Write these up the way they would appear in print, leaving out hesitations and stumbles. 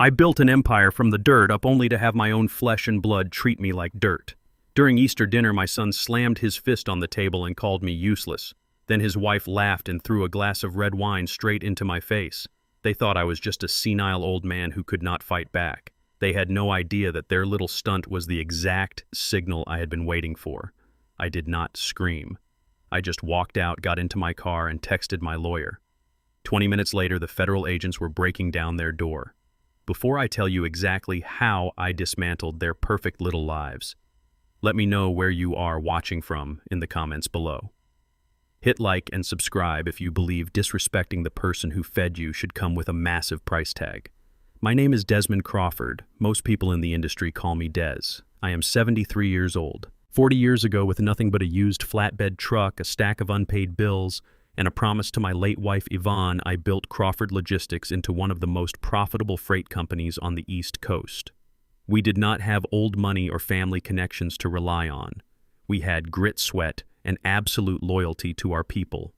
I built an empire from the dirt up only to have my own flesh and blood treat me like dirt. During Easter dinner, my son slammed his fist on the table and called me useless. Then his wife laughed and threw a glass of red wine straight into my face. They thought I was just a senile old man who could not fight back. They had no idea that their little stunt was the exact signal I had been waiting for. I did not scream. I just walked out, got into my car, and texted my lawyer. 20 minutes later, the federal agents were breaking down their door. Before I tell you exactly how I dismantled their perfect little lives, let me know where you are watching from in the comments below. Hit like and subscribe if you believe disrespecting the person who fed you should come with a massive price tag. My name is Desmond Crawford. Most people in the industry call me Des. I am 73 years old. 40 years ago, with nothing but a used flatbed truck, a stack of unpaid bills, and a promise to my late wife Yvonne, I built Crawford Logistics into one of the most profitable freight companies on the East Coast. We did not have old money or family connections to rely on. We had grit, sweat, and absolute loyalty to our people.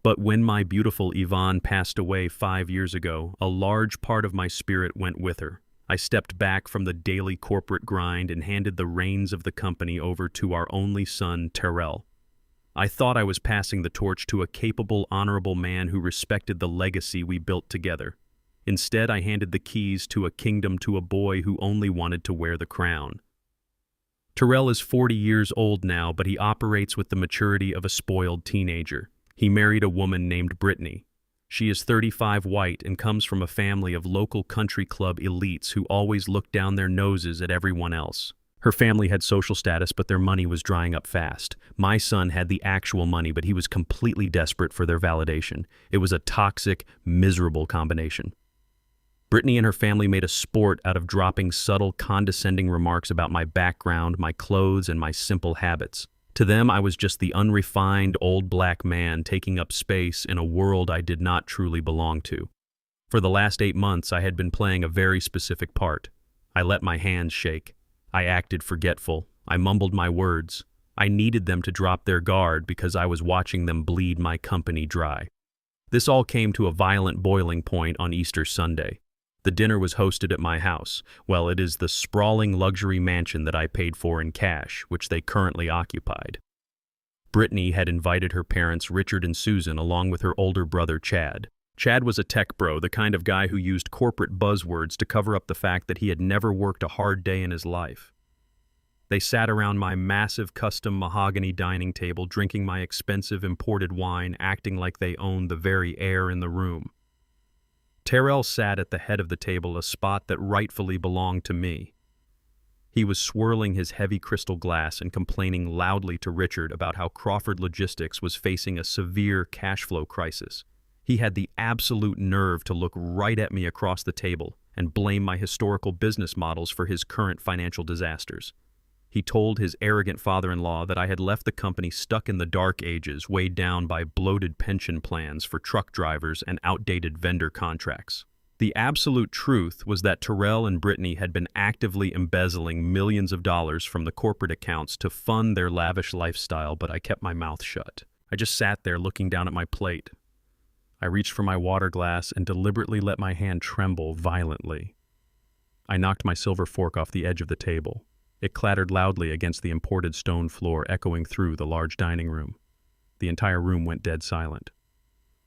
But when my beautiful Yvonne passed away 5 years ago, a large part of my spirit went with her. I stepped back from the daily corporate grind and handed the reins of the company over to our only son, Terrell. I thought I was passing the torch to a capable, honorable man who respected the legacy we built together. Instead, I handed the keys to a kingdom to a boy who only wanted to wear the crown. Terrell is 40 years old now, but he operates with the maturity of a spoiled teenager. He married a woman named Brittany. She is 35, white, and comes from a family of local country club elites who always look down their noses at everyone else. Her family had social status, but their money was drying up fast. My son had the actual money, but he was completely desperate for their validation. It was a toxic, miserable combination. Brittany and her family made a sport out of dropping subtle, condescending remarks about my background, my clothes, and my simple habits. To them, I was just the unrefined old black man taking up space in a world I did not truly belong to. For the last 8 months, I had been playing a very specific part. I let my hands shake. I acted forgetful. I mumbled my words. I needed them to drop their guard because I was watching them bleed my company dry. This all came to a violent boiling point on Easter Sunday. The dinner was hosted at my house. Well, it is the sprawling luxury mansion that I paid for in cash, which they currently occupied. Brittany had invited her parents, Richard and Susan, along with her older brother, Chad. Chad was a tech bro, the kind of guy who used corporate buzzwords to cover up the fact that he had never worked a hard day in his life. They sat around my massive custom mahogany dining table, drinking my expensive imported wine, acting like they owned the very air in the room. Terrell sat at the head of the table, a spot that rightfully belonged to me. He was swirling his heavy crystal glass and complaining loudly to Richard about how Crawford Logistics was facing a severe cash flow crisis. He had the absolute nerve to look right at me across the table and blame my historical business models for his current financial disasters. He told his arrogant father-in-law that I had left the company stuck in the dark ages, weighed down by bloated pension plans for truck drivers and outdated vendor contracts. The absolute truth was that Terrell and Brittany had been actively embezzling millions of dollars from the corporate accounts to fund their lavish lifestyle, but I kept my mouth shut. I just sat there looking down at my plate. I reached for my water glass and deliberately let my hand tremble violently. I knocked my silver fork off the edge of the table. It clattered loudly against the imported stone floor, echoing through the large dining room. The entire room went dead silent.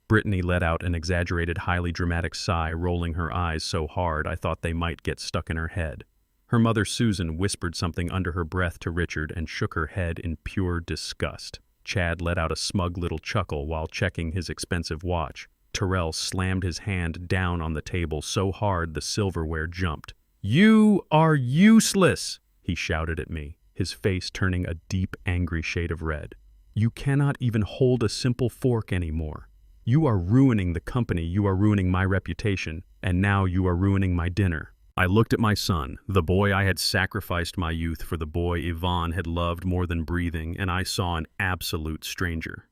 Brittany let out an exaggerated, highly dramatic sigh, rolling her eyes so hard I thought they might get stuck in her head. Her mother, Susan, whispered something under her breath to Richard and shook her head in pure disgust. Chad let out a smug little chuckle while checking his expensive watch. Terrell slammed his hand down on the table so hard the silverware jumped. "You are useless!" he shouted at me, his face turning a deep, angry shade of red. "You cannot even hold a simple fork anymore. You are ruining the company, you are ruining my reputation, and now you are ruining my dinner." I looked at my son, the boy I had sacrificed my youth for, the boy Yvonne had loved more than breathing, and I saw an absolute stranger.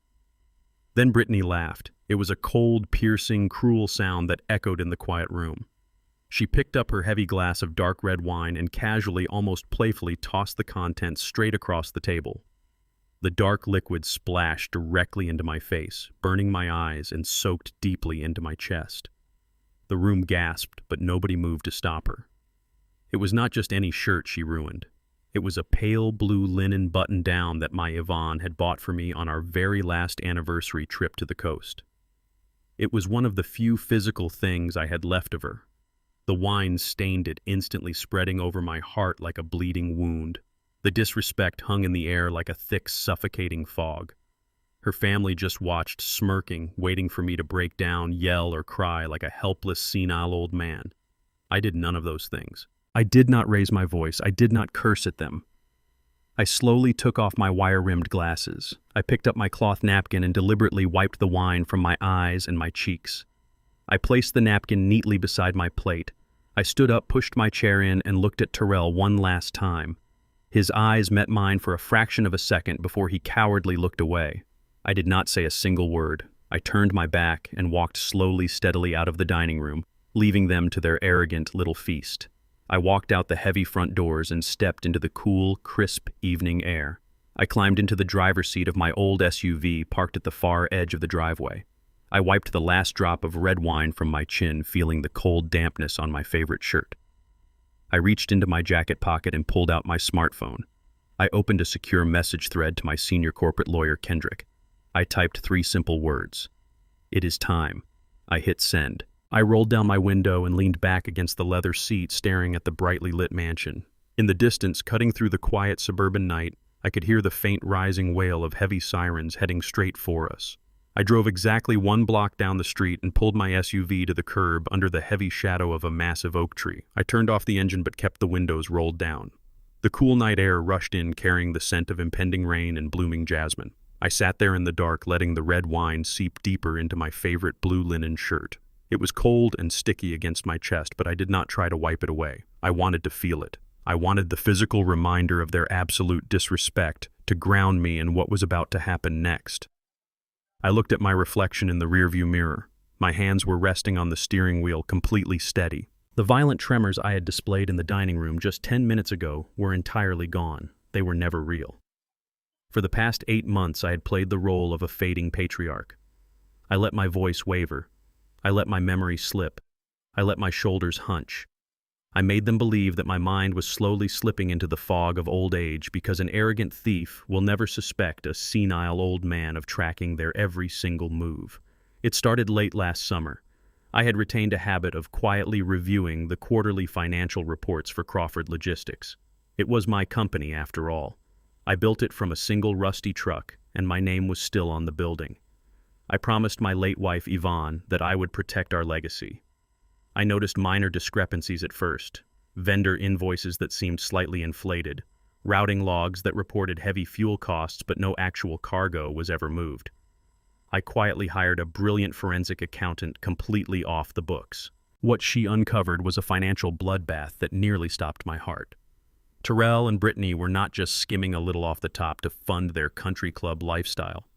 Then Brittany laughed. It was a cold, piercing, cruel sound that echoed in the quiet room. She picked up her heavy glass of dark red wine and casually, almost playfully, tossed the contents straight across the table. The dark liquid splashed directly into my face, burning my eyes and soaked deeply into my chest. The room gasped, but nobody moved to stop her. It was not just any shirt she ruined. It was a pale blue linen button-down that my Yvonne had bought for me on our very last anniversary trip to the coast. It was one of the few physical things I had left of her. The wine stained it, instantly spreading over my heart like a bleeding wound. The disrespect hung in the air like a thick, suffocating fog. Her family just watched, smirking, waiting for me to break down, yell, or cry like a helpless, senile old man. I did none of those things. I did not raise my voice. I did not curse at them. I slowly took off my wire-rimmed glasses. I picked up my cloth napkin and deliberately wiped the wine from my eyes and my cheeks. I placed the napkin neatly beside my plate. I stood up, pushed my chair in, and looked at Terrell one last time. His eyes met mine for a fraction of a second before he cowardly looked away. I did not say a single word. I turned my back and walked slowly, steadily out of the dining room, leaving them to their arrogant little feast. I walked out the heavy front doors and stepped into the cool, crisp evening air. I climbed into the driver's seat of my old SUV parked at the far edge of the driveway. I wiped the last drop of red wine from my chin, feeling the cold dampness on my favorite shirt. I reached into my jacket pocket and pulled out my smartphone. I opened a secure message thread to my senior corporate lawyer, Kendrick. I typed 3 simple words. It is time. I hit send. I rolled down my window and leaned back against the leather seat, staring at the brightly lit mansion. In the distance, cutting through the quiet suburban night, I could hear the faint rising wail of heavy sirens heading straight for us. I drove exactly 1 block down the street and pulled my SUV to the curb under the heavy shadow of a massive oak tree. I turned off the engine but kept the windows rolled down. The cool night air rushed in, carrying the scent of impending rain and blooming jasmine. I sat there in the dark, letting the red wine seep deeper into my favorite blue linen shirt. It was cold and sticky against my chest, but I did not try to wipe it away. I wanted to feel it. I wanted the physical reminder of their absolute disrespect to ground me in what was about to happen next. I looked at my reflection in the rearview mirror. My hands were resting on the steering wheel, completely steady. The violent tremors I had displayed in the dining room just 10 minutes ago were entirely gone. They were never real. For the past 8 months, I had played the role of a fading patriarch. I let my voice waver. I let my memory slip. I let my shoulders hunch. I made them believe that my mind was slowly slipping into the fog of old age because an arrogant thief will never suspect a senile old man of tracking their every single move. It started late last summer. I had retained a habit of quietly reviewing the quarterly financial reports for Crawford Logistics. It was my company, after all. I built it from a single rusty truck, and my name was still on the building. I promised my late wife, Yvonne, that I would protect our legacy. I noticed minor discrepancies at first. Vendor invoices that seemed slightly inflated. Routing logs that reported heavy fuel costs but no actual cargo was ever moved. I quietly hired a brilliant forensic accountant completely off the books. What she uncovered was a financial bloodbath that nearly stopped my heart. Terrell and Brittany were not just skimming a little off the top to fund their country club lifestyle.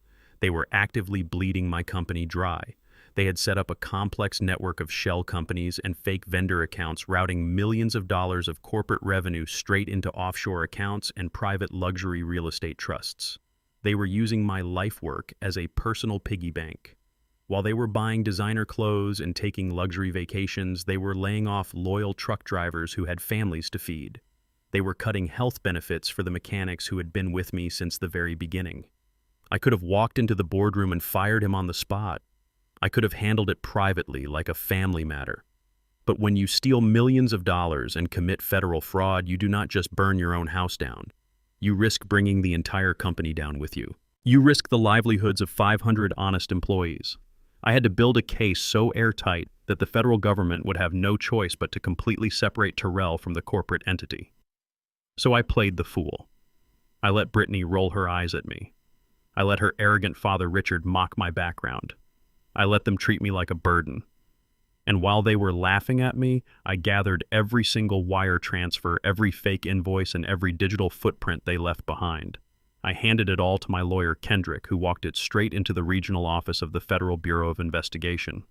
They were actively bleeding my company dry. They had set up a complex network of shell companies and fake vendor accounts, routing millions of dollars of corporate revenue straight into offshore accounts and private luxury real estate trusts. They were using my life work as a personal piggy bank. While they were buying designer clothes and taking luxury vacations, they were laying off loyal truck drivers who had families to feed. They were cutting health benefits for the mechanics who had been with me since the very beginning. I could have walked into the boardroom and fired him on the spot. I could have handled it privately, like a family matter. But when you steal millions of dollars and commit federal fraud, you do not just burn your own house down. You risk bringing the entire company down with you. You risk the livelihoods of 500 honest employees. I had to build a case so airtight that the federal government would have no choice but to completely separate Terrell from the corporate entity. So I played the fool. I let Brittany roll her eyes at me. I let her arrogant father Richard mock my background. I let them treat me like a burden. And while they were laughing at me, I gathered every single wire transfer, every fake invoice, and every digital footprint they left behind. I handed it all to my lawyer Kendrick, who walked it straight into the regional office of the Federal Bureau of Investigation.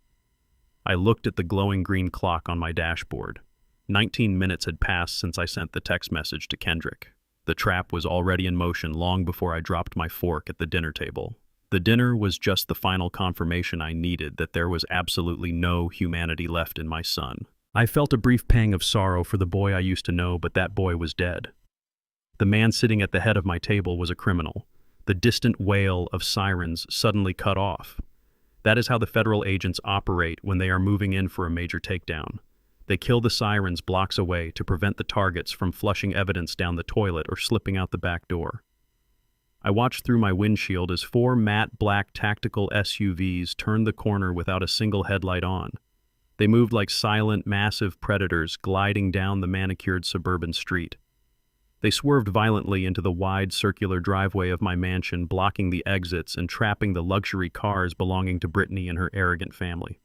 I looked at the glowing green clock on my dashboard. 19 minutes had passed since I sent the text message to Kendrick. The trap was already in motion long before I dropped my fork at the dinner table. The dinner was just the final confirmation I needed that there was absolutely no humanity left in my son. I felt a brief pang of sorrow for the boy I used to know, but that boy was dead. The man sitting at the head of my table was a criminal. The distant wail of sirens suddenly cut off. That is how the federal agents operate when they are moving in for a major takedown. They kill the sirens blocks away to prevent the targets from flushing evidence down the toilet or slipping out the back door. I watched through my windshield as 4 matte black tactical SUVs turned the corner without a single headlight on. They moved like silent, massive predators gliding down the manicured suburban street. They swerved violently into the wide, circular driveway of my mansion, blocking the exits and trapping the luxury cars belonging to Brittany and her arrogant family.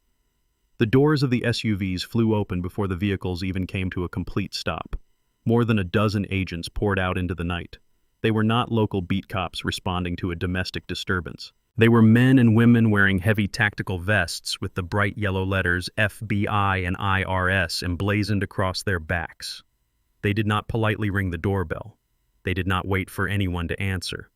The doors of the SUVs flew open before the vehicles even came to a complete stop. More than a dozen agents poured out into the night. They were not local beat cops responding to a domestic disturbance. They were men and women wearing heavy tactical vests with the bright yellow letters FBI and IRS emblazoned across their backs. They did not politely ring the doorbell. They did not wait for anyone to answer.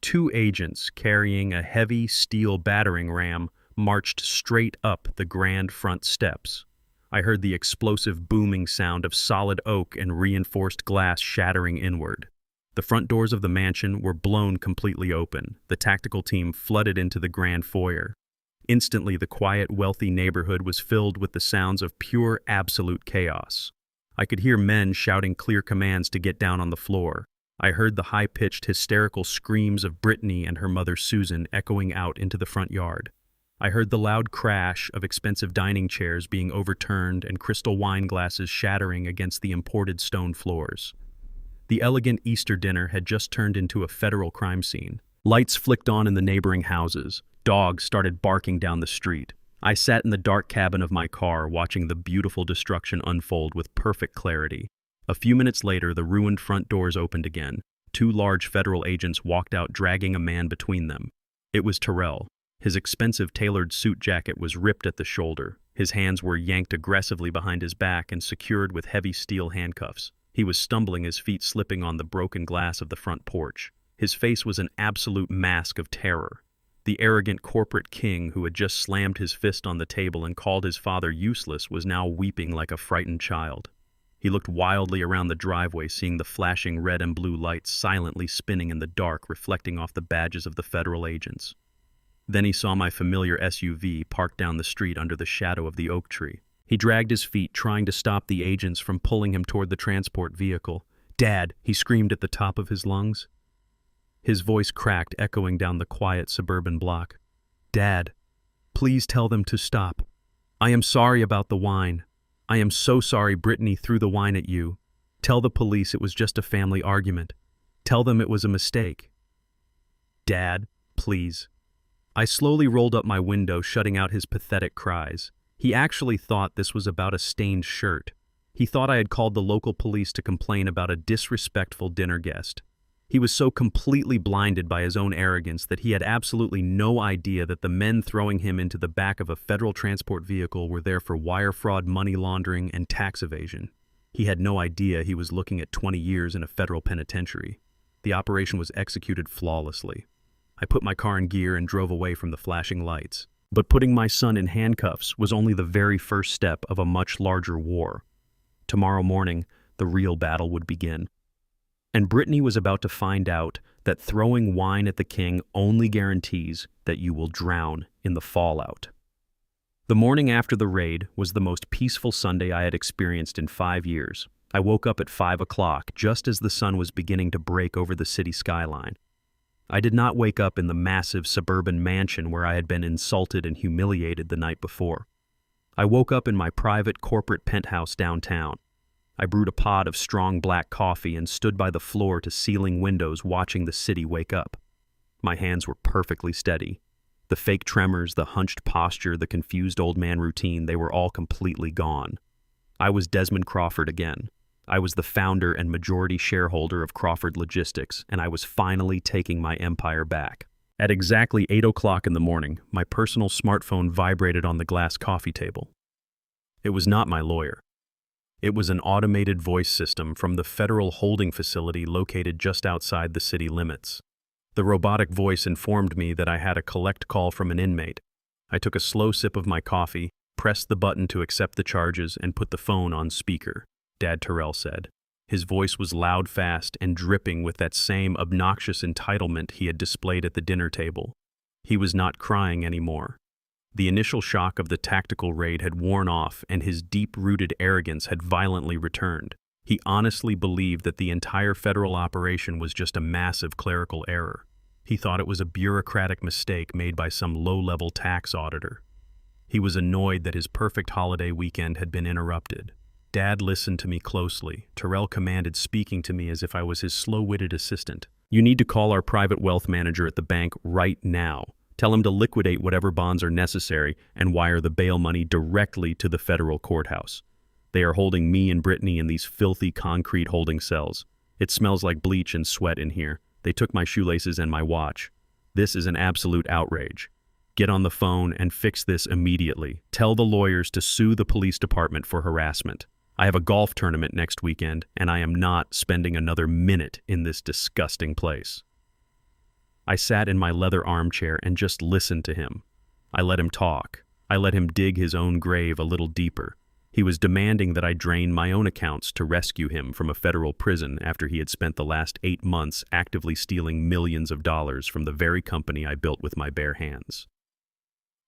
2 agents carrying a heavy steel battering ram marched straight up the grand front steps. I heard the explosive booming sound of solid oak and reinforced glass shattering inward. The front doors of the mansion were blown completely open. The tactical team flooded into the grand foyer. Instantly, the quiet, wealthy neighborhood was filled with the sounds of pure, absolute chaos. I could hear men shouting clear commands to get down on the floor. I heard the high-pitched, hysterical screams of Brittany and her mother Susan echoing out into the front yard. I heard the loud crash of expensive dining chairs being overturned and crystal wine glasses shattering against the imported stone floors. The elegant Easter dinner had just turned into a federal crime scene. Lights flicked on in the neighboring houses. Dogs started barking down the street. I sat in the dark cabin of my car watching the beautiful destruction unfold with perfect clarity. A few minutes later, the ruined front doors opened again. 2 large federal agents walked out dragging a man between them. It was Terrell. His expensive tailored suit jacket was ripped at the shoulder. His hands were yanked aggressively behind his back and secured with heavy steel handcuffs. He was stumbling, his feet slipping on the broken glass of the front porch. His face was an absolute mask of terror. The arrogant corporate king who had just slammed his fist on the table and called his father useless was now weeping like a frightened child. He looked wildly around the driveway, seeing the flashing red and blue lights silently spinning in the dark, reflecting off the badges of the federal agents. Then he saw my familiar SUV parked down the street under the shadow of the oak tree. He dragged his feet, trying to stop the agents from pulling him toward the transport vehicle. "Dad!" he screamed at the top of his lungs. His voice cracked, echoing down the quiet suburban block. "Dad, please tell them to stop. I am sorry about the wine. I am so sorry Brittany threw the wine at you. Tell the police it was just a family argument. Tell them it was a mistake. Dad, please." I slowly rolled up my window, shutting out his pathetic cries. He actually thought this was about a stained shirt. He thought I had called the local police to complain about a disrespectful dinner guest. He was so completely blinded by his own arrogance that he had absolutely no idea that the men throwing him into the back of a federal transport vehicle were there for wire fraud, money laundering, and tax evasion. He had no idea he was looking at 20 years in a federal penitentiary. The operation was executed flawlessly. I put my car in gear and drove away from the flashing lights. But putting my son in handcuffs was only the very first step of a much larger war. Tomorrow morning, the real battle would begin. And Brittany was about to find out that throwing wine at the king only guarantees that you will drown in the fallout. The morning after the raid was the most peaceful Sunday I had experienced in 5 years. I woke up at 5 o'clock, just as the sun was beginning to break over the city skyline. I did not wake up in the massive suburban mansion where I had been insulted and humiliated the night before. I woke up in my private corporate penthouse downtown. I brewed a pot of strong black coffee and stood by the floor-to-ceiling windows watching the city wake up. My hands were perfectly steady. The fake tremors, the hunched posture, the confused old man routine, they were all completely gone. I was Desmond Crawford again. I was the founder and majority shareholder of Crawford Logistics, and I was finally taking my empire back. At exactly 8 o'clock in the morning, my personal smartphone vibrated on the glass coffee table. It was not my lawyer. It was an automated voice system from the federal holding facility located just outside the city limits. The robotic voice informed me that I had a collect call from an inmate. I took a slow sip of my coffee, pressed the button to accept the charges, and put the phone on speaker. Dad, Terrell said. His voice was loud, fast, and dripping with that same obnoxious entitlement he had displayed at the dinner table. He was not crying anymore. The initial shock of the tactical raid had worn off, and his deep-rooted arrogance had violently returned. He honestly believed that the entire federal operation was just a massive clerical error. He thought it was a bureaucratic mistake made by some low-level tax auditor. He was annoyed that his perfect holiday weekend had been interrupted. Dad listened to me closely. Terrell commanded, speaking to me as if I was his slow-witted assistant. You need to call our private wealth manager at the bank right now. Tell him to liquidate whatever bonds are necessary and wire the bail money directly to the federal courthouse. They are holding me and Brittany in these filthy concrete holding cells. It smells like bleach and sweat in here. They took my shoelaces and my watch. This is an absolute outrage. Get on the phone and fix this immediately. Tell the lawyers to sue the police department for harassment. I have a golf tournament next weekend, and I am not spending another minute in this disgusting place. I sat in my leather armchair and just listened to him. I let him talk. I let him dig his own grave a little deeper. He was demanding that I drain my own accounts to rescue him from a federal prison after he had spent the last 8 months actively stealing millions of dollars from the very company I built with my bare hands.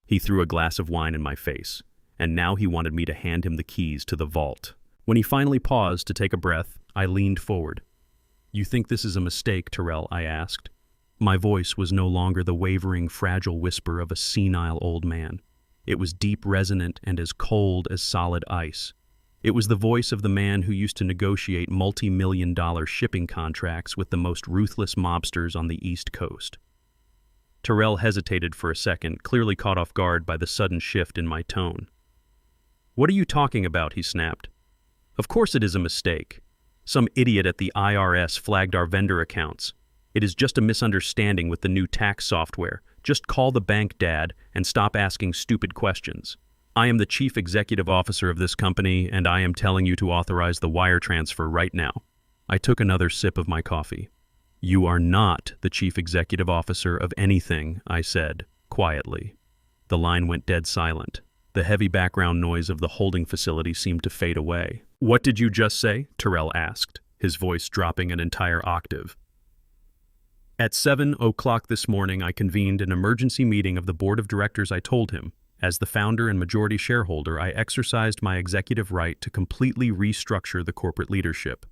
He threw a glass of wine in my face, and now he wanted me to hand him the keys to the vault. When he finally paused to take a breath, I leaned forward. You think this is a mistake, Terrell? I asked. My voice was no longer the wavering, fragile whisper of a senile old man. It was deep, resonant, and as cold as solid ice. It was the voice of the man who used to negotiate multi-million-dollar shipping contracts with the most ruthless mobsters on the East Coast. Terrell hesitated for a second, clearly caught off guard by the sudden shift in my tone. What are you talking about? He snapped. Of course it is a mistake. Some idiot at the IRS flagged our vendor accounts. It is just a misunderstanding with the new tax software. Just call the bank, Dad, and stop asking stupid questions. I am the chief executive officer of this company, and I am telling you to authorize the wire transfer right now. I took another sip of my coffee. You are not the chief executive officer of anything, I said, quietly. The line went dead silent. The heavy background noise of the holding facility seemed to fade away. What did you just say? Terrell asked, his voice dropping an entire octave. At 7 o'clock this morning, I convened an emergency meeting of the board of directors. I told him, as the founder and majority shareholder, I exercised my executive right to completely restructure the corporate leadership.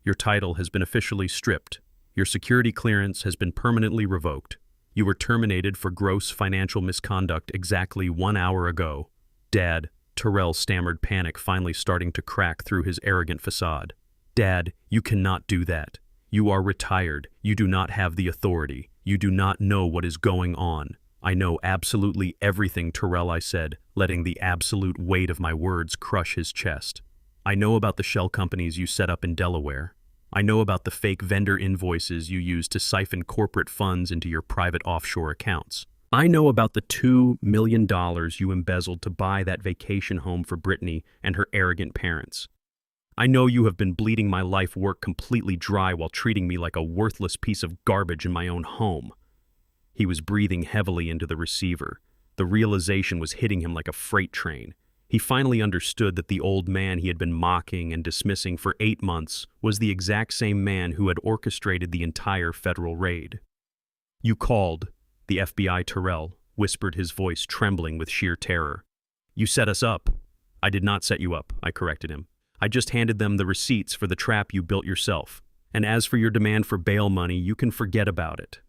Your title has been officially stripped. Your security clearance has been permanently revoked. You were terminated for gross financial misconduct exactly 1 hour ago. Dad, Terrell stammered, panic finally starting to crack through his arrogant facade. Dad, you cannot do that. You are retired. You do not have the authority. You do not know what is going on. I know absolutely everything, Terrell, I said, letting the absolute weight of my words crush his chest. I know about the shell companies you set up in Delaware. I know about the fake vendor invoices you used to siphon corporate funds into your private offshore accounts. I know about the $2 million you embezzled to buy that vacation home for Brittany and her arrogant parents. I know you have been bleeding my life work completely dry while treating me like a worthless piece of garbage in my own home. He was breathing heavily into the receiver. The realization was hitting him like a freight train. He finally understood that the old man he had been mocking and dismissing for 8 months was the exact same man who had orchestrated the entire federal raid. You called, the FBI, Terrell whispered, his voice trembling with sheer terror. You set us up. I did not set you up, I corrected him. I just handed them the receipts for the trap you built yourself. And as for your demand for bail money, you can forget about it.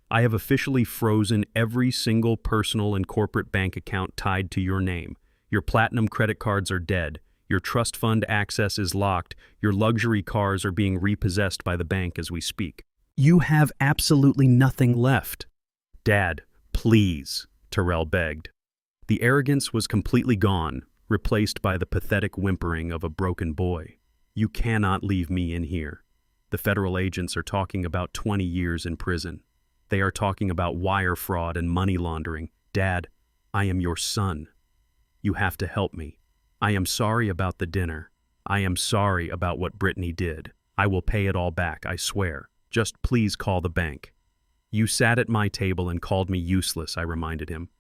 I have officially frozen every single personal and corporate bank account tied to your name. Your platinum credit cards are dead. Your trust fund access is locked. Your luxury cars are being repossessed by the bank as we speak. You have absolutely nothing left. Dad, please, Terrell begged. The arrogance was completely gone, replaced by the pathetic whimpering of a broken boy. You cannot leave me in here. The federal agents are talking about 20 years in prison. They are talking about wire fraud and money laundering. Dad, I am your son. You have to help me. I am sorry about the dinner. I am sorry about what Brittany did. I will pay it all back, I swear. Just please call the bank. You sat at my table and called me useless, I reminded him.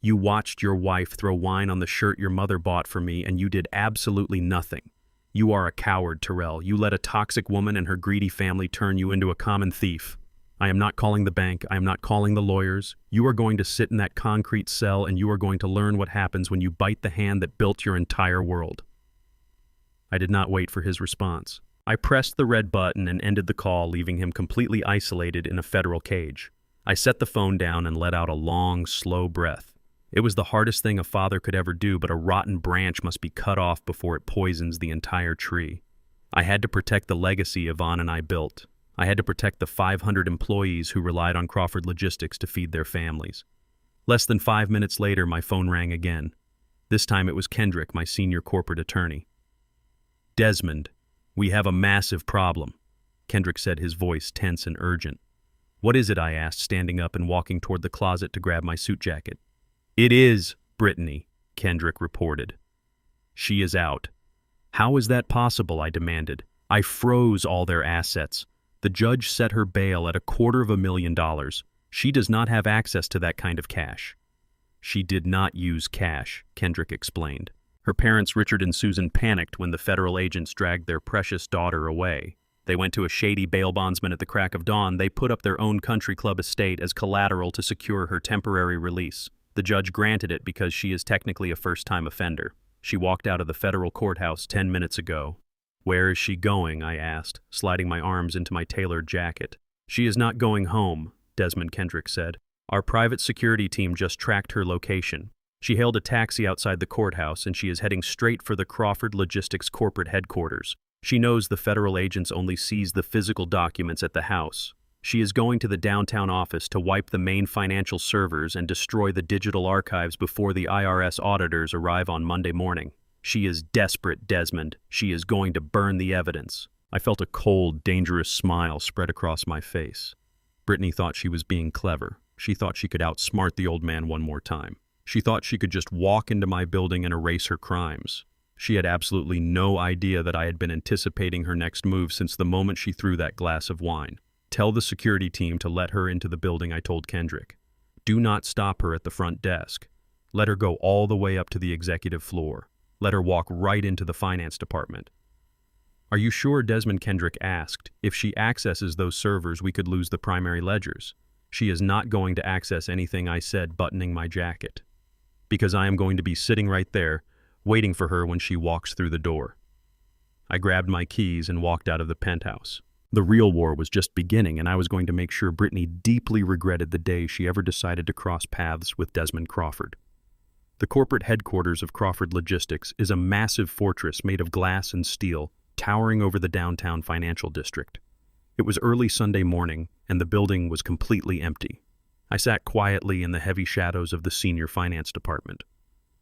You watched your wife throw wine on the shirt your mother bought for me, and you did absolutely nothing. You are a coward, Terrell. You let a toxic woman and her greedy family turn you into a common thief. I am not calling the bank. I am not calling the lawyers. You are going to sit in that concrete cell, and you are going to learn what happens when you bite the hand that built your entire world. I did not wait for his response. I pressed the red button and ended the call, leaving him completely isolated in a federal cage. I set the phone down and let out a long, slow breath. It was the hardest thing a father could ever do, but a rotten branch must be cut off before it poisons the entire tree. I had to protect the legacy Yvonne and I built. I had to protect the 500 employees who relied on Crawford Logistics to feed their families. Less than 5 minutes later, my phone rang again. This time it was Kendrick, my senior corporate attorney. Desmond, we have a massive problem, Kendrick said, his voice tense and urgent. What is it? I asked, standing up and walking toward the closet to grab my suit jacket. It is Brittany, Kendrick reported. She is out. How is that possible? I demanded. I froze all their assets. The judge set her bail at $250,000. She does not have access to that kind of cash. She did not use cash, Kendrick explained. Her parents, Richard and Susan, panicked when the federal agents dragged their precious daughter away. They went to a shady bail bondsman at the crack of dawn. They put up their own country club estate as collateral to secure her temporary release. The judge granted it because she is technically a first-time offender. She walked out of the federal courthouse 10 minutes ago. Where is she going? I asked, sliding my arms into my tailored jacket. She is not going home, Desmond Kendrick said. Our private security team just tracked her location. She hailed a taxi outside the courthouse, and she is heading straight for the Crawford Logistics corporate headquarters. She knows the federal agents only seized the physical documents at the house. She is going to the downtown office to wipe the main financial servers and destroy the digital archives before the IRS auditors arrive on Monday morning. She is desperate, Desmond. She is going to burn the evidence. I felt a cold, dangerous smile spread across my face. Brittany thought she was being clever. She thought she could outsmart the old man one more time. She thought she could just walk into my building and erase her crimes. She had absolutely no idea that I had been anticipating her next move since the moment she threw that glass of wine. Tell the security team to let her into the building, I told Kendrick. Do not stop her at the front desk. Let her go all the way up to the executive floor. Let her walk right into the finance department. Are you sure, Desmond Kendrick asked, if she accesses those servers we could lose the primary ledgers? She is not going to access anything, I said, buttoning my jacket. Because I am going to be sitting right there, waiting for her when she walks through the door. I grabbed my keys and walked out of the penthouse. The real war was just beginning, and I was going to make sure Brittany deeply regretted the day she ever decided to cross paths with Desmond Crawford. The corporate headquarters of Crawford Logistics is a massive fortress made of glass and steel, towering over the downtown financial district. It was early Sunday morning, and the building was completely empty. I sat quietly in the heavy shadows of the senior finance department.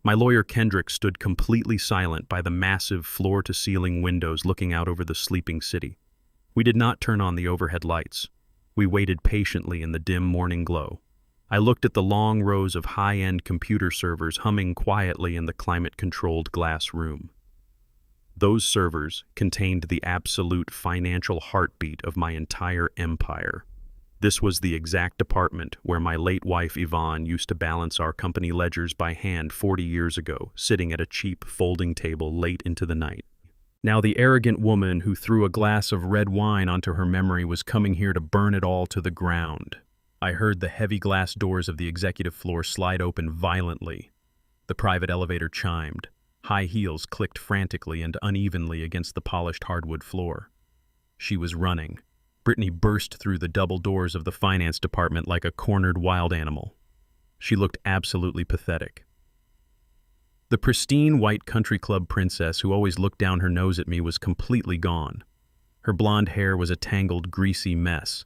My lawyer Kendrick stood completely silent by the massive floor-to-ceiling windows looking out over the sleeping city. We did not turn on the overhead lights. We waited patiently in the dim morning glow. I looked at the long rows of high-end computer servers humming quietly in the climate-controlled glass room. Those servers contained the absolute financial heartbeat of my entire empire. This was the exact department where my late wife Yvonne used to balance our company ledgers by hand 40 years ago, sitting at a cheap folding table late into the night. Now the arrogant woman who threw a glass of red wine onto her memory was coming here to burn it all to the ground. I heard the heavy glass doors of the executive floor slide open violently. The private elevator chimed. High heels clicked frantically and unevenly against the polished hardwood floor. She was running. Brittany burst through the double doors of the finance department like a cornered wild animal. She looked absolutely pathetic. The pristine white country club princess who always looked down her nose at me was completely gone. Her blonde hair was a tangled, greasy mess.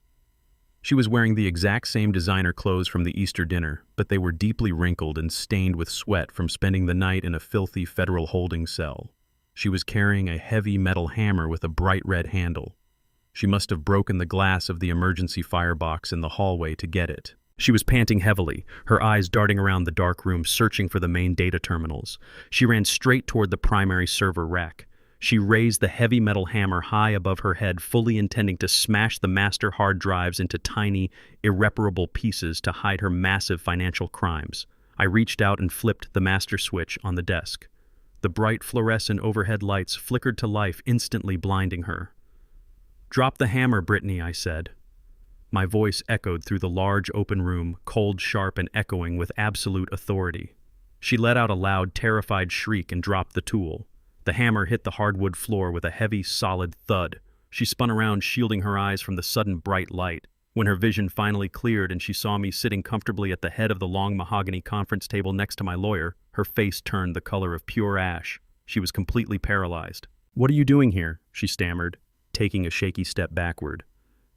She was wearing the exact same designer clothes from the Easter dinner, but they were deeply wrinkled and stained with sweat from spending the night in a filthy federal holding cell. She was carrying a heavy metal hammer with a bright red handle. She must have broken the glass of the emergency firebox in the hallway to get it. She was panting heavily, her eyes darting around the dark room searching for the main data terminals. She ran straight toward the primary server rack. She raised the heavy metal hammer high above her head, fully intending to smash the master hard drives into tiny, irreparable pieces to hide her massive financial crimes. I reached out and flipped the master switch on the desk. The bright fluorescent overhead lights flickered to life, instantly blinding her. "Drop the hammer, Brittany," I said. My voice echoed through the large open room, cold, sharp, and echoing with absolute authority. She let out a loud, terrified shriek and dropped the tool. The hammer hit the hardwood floor with a heavy, solid thud. She spun around, shielding her eyes from the sudden bright light. When her vision finally cleared and she saw me sitting comfortably at the head of the long mahogany conference table next to my lawyer, her face turned the color of pure ash. She was completely paralyzed. "What are you doing here?" she stammered, taking a shaky step backward.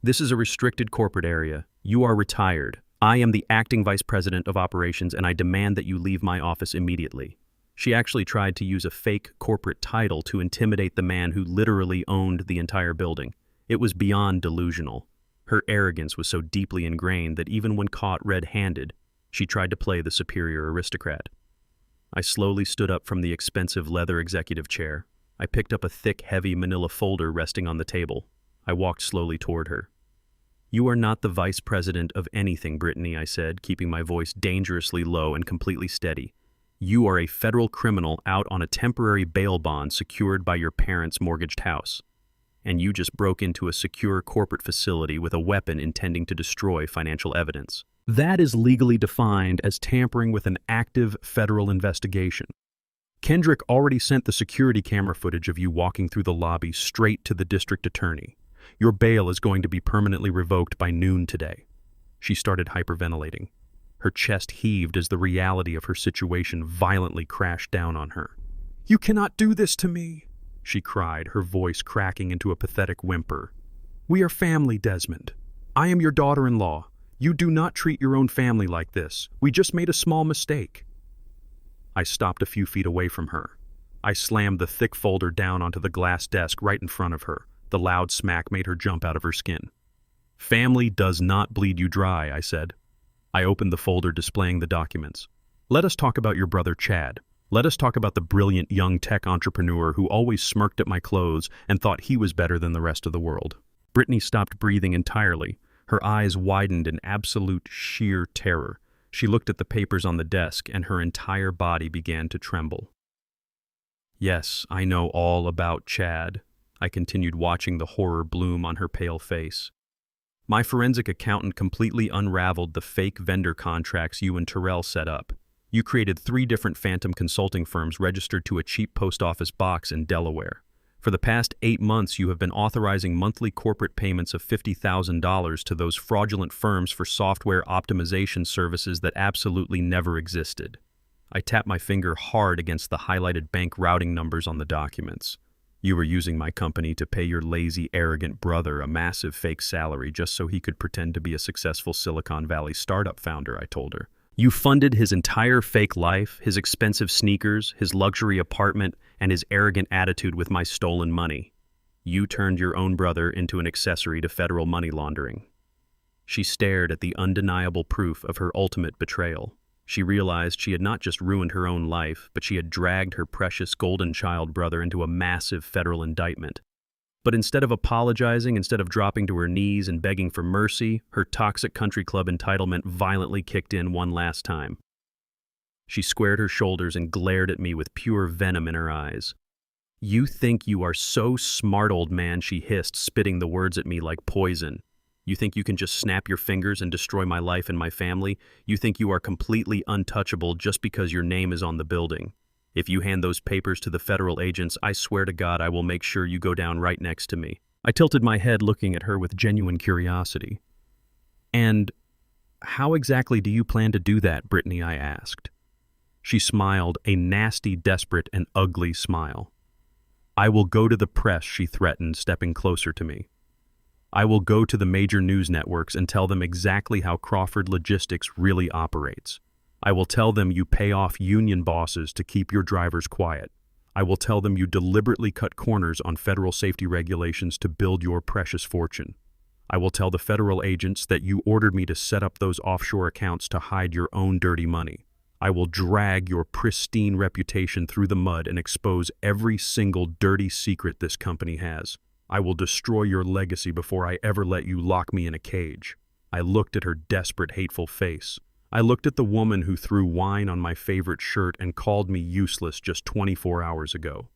"This is a restricted corporate area. You are retired. I am the acting vice president of operations, and I demand that you leave my office immediately." She actually tried to use a fake corporate title to intimidate the man who literally owned the entire building. It was beyond delusional. Her arrogance was so deeply ingrained that even when caught red-handed, she tried to play the superior aristocrat. I slowly stood up from the expensive leather executive chair. I picked up a thick, heavy manila folder resting on the table. I walked slowly toward her. "You are not the vice president of anything, Brittany," I said, keeping my voice dangerously low and completely steady. "You are a federal criminal out on a temporary bail bond secured by your parents' mortgaged house. And you just broke into a secure corporate facility with a weapon intending to destroy financial evidence. That is legally defined as tampering with an active federal investigation. Kendrick already sent the security camera footage of you walking through the lobby straight to the district attorney. Your bail is going to be permanently revoked by noon today." She started hyperventilating. Her chest heaved as the reality of her situation violently crashed down on her. "You cannot do this to me," she cried, her voice cracking into a pathetic whimper. "We are family, Desmond. I am your daughter-in-law. You do not treat your own family like this. We just made a small mistake." I stopped a few feet away from her. I slammed the thick folder down onto the glass desk right in front of her. The loud smack made her jump out of her skin. "Family does not bleed you dry," I said. I opened the folder displaying the documents. "Let us talk about your brother Chad. Let us talk about the brilliant young tech entrepreneur who always smirked at my clothes and thought he was better than the rest of the world." Brittany stopped breathing entirely. Her eyes widened in absolute sheer terror. She looked at the papers on the desk, and her entire body began to tremble. "Yes, I know all about Chad," I continued, watching the horror bloom on her pale face. "My forensic accountant completely unraveled the fake vendor contracts you and Terrell set up. You created 3 different phantom consulting firms registered to a cheap post office box in Delaware. For the past 8 months, you have been authorizing monthly corporate payments of $50,000 to those fraudulent firms for software optimization services that absolutely never existed." I tapped my finger hard against the highlighted bank routing numbers on the documents. "You were using my company to pay your lazy, arrogant brother a massive fake salary just so he could pretend to be a successful Silicon Valley startup founder," I told her. "You funded his entire fake life, his expensive sneakers, his luxury apartment, and his arrogant attitude with my stolen money. You turned your own brother into an accessory to federal money laundering." She stared at the undeniable proof of her ultimate betrayal. She realized she had not just ruined her own life, but she had dragged her precious golden child brother into a massive federal indictment. But instead of apologizing, instead of dropping to her knees and begging for mercy, her toxic country club entitlement violently kicked in one last time. She squared her shoulders and glared at me with pure venom in her eyes. "You think you are so smart, old man," she hissed, spitting the words at me like poison. "You think you can just snap your fingers and destroy my life and my family? You think you are completely untouchable just because your name is on the building? If you hand those papers to the federal agents, I swear to God I will make sure you go down right next to me." I tilted my head, looking at her with genuine curiosity. "And how exactly do you plan to do that, Brittany?" I asked. She smiled, a nasty, desperate, and ugly smile. "I will go to the press," she threatened, stepping closer to me. "I will go to the major news networks and tell them exactly how Crawford Logistics really operates. I will tell them you pay off union bosses to keep your drivers quiet. I will tell them you deliberately cut corners on federal safety regulations to build your precious fortune. I will tell the federal agents that you ordered me to set up those offshore accounts to hide your own dirty money. I will drag your pristine reputation through the mud and expose every single dirty secret this company has. I will destroy your legacy before I ever let you lock me in a cage." I looked at her desperate, hateful face. I looked at the woman who threw wine on my favorite shirt and called me useless just 24 hours ago.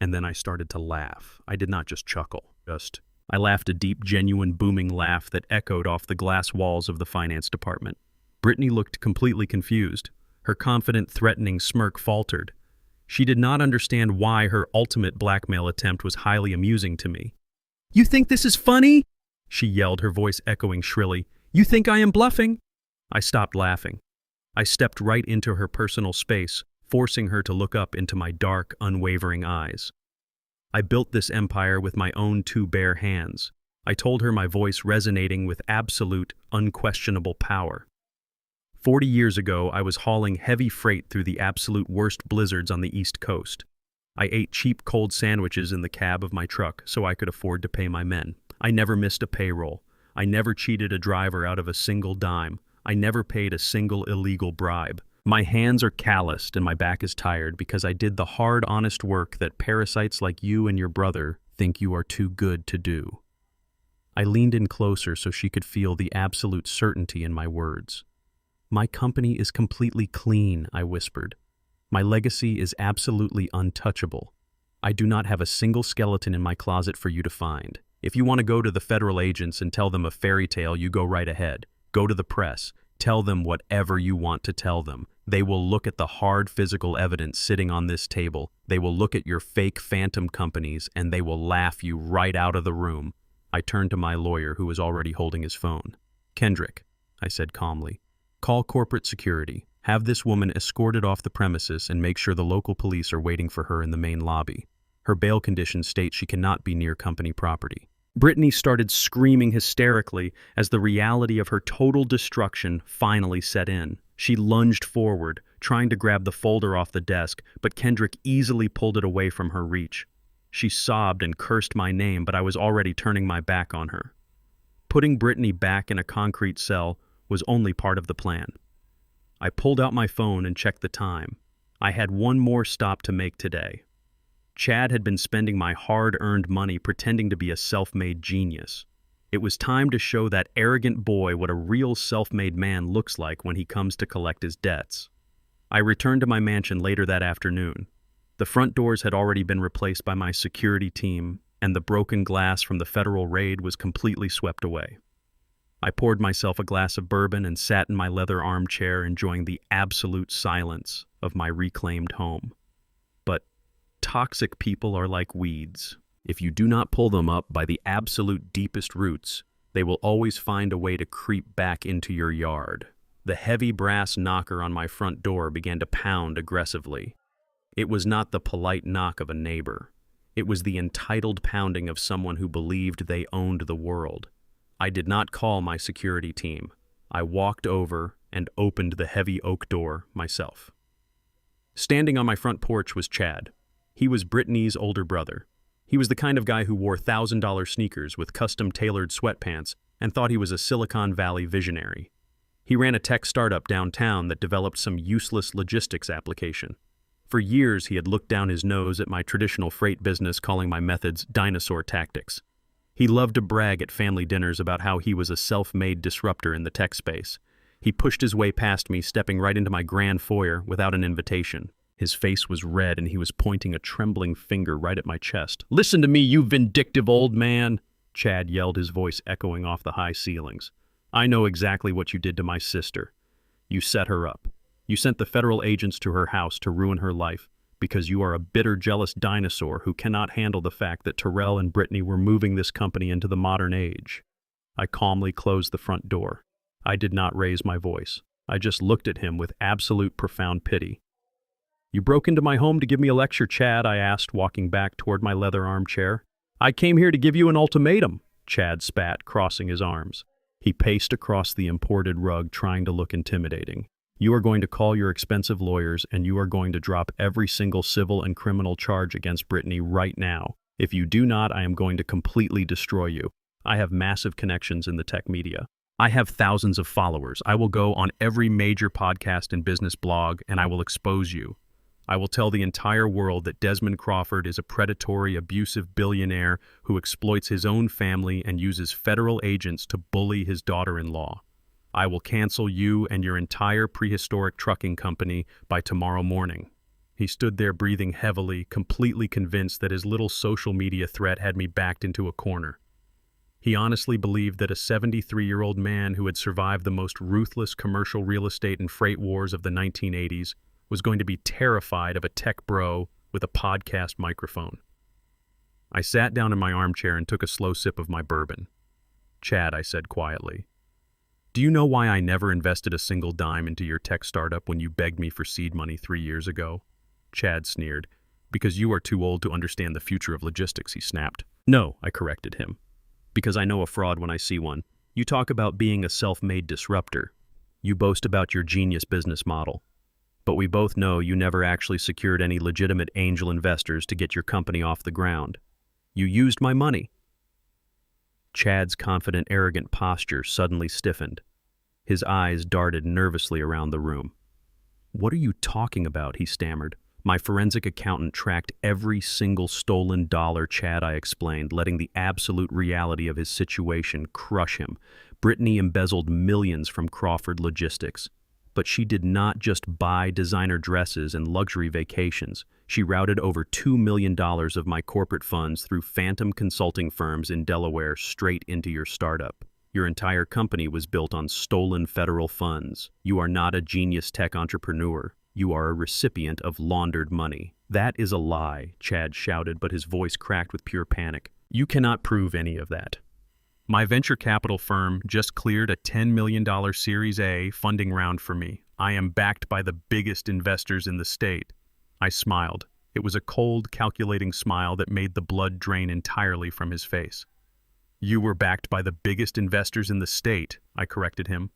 And then I started to laugh. I did not just chuckle. I laughed a deep, genuine, booming laugh that echoed off the glass walls of the finance department. Brittany looked completely confused. Her confident, threatening smirk faltered. She did not understand why her ultimate blackmail attempt was highly amusing to me. "You think this is funny?" she yelled, her voice echoing shrilly. "You think I am bluffing?" I stopped laughing. I stepped right into her personal space, forcing her to look up into my dark, unwavering eyes. I built this empire with my own two bare hands. I told her, my voice resonating with absolute, unquestionable power. 40 years ago, I was hauling heavy freight through the absolute worst blizzards on the East Coast. I ate cheap cold sandwiches in the cab of my truck so I could afford to pay my men. I never missed a payroll. I never cheated a driver out of a single dime. I never paid a single illegal bribe. My hands are calloused and my back is tired because I did the hard, honest work that parasites like you and your brother think you are too good to do. I leaned in closer so she could feel the absolute certainty in my words. "My company is completely clean," I whispered. "My legacy is absolutely untouchable. I do not have a single skeleton in my closet for you to find. If you want to go to the federal agents and tell them a fairy tale, you go right ahead. Go to the press. Tell them whatever you want to tell them. They will look at the hard physical evidence sitting on this table. They will look at your fake phantom companies, and they will laugh you right out of the room." I turned to my lawyer, who was already holding his phone. "Kendrick," I said calmly, "call corporate security. Have this woman escorted off the premises and make sure the local police are waiting for her in the main lobby. Her bail conditions state she cannot be near company property." Brittany started screaming hysterically as the reality of her total destruction finally set in. She lunged forward, trying to grab the folder off the desk, but Kendrick easily pulled it away from her reach. She sobbed and cursed my name, but I was already turning my back on her. Putting Brittany back in a concrete cell was only part of the plan. I pulled out my phone and checked the time. I had one more stop to make today. Chad had been spending my hard-earned money pretending to be a self-made genius. It was time to show that arrogant boy what a real self-made man looks like when he comes to collect his debts. I returned to my mansion later that afternoon. The front doors had already been replaced by my security team, and the broken glass from the federal raid was completely swept away. I poured myself a glass of bourbon and sat in my leather armchair, enjoying the absolute silence of my reclaimed home. But toxic people are like weeds. If you do not pull them up by the absolute deepest roots, they will always find a way to creep back into your yard. The heavy brass knocker on my front door began to pound aggressively. It was not the polite knock of a neighbor. It was the entitled pounding of someone who believed they owned the world. I did not call my security team. I walked over and opened the heavy oak door myself. Standing on my front porch was Chad. He was Brittany's older brother. He was the kind of guy who wore $1,000 sneakers with custom-tailored sweatpants and thought he was a Silicon Valley visionary. He ran a tech startup downtown that developed some useless logistics application. For years, he had looked down his nose at my traditional freight business, calling my methods dinosaur tactics. He loved to brag at family dinners about how he was a self-made disruptor in the tech space. He pushed his way past me, stepping right into my grand foyer without an invitation. His face was red, and he was pointing a trembling finger right at my chest. "Listen to me, you vindictive old man!" Chad yelled, his voice echoing off the high ceilings. "I know exactly what you did to my sister. You set her up. You sent the federal agents to her house to ruin her life because you are a bitter, jealous dinosaur who cannot handle the fact that Terrell and Brittany were moving this company into the modern age." I calmly closed the front door. I did not raise my voice. I just looked at him with absolute profound pity. "You broke into my home to give me a lecture, Chad?" I asked, walking back toward my leather armchair. "I came here to give you an ultimatum," Chad spat, crossing his arms. He paced across the imported rug, trying to look intimidating. "You are going to call your expensive lawyers, and you are going to drop every single civil and criminal charge against Brittany right now. If you do not, I am going to completely destroy you. I have massive connections in the tech media. I have thousands of followers. I will go on every major podcast and business blog, and I will expose you. I will tell the entire world that Desmond Crawford is a predatory, abusive billionaire who exploits his own family and uses federal agents to bully his daughter-in-law. I will cancel you and your entire prehistoric trucking company by tomorrow morning." He stood there breathing heavily, completely convinced that his little social media threat had me backed into a corner. He honestly believed that a 73-year-old man who had survived the most ruthless commercial real estate and freight wars of the 1980s was going to be terrified of a tech bro with a podcast microphone. I sat down in my armchair and took a slow sip of my bourbon. "Chad," I said quietly, "do you know why I never invested a single dime into your tech startup when you begged me for seed money 3 years ago?" Chad sneered. "Because you are too old to understand the future of logistics," he snapped. "No," I corrected him. "Because I know a fraud when I see one. You talk about being a self-made disruptor. You boast about your genius business model. But we both know you never actually secured any legitimate angel investors to get your company off the ground. You used my money." Chad's confident, arrogant posture suddenly stiffened. His eyes darted nervously around the room. "What are you talking about?" he stammered. "My forensic accountant tracked every single stolen dollar, Chad," I explained, letting the absolute reality of his situation crush him. Brittany embezzled millions from Crawford Logistics. But she did not just buy designer dresses and luxury vacations. She routed over $2 million of my corporate funds through phantom consulting firms in Delaware straight into your startup. Your entire company was built on stolen federal funds. You are not a genius tech entrepreneur. You are a recipient of laundered money." "That is a lie," Chad shouted, but his voice cracked with pure panic. "You cannot prove any of that. My venture capital firm just cleared a $10 million Series A funding round for me. I am backed by the biggest investors in the state." I smiled. It was a cold, calculating smile that made the blood drain entirely from his face. "You were backed by the biggest investors in the state," I corrected him.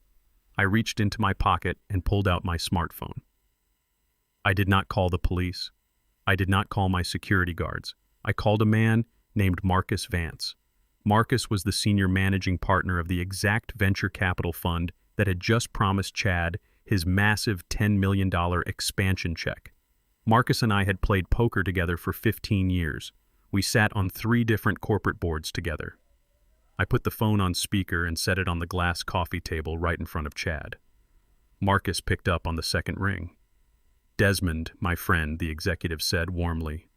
I reached into my pocket and pulled out my smartphone. I did not call the police. I did not call my security guards. I called a man named Marcus Vance. Marcus was the senior managing partner of the exact venture capital fund that had just promised Chad his massive $10 million expansion check. Marcus and I had played poker together for 15 years. We sat on 3 different corporate boards together. I put the phone on speaker and set it on the glass coffee table right in front of Chad. Marcus picked up on the second ring. "Desmond, my friend," the executive said warmly.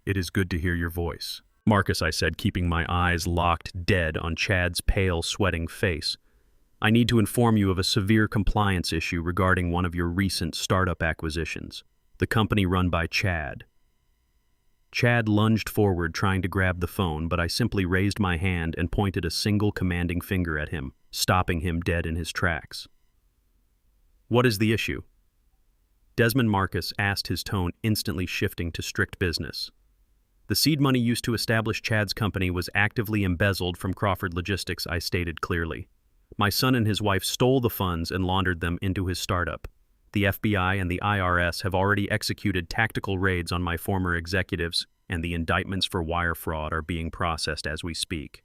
"It is good to hear your voice." "Marcus," I said, keeping my eyes locked dead on Chad's pale, sweating face. "I need to inform you of a severe compliance issue regarding one of your recent startup acquisitions, the company run by Chad." Chad lunged forward trying to grab the phone, but I simply raised my hand and pointed a single commanding finger at him, stopping him dead in his tracks. "What is the issue?" Desmond Marcus asked, his tone instantly shifting to strict business. "The seed money used to establish Chad's company was actively embezzled from Crawford Logistics," I stated clearly. "My son and his wife stole the funds and laundered them into his startup. The FBI and the IRS have already executed tactical raids on my former executives, and the indictments for wire fraud are being processed as we speak.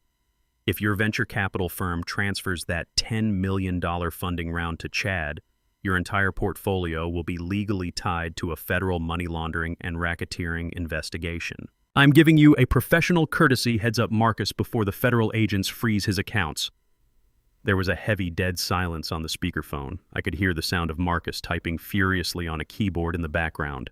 If your venture capital firm transfers that $10 million funding round to Chad, your entire portfolio will be legally tied to a federal money laundering and racketeering investigation. I'm giving you a professional courtesy heads up, Marcus, before the federal agents freeze his accounts." There was a heavy, dead silence on the speakerphone. I could hear the sound of Marcus typing furiously on a keyboard in the background.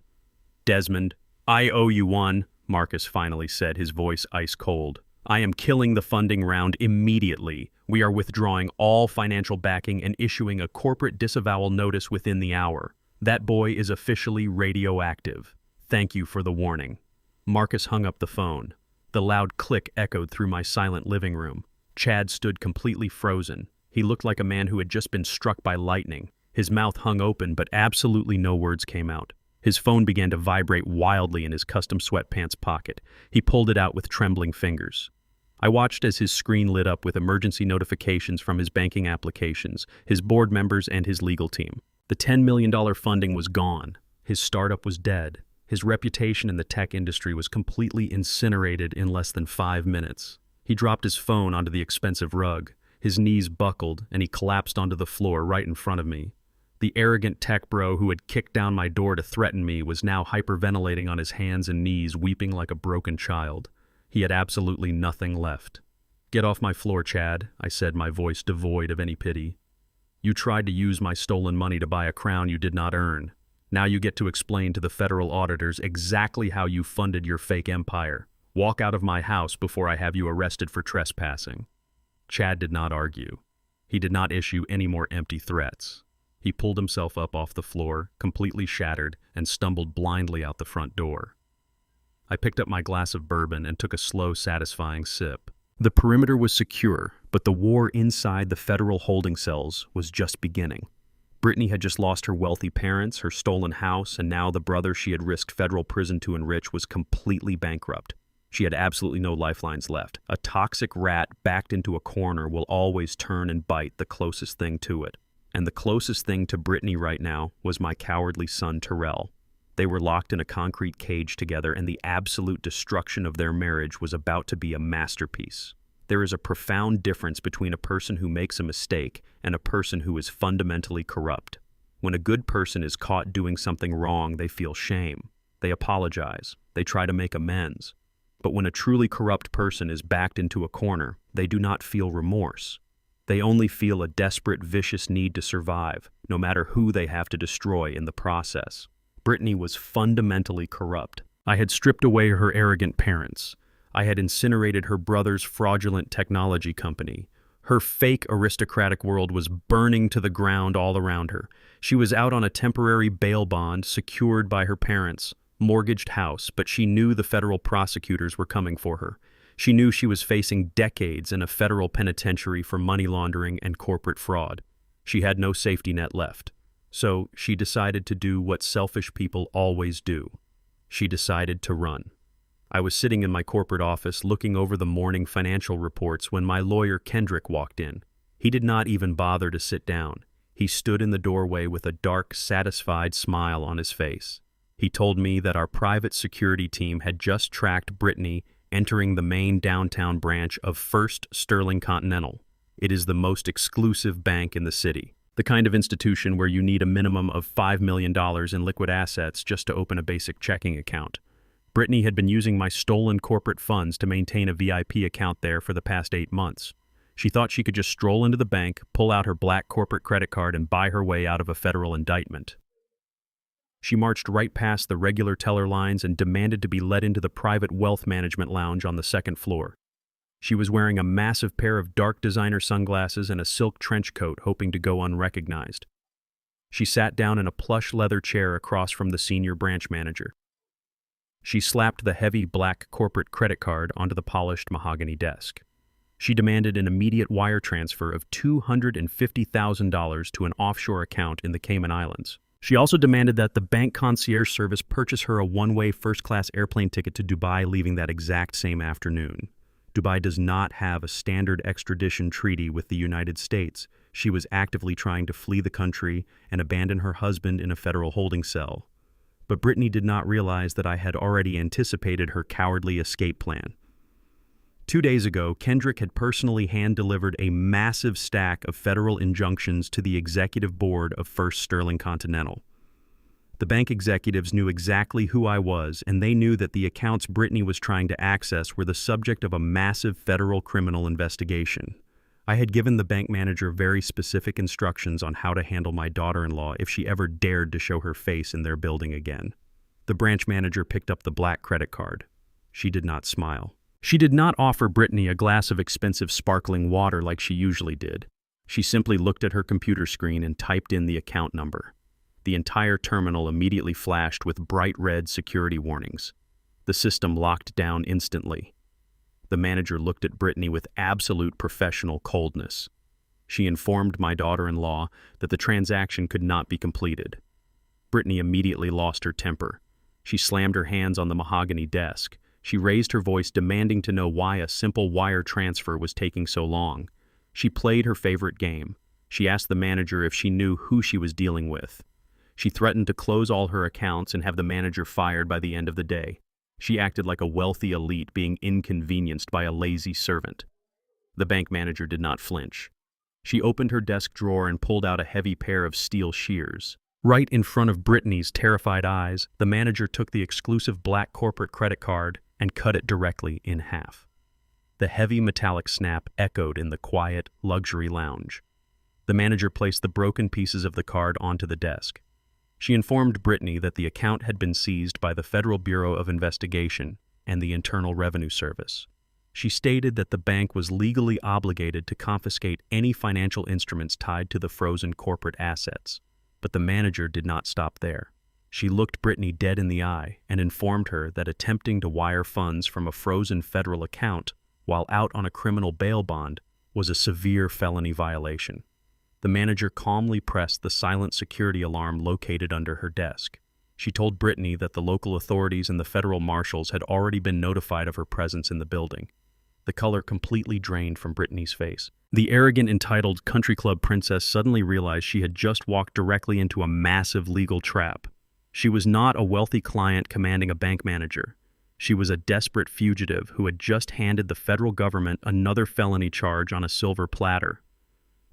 "Desmond, I owe you one," Marcus finally said, his voice ice cold. "I am killing the funding round immediately. We are withdrawing all financial backing and issuing a corporate disavowal notice within the hour. That boy is officially radioactive. Thank you for the warning." Marcus hung up the phone. The loud click echoed through my silent living room. Chad stood completely frozen. He looked like a man who had just been struck by lightning. His mouth hung open, but absolutely no words came out. His phone began to vibrate wildly in his custom sweatpants pocket. He pulled it out with trembling fingers. I watched as his screen lit up with emergency notifications from his banking applications, his board members, and his legal team. The $10 million funding was gone. His startup was dead. His reputation in the tech industry was completely incinerated in less than 5 minutes. He dropped his phone onto the expensive rug. His knees buckled, and he collapsed onto the floor right in front of me. The arrogant tech bro who had kicked down my door to threaten me was now hyperventilating on his hands and knees, weeping like a broken child. He had absolutely nothing left. "Get off my floor, Chad," I said, my voice devoid of any pity. "You tried to use my stolen money to buy a crown you did not earn. Now you get to explain to the federal auditors exactly how you funded your fake empire. Walk out of my house before I have you arrested for trespassing." Chad did not argue. He did not issue any more empty threats. He pulled himself up off the floor, completely shattered, and stumbled blindly out the front door. I picked up my glass of bourbon and took a slow, satisfying sip. The perimeter was secure, but the war inside the federal holding cells was just beginning. Brittany had just lost her wealthy parents, her stolen house, and now the brother she had risked federal prison to enrich was completely bankrupt. She had absolutely no lifelines left. A toxic rat backed into a corner will always turn and bite the closest thing to it. And the closest thing to Brittany right now was my cowardly son, Terrell. They were locked in a concrete cage together, and the absolute destruction of their marriage was about to be a masterpiece. There is a profound difference between a person who makes a mistake and a person who is fundamentally corrupt. When a good person is caught doing something wrong, they feel shame. They apologize. They try to make amends. But when a truly corrupt person is backed into a corner, they do not feel remorse. They only feel a desperate, vicious need to survive, no matter who they have to destroy in the process. Brittany was fundamentally corrupt. I had stripped away her arrogant parents. I had incinerated her brother's fraudulent technology company. Her fake aristocratic world was burning to the ground all around her. She was out on a temporary bail bond secured by her parents' mortgaged house, but she knew the federal prosecutors were coming for her. She knew she was facing decades in a federal penitentiary for money laundering and corporate fraud. She had no safety net left. So she decided to do what selfish people always do. She decided to run. I was sitting in my corporate office looking over the morning financial reports when my lawyer Kendrick walked in. He did not even bother to sit down. He stood in the doorway with a dark, satisfied smile on his face. He told me that our private security team had just tracked Brittany entering the main downtown branch of First Sterling Continental. It is the most exclusive bank in the city, the kind of institution where you need a minimum of $5 million in liquid assets just to open a basic checking account. Brittany had been using my stolen corporate funds to maintain a VIP account there for the past 8 months. She thought she could just stroll into the bank, pull out her black corporate credit card, and buy her way out of a federal indictment. She marched right past the regular teller lines and demanded to be let into the private wealth management lounge on the second floor. She was wearing a massive pair of dark designer sunglasses and a silk trench coat, hoping to go unrecognized. She sat down in a plush leather chair across from the senior branch manager. She slapped the heavy black corporate credit card onto the polished mahogany desk. She demanded an immediate wire transfer of $250,000 to an offshore account in the Cayman Islands. She also demanded that the bank concierge service purchase her a one-way first-class airplane ticket to Dubai, leaving that exact same afternoon. Dubai does not have a standard extradition treaty with the United States. She was actively trying to flee the country and abandon her husband in a federal holding cell. But Brittany did not realize that I had already anticipated her cowardly escape plan. 2 days ago, Kendrick had personally hand-delivered a massive stack of federal injunctions to the executive board of First Sterling Continental. The bank executives knew exactly who I was, and they knew that the accounts Brittany was trying to access were the subject of a massive federal criminal investigation. I had given the bank manager very specific instructions on how to handle my daughter-in-law if she ever dared to show her face in their building again. The branch manager picked up the black credit card. She did not smile. She did not offer Brittany a glass of expensive sparkling water like she usually did. She simply looked at her computer screen and typed in the account number. The entire terminal immediately flashed with bright red security warnings. The system locked down instantly. The manager looked at Brittany with absolute professional coldness. She informed my daughter-in-law that the transaction could not be completed. Brittany immediately lost her temper. She slammed her hands on the mahogany desk. She raised her voice, demanding to know why a simple wire transfer was taking so long. She played her favorite game. She asked the manager if she knew who she was dealing with. She threatened to close all her accounts and have the manager fired by the end of the day. She acted like a wealthy elite being inconvenienced by a lazy servant. The bank manager did not flinch. She opened her desk drawer and pulled out a heavy pair of steel shears. Right in front of Brittany's terrified eyes, the manager took the exclusive black corporate credit card and cut it directly in half. The heavy metallic snap echoed in the quiet, luxury lounge. The manager placed the broken pieces of the card onto the desk. She informed Brittany that the account had been seized by the Federal Bureau of Investigation and the Internal Revenue Service. She stated that the bank was legally obligated to confiscate any financial instruments tied to the frozen corporate assets. But the manager did not stop there. She looked Brittany dead in the eye and informed her that attempting to wire funds from a frozen federal account while out on a criminal bail bond was a severe felony violation. The manager calmly pressed the silent security alarm located under her desk. She told Brittany that the local authorities and the federal marshals had already been notified of her presence in the building. The color completely drained from Brittany's face. The arrogant, entitled country club princess suddenly realized she had just walked directly into a massive legal trap. She was not a wealthy client commanding a bank manager. She was a desperate fugitive who had just handed the federal government another felony charge on a silver platter.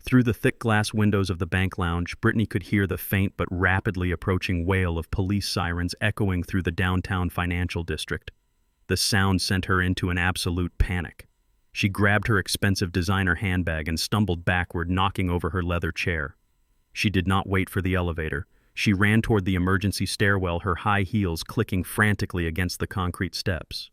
Through the thick glass windows of the bank lounge, Brittany could hear the faint but rapidly approaching wail of police sirens echoing through the downtown financial district. The sound sent her into an absolute panic. She grabbed her expensive designer handbag and stumbled backward, knocking over her leather chair. She did not wait for the elevator. She ran toward the emergency stairwell, her high heels clicking frantically against the concrete steps.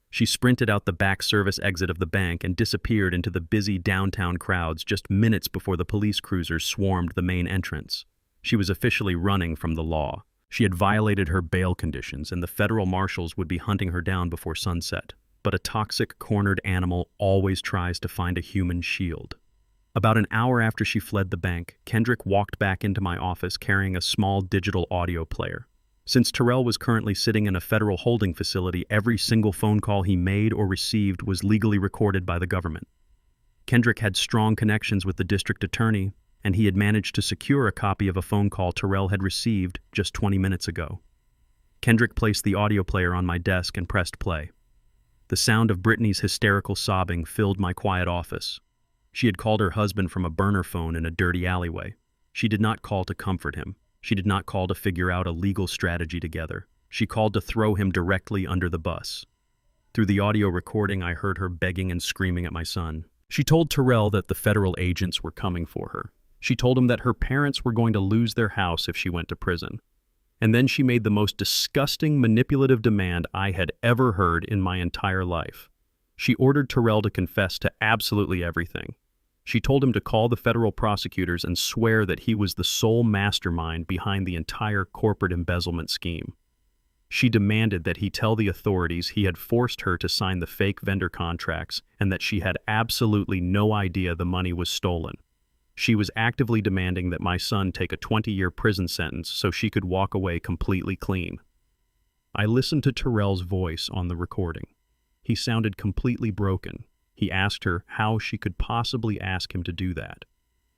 She sprinted out the back service exit of the bank and disappeared into the busy downtown crowds just minutes before the police cruisers swarmed the main entrance. She was officially running from the law. She had violated her bail conditions, and the federal marshals would be hunting her down before sunset. But a toxic, cornered animal always tries to find a human shield. About an hour after she fled the bank, Kendrick walked back into my office carrying a small digital audio player. Since Terrell was currently sitting in a federal holding facility, every single phone call he made or received was legally recorded by the government. Kendrick had strong connections with the district attorney, and he had managed to secure a copy of a phone call Terrell had received just 20 minutes ago. Kendrick placed the audio player on my desk and pressed play. The sound of Brittany's hysterical sobbing filled my quiet office. She had called her husband from a burner phone in a dirty alleyway. She did not call to comfort him. She did not call to figure out a legal strategy together. She called to throw him directly under the bus. Through the audio recording, I heard her begging and screaming at my son. She told Terrell that the federal agents were coming for her. She told him that her parents were going to lose their house if she went to prison. And then she made the most disgusting, manipulative demand I had ever heard in my entire life. She ordered Terrell to confess to absolutely everything. She told him to call the federal prosecutors and swear that he was the sole mastermind behind the entire corporate embezzlement scheme. She demanded that he tell the authorities he had forced her to sign the fake vendor contracts and that she had absolutely no idea the money was stolen. She was actively demanding that my son take a 20-year prison sentence so she could walk away completely clean. I listened to Terrell's voice on the recording. He sounded completely broken. He asked her how she could possibly ask him to do that.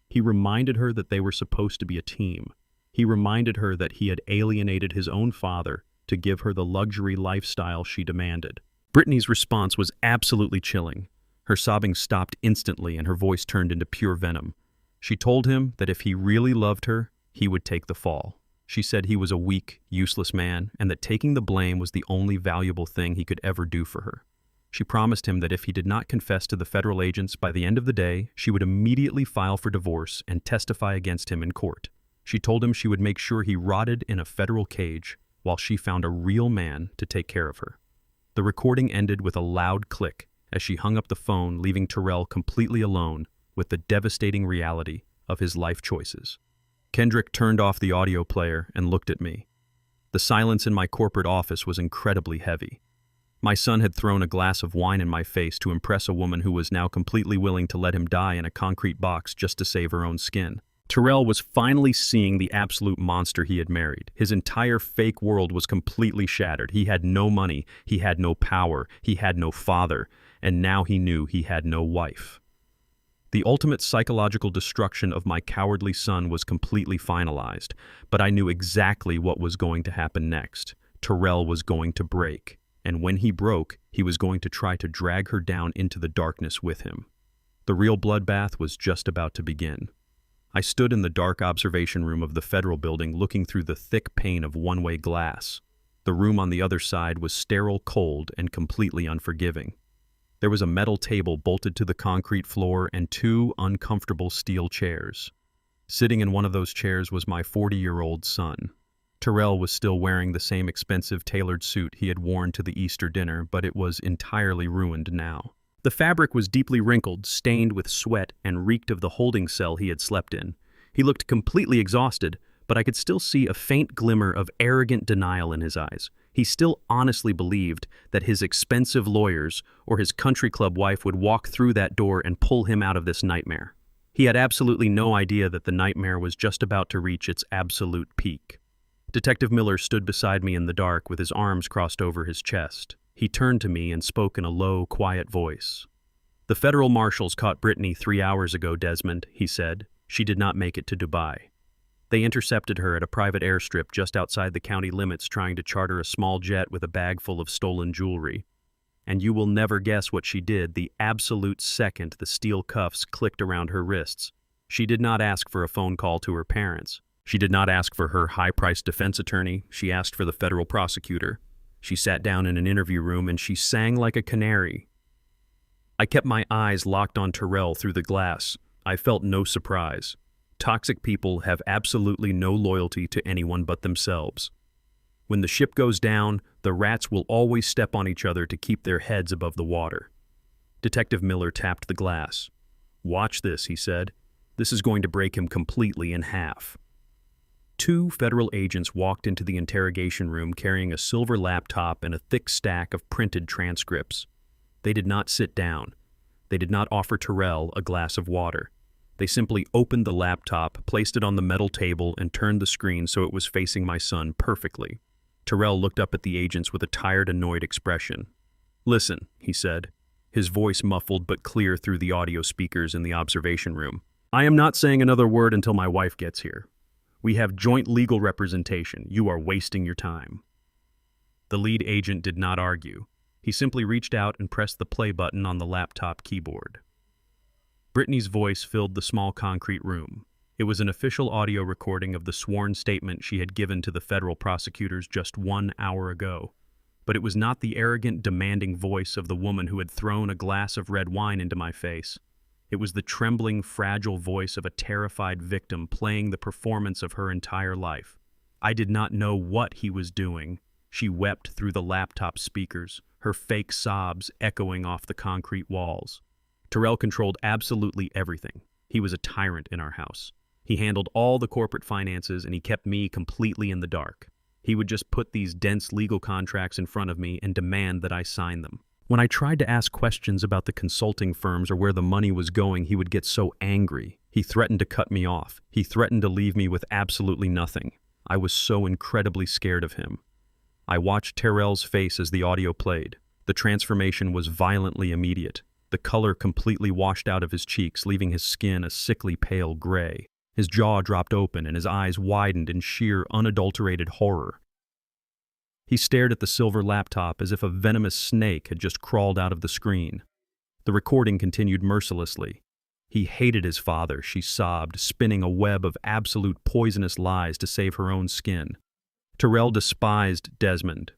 He reminded her that they were supposed to be a team. He reminded her that he had alienated his own father to give her the luxury lifestyle she demanded. Brittany's response was absolutely chilling. Her sobbing stopped instantly and her voice turned into pure venom. She told him that if he really loved her, he would take the fall. She said he was a weak, useless man and that taking the blame was the only valuable thing he could ever do for her. She promised him that if he did not confess to the federal agents by the end of the day, she would immediately file for divorce and testify against him in court. She told him she would make sure he rotted in a federal cage while she found a real man to take care of her. The recording ended with a loud click as she hung up the phone, leaving Terrell completely alone with the devastating reality of his life choices. Kendrick turned off the audio player and looked at me. The silence in my corporate office was incredibly heavy. My son had thrown a glass of wine in my face to impress a woman who was now completely willing to let him die in a concrete box just to save her own skin. Terrell was finally seeing the absolute monster he had married. His entire fake world was completely shattered. He had no money, he had no power, he had no father, and now he knew he had no wife. The ultimate psychological destruction of my cowardly son was completely finalized, but I knew exactly what was going to happen next. Terrell was going to break, and when he broke, he was going to try to drag her down into the darkness with him. The real bloodbath was just about to begin. I stood in the dark observation room of the federal building looking through the thick pane of one-way glass. The room on the other side was sterile, cold, and completely unforgiving. There was a metal table bolted to the concrete floor and two uncomfortable steel chairs. Sitting in one of those chairs was my 40-year-old son. Terrell was still wearing the same expensive tailored suit he had worn to the Easter dinner, but it was entirely ruined now. The fabric was deeply wrinkled, stained with sweat, and reeked of the holding cell he had slept in. He looked completely exhausted, but I could still see a faint glimmer of arrogant denial in his eyes. He still honestly believed that his expensive lawyers or his country club wife would walk through that door and pull him out of this nightmare. He had absolutely no idea that the nightmare was just about to reach its absolute peak. Detective Miller stood beside me in the dark with his arms crossed over his chest. He turned to me and spoke in a low, quiet voice. "The federal marshals caught Brittany 3 hours ago, Desmond," he said. "She did not make it to Dubai. They intercepted her at a private airstrip just outside the county limits trying to charter a small jet with a bag full of stolen jewelry. And you will never guess what she did the absolute second the steel cuffs clicked around her wrists. She did not ask for a phone call to her parents. She did not ask for her high-priced defense attorney. She asked for the federal prosecutor. She sat down in an interview room and she sang like a canary." I kept my eyes locked on Terrell through the glass. I felt no surprise. Toxic people have absolutely no loyalty to anyone but themselves. When the ship goes down, the rats will always step on each other to keep their heads above the water. Detective Miller tapped the glass. "Watch this," he said. "This is going to break him completely in half." 2 federal agents walked into the interrogation room carrying a silver laptop and a thick stack of printed transcripts. They did not sit down. They did not offer Terrell a glass of water. They simply opened the laptop, placed it on the metal table, and turned the screen so it was facing my son perfectly. Terrell looked up at the agents with a tired, annoyed expression. "Listen," he said, his voice muffled but clear through the audio speakers in the observation room. "I am not saying another word until my wife gets here. We have joint legal representation. You are wasting your time." The lead agent did not argue. He simply reached out and pressed the play button on the laptop keyboard. Brittany's voice filled the small concrete room. It was an official audio recording of the sworn statement she had given to the federal prosecutors just 1 hour ago. But it was not the arrogant, demanding voice of the woman who had thrown a glass of red wine into my face. It was the trembling, fragile voice of a terrified victim playing the performance of her entire life. I did not know what he was doing. She wept through the laptop speakers, her fake sobs echoing off the concrete walls. Terrell controlled absolutely everything. He was a tyrant in our house. He handled all the corporate finances and he kept me completely in the dark. He would just put these dense legal contracts in front of me and demand that I sign them. When I tried to ask questions about the consulting firms or where the money was going, he would get so angry. He threatened to cut me off. He threatened to leave me with absolutely nothing. I was so incredibly scared of him. I watched Terrell's face as the audio played. The transformation was violently immediate. The color completely washed out of his cheeks, leaving his skin a sickly pale gray. His jaw dropped open and his eyes widened in sheer, unadulterated horror. He stared at the silver laptop as if a venomous snake had just crawled out of the screen. The recording continued mercilessly. He hated his father, she sobbed, spinning a web of absolute poisonous lies to save her own skin. Terrell despised Desmond.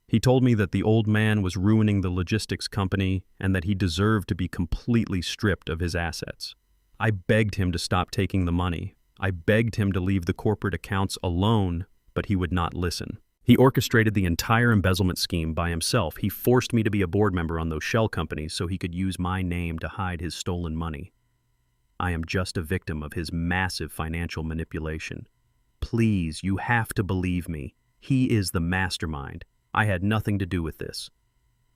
He told me that the old man was ruining the logistics company and that he deserved to be completely stripped of his assets. I begged him to stop taking the money. I begged him to leave the corporate accounts alone, but he would not listen. He orchestrated the entire embezzlement scheme by himself. He forced me to be a board member on those shell companies so he could use my name to hide his stolen money. I am just a victim of his massive financial manipulation. Please, you have to believe me. He is the mastermind. I had nothing to do with this.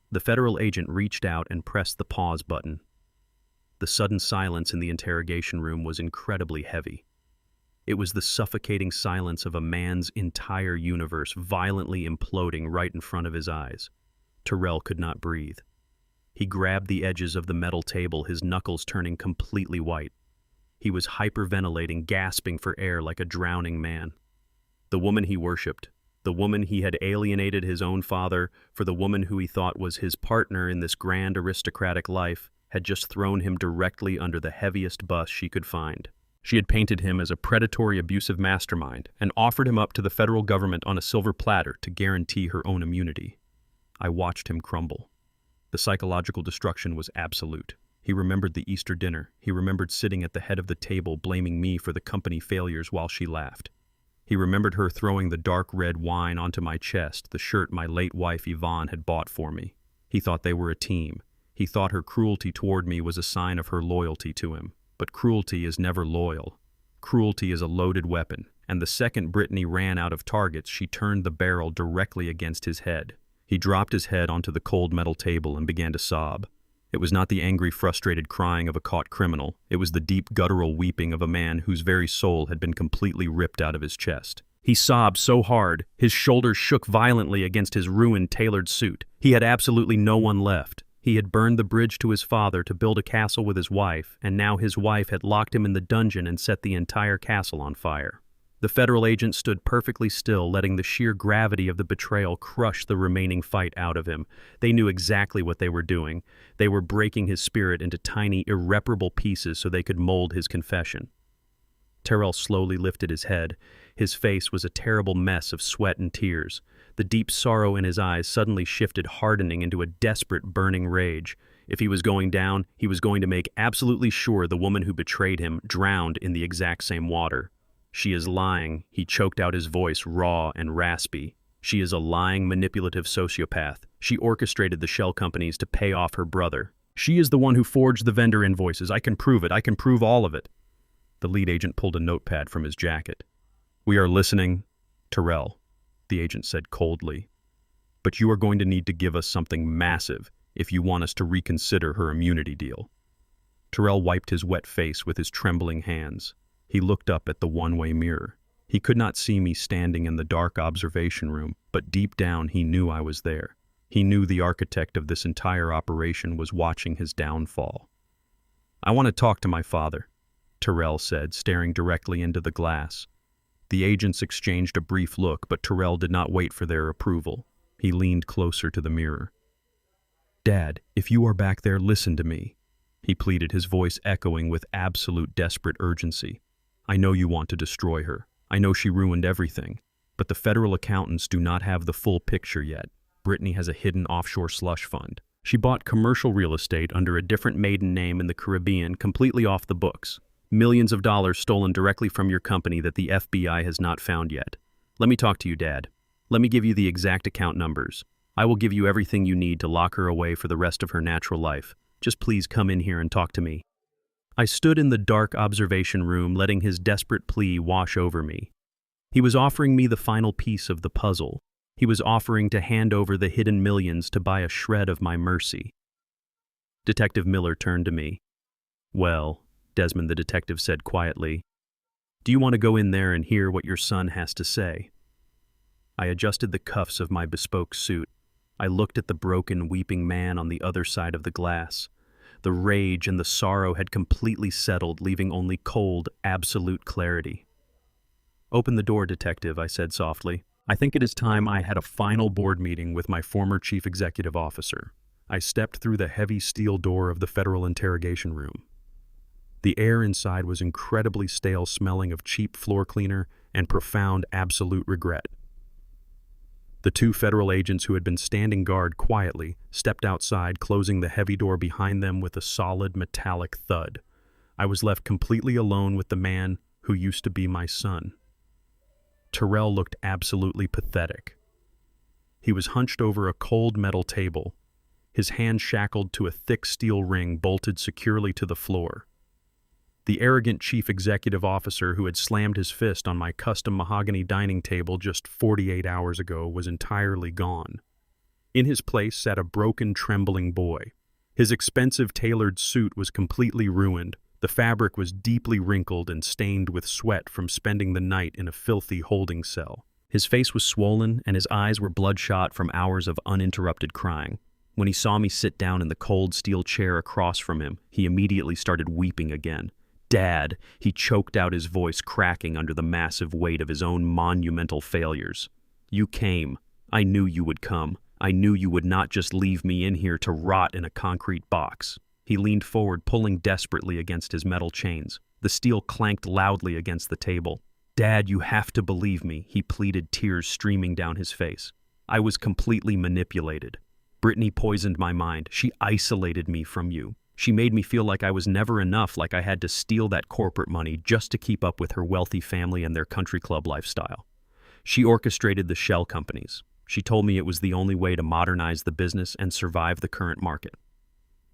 The federal agent reached out and pressed the pause button. The sudden silence in the interrogation room was incredibly heavy. It was the suffocating silence of a man's entire universe violently imploding right in front of his eyes. Terrell could not breathe. He grabbed the edges of the metal table, his knuckles turning completely white. He was hyperventilating, gasping for air like a drowning man. The woman he worshipped, the woman he had alienated his own father for the woman who he thought was his partner in this grand aristocratic life, had just thrown him directly under the heaviest bus she could find. She had painted him as a predatory, abusive mastermind and offered him up to the federal government on a silver platter to guarantee her own immunity. I watched him crumble. The psychological destruction was absolute. He remembered the Easter dinner. He remembered sitting at the head of the table blaming me for the company failures while she laughed. He remembered her throwing the dark red wine onto my chest, the shirt my late wife Yvonne had bought for me. He thought they were a team. He thought her cruelty toward me was a sign of her loyalty to him. But cruelty is never loyal. Cruelty is a loaded weapon, and the second Brittany ran out of targets, she turned the barrel directly against his head. He dropped his head onto the cold metal table and began to sob. It was not the angry, frustrated crying of a caught criminal. It was the deep, guttural weeping of a man whose very soul had been completely ripped out of his chest. He sobbed so hard, his shoulders shook violently against his ruined, tailored suit. He had absolutely no one left. He had burned the bridge to his father to build a castle with his wife, and now his wife had locked him in the dungeon and set the entire castle on fire. The federal agent stood perfectly still, letting the sheer gravity of the betrayal crush the remaining fight out of him. They knew exactly what they were doing. They were breaking his spirit into tiny, irreparable pieces so they could mold his confession. Terrell slowly lifted his head. His face was a terrible mess of sweat and tears. The deep sorrow in his eyes suddenly shifted, hardening into a desperate, burning rage. If he was going down, he was going to make absolutely sure the woman who betrayed him drowned in the exact same water. She is lying. He choked out his voice, raw and raspy. She is a lying, manipulative sociopath. She orchestrated the shell companies to pay off her brother. She is the one who forged the vendor invoices. I can prove it. I can prove all of it. The lead agent pulled a notepad from his jacket. "We are listening, Terrell," the agent said coldly. "But you are going to need to give us something massive if you want us to reconsider her immunity deal." Terrell wiped his wet face with his trembling hands. He looked up at the one-way mirror. He could not see me standing in the dark observation room, but deep down he knew I was there. He knew the architect of this entire operation was watching his downfall. "I want to talk to my father," Terrell said, staring directly into the glass. The agents exchanged a brief look, but Terrell did not wait for their approval. He leaned closer to the mirror. "Dad, if you are back there, listen to me," he pleaded, his voice echoing with absolute desperate urgency. "I know you want to destroy her. I know she ruined everything. But the federal accountants do not have the full picture yet. Brittany has a hidden offshore slush fund. She bought commercial real estate under a different maiden name in the Caribbean, completely off the books. Millions of dollars stolen directly from your company that the FBI has not found yet. Let me talk to you, Dad. Let me give you the exact account numbers. I will give you everything you need to lock her away for the rest of her natural life. Just please come in here and talk to me." I stood in the dark observation room, letting his desperate plea wash over me. He was offering me the final piece of the puzzle. He was offering to hand over the hidden millions to buy a shred of my mercy. Detective Miller turned to me. "Well," Desmond the detective said quietly, "do you want to go in there and hear what your son has to say?" I adjusted the cuffs of my bespoke suit. I looked at the broken, weeping man on the other side of the glass. The rage and the sorrow had completely settled, leaving only cold, absolute clarity. "Open the door, detective," I said softly. "I think it is time I had a final board meeting with my former chief executive officer." I stepped through the heavy steel door of the federal interrogation room. The air inside was incredibly stale, smelling of cheap floor cleaner and profound, absolute regret. The two federal agents who had been standing guard quietly stepped outside, closing the heavy door behind them with a solid metallic thud. I was left completely alone with the man who used to be my son. Terrell looked absolutely pathetic. He was hunched over a cold metal table, his hand shackled to a thick steel ring bolted securely to the floor. The arrogant chief executive officer who had slammed his fist on my custom mahogany dining table just 48 hours ago was entirely gone. In his place sat a broken, trembling boy. His expensive tailored suit was completely ruined. The fabric was deeply wrinkled and stained with sweat from spending the night in a filthy holding cell. His face was swollen and his eyes were bloodshot from hours of uninterrupted crying. When he saw me sit down in the cold steel chair across from him, he immediately started weeping again. "Dad," he choked out, his voice cracking under the massive weight of his own monumental failures. "You came. I knew you would come. I knew you would not just leave me in here to rot in a concrete box." He leaned forward, pulling desperately against his metal chains. The steel clanked loudly against the table. "Dad, you have to believe me," he pleaded, tears streaming down his face. "I was completely manipulated. Brittany poisoned my mind. She isolated me from you. She made me feel like I was never enough, like I had to steal that corporate money just to keep up with her wealthy family and their country club lifestyle. She orchestrated the shell companies. She told me it was the only way to modernize the business and survive the current market.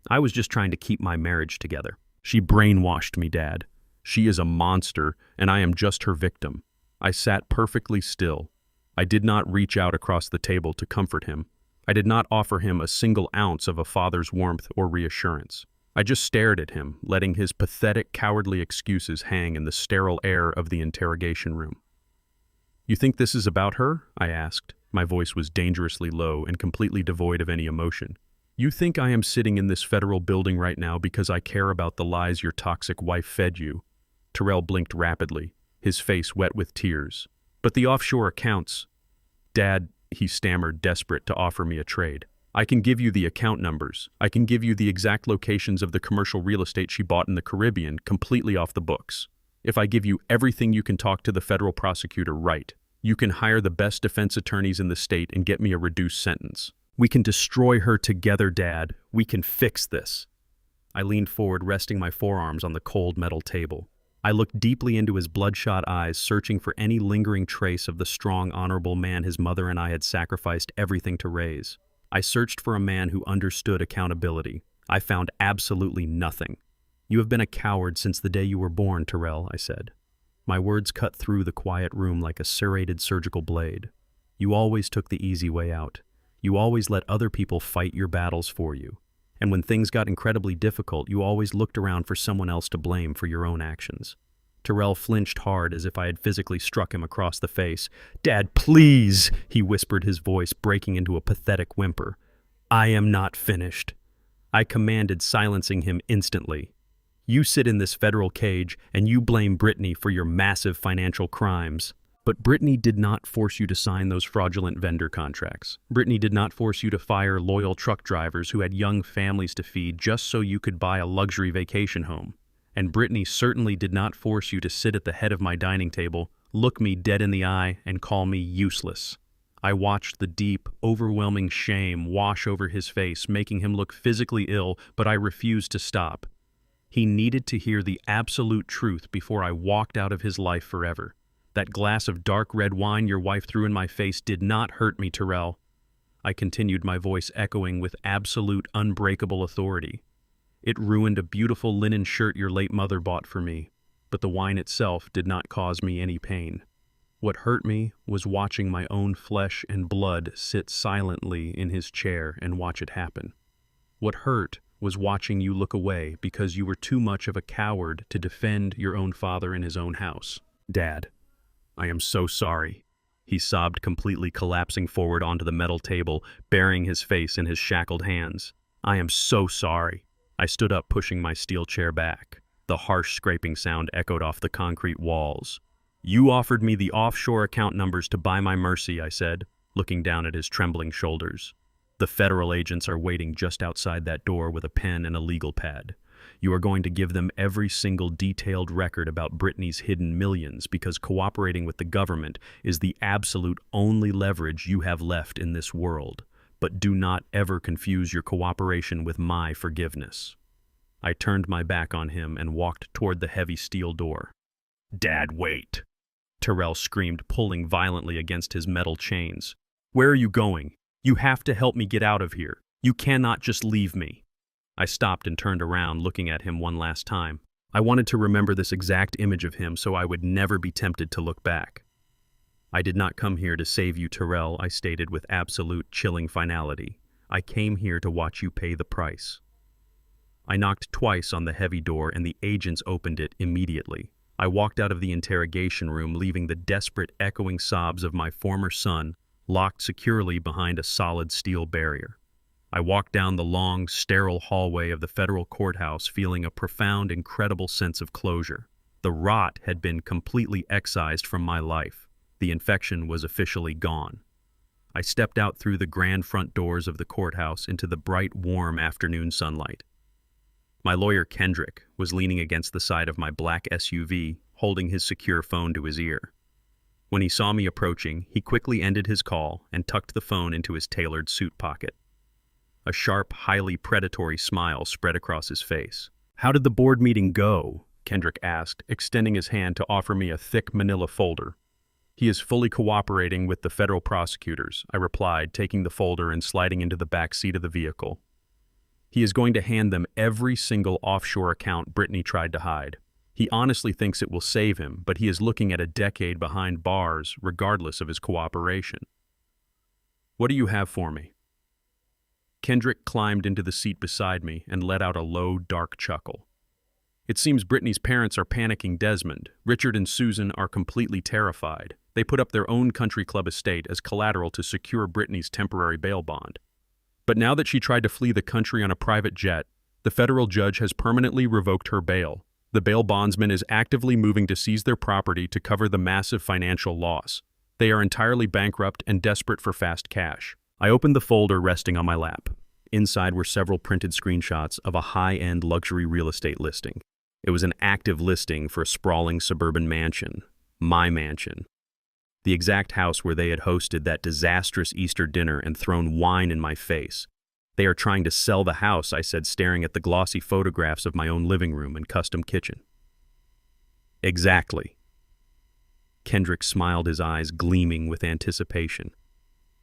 I was just trying to keep my marriage together. She brainwashed me, Dad. She is a monster, and I am just her victim." I sat perfectly still. I did not reach out across the table to comfort him. I did not offer him a single ounce of a father's warmth or reassurance. I just stared at him, letting his pathetic, cowardly excuses hang in the sterile air of the interrogation room. "You think this is about her?" I asked. My voice was dangerously low and completely devoid of any emotion. "You think I am sitting in this federal building right now because I care about the lies your toxic wife fed you?" Terrell blinked rapidly, his face wet with tears. "But the offshore accounts—" "Dad," he stammered, desperate to offer me a trade. "I can give you the account numbers. I can give you the exact locations of the commercial real estate she bought in the Caribbean, completely off the books. If I give you everything, you can talk to the federal prosecutor, right? You can hire the best defense attorneys in the state and get me a reduced sentence. We can destroy her together, Dad. We can fix this." I leaned forward, resting my forearms on the cold metal table. I looked deeply into his bloodshot eyes, searching for any lingering trace of the strong, honorable man his mother and I had sacrificed everything to raise. I searched for a man who understood accountability. I found absolutely nothing. "You have been a coward since the day you were born, Terrell," I said. My words cut through the quiet room like a serrated surgical blade. "You always took the easy way out. You always let other people fight your battles for you. And when things got incredibly difficult, you always looked around for someone else to blame for your own actions." Terrell flinched hard, as if I had physically struck him across the face. "Dad, please," he whispered, his voice breaking into a pathetic whimper. "I am not finished." I commanded, silencing him instantly. "You sit in this federal cage, and you blame Brittany for your massive financial crimes. But Brittany did not force you to sign those fraudulent vendor contracts. Brittany did not force you to fire loyal truck drivers who had young families to feed just so you could buy a luxury vacation home. And Brittany certainly did not force you to sit at the head of my dining table, look me dead in the eye, and call me useless." I watched the deep, overwhelming shame wash over his face, making him look physically ill, but I refused to stop. He needed to hear the absolute truth before I walked out of his life forever. "That glass of dark red wine your wife threw in my face did not hurt me, Terrell." I continued, my voice echoing with absolute, unbreakable authority. "It ruined a beautiful linen shirt your late mother bought for me, but the wine itself did not cause me any pain. What hurt me was watching my own flesh and blood sit silently in his chair and watch it happen. What hurt was watching you look away because you were too much of a coward to defend your own father in his own house. Dad, I am so sorry." He sobbed, completely collapsing forward onto the metal table, burying his face in his shackled hands. "I am so sorry." I stood up, pushing my steel chair back. The harsh scraping sound echoed off the concrete walls. "You offered me the offshore account numbers to buy my mercy," I said, looking down at his trembling shoulders. "The federal agents are waiting just outside that door with a pen and a legal pad. You are going to give them every single detailed record about Brittany's hidden millions because cooperating with the government is the absolute only leverage you have left in this world. But do not ever confuse your cooperation with my forgiveness." I turned my back on him and walked toward the heavy steel door. "Dad, wait!" Terrell screamed, pulling violently against his metal chains. "Where are you going? You have to help me get out of here. You cannot just leave me." I stopped and turned around, looking at him one last time. I wanted to remember this exact image of him so I would never be tempted to look back. "I did not come here to save you, Terrell," I stated with absolute, chilling finality. "I came here to watch you pay the price." I knocked twice on the heavy door and the agents opened it immediately. I walked out of the interrogation room, leaving the desperate, echoing sobs of my former son locked securely behind a solid steel barrier. I walked down the long, sterile hallway of the federal courthouse, feeling a profound, incredible sense of closure. The rot had been completely excised from my life. The infection was officially gone. I stepped out through the grand front doors of the courthouse into the bright, warm afternoon sunlight. My lawyer, Kendrick, was leaning against the side of my black SUV, holding his secure phone to his ear. When he saw me approaching, he quickly ended his call and tucked the phone into his tailored suit pocket. A sharp, highly predatory smile spread across his face. "How did the board meeting go?" Kendrick asked, extending his hand to offer me a thick manila folder. "He is fully cooperating with the federal prosecutors," I replied, taking the folder and sliding into the back seat of the vehicle. "He is going to hand them every single offshore account Brittany tried to hide. He honestly thinks it will save him, but he is looking at a decade behind bars regardless of his cooperation." "What do you have for me?" Kendrick climbed into the seat beside me and let out a low, dark chuckle. "It seems Brittany's parents are panicking Desmond. Richard and Susan are completely terrified. They put up their own country club estate as collateral to secure Brittany's temporary bail bond. But now that she tried to flee the country on a private jet, the federal judge has permanently revoked her bail. The bail bondsman is actively moving to seize their property to cover the massive financial loss. They are entirely bankrupt and desperate for fast cash." I opened the folder resting on my lap. Inside were several printed screenshots of a high-end luxury real estate listing. It was an active listing for a sprawling suburban mansion. My mansion. The exact house where they had hosted that disastrous Easter dinner and thrown wine in my face. "They are trying to sell the house," I said, staring at the glossy photographs of my own living room and custom kitchen. "Exactly." Kendrick smiled, his eyes gleaming with anticipation.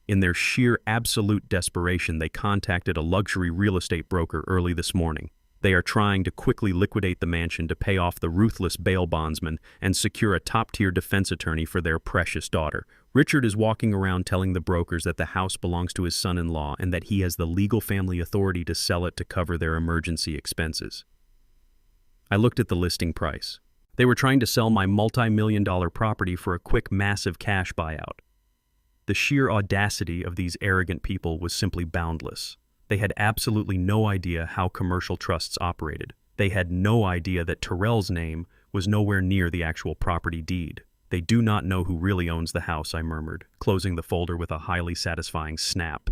In their sheer absolute desperation, they contacted a luxury real estate broker early this morning. They are trying to quickly liquidate the mansion to pay off the ruthless bail bondsman and secure a top-tier defense attorney for their precious daughter. Richard is walking around telling the brokers that the house belongs to his son-in-law and that he has the legal family authority to sell it to cover their emergency expenses. I looked at the listing price. They were trying to sell my multi-million-dollar property for a quick, massive cash buyout. The sheer audacity of these arrogant people was simply boundless. They had absolutely no idea how commercial trusts operated. They had no idea that Terrell's name was nowhere near the actual property deed. "They do not know who really owns the house," I murmured, closing the folder with a highly satisfying snap.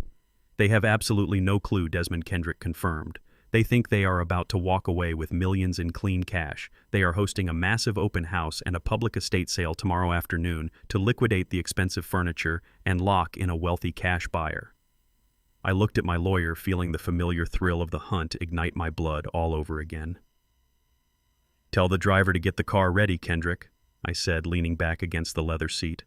"They have absolutely no clue," Desmond Kendrick confirmed. "They think they are about to walk away with millions in clean cash. They are hosting a massive open house and a public estate sale tomorrow afternoon to liquidate the expensive furniture and lock in a wealthy cash buyer." I looked at my lawyer, feeling the familiar thrill of the hunt ignite my blood all over again. "Tell the driver to get the car ready, Kendrick," I said, leaning back against the leather seat.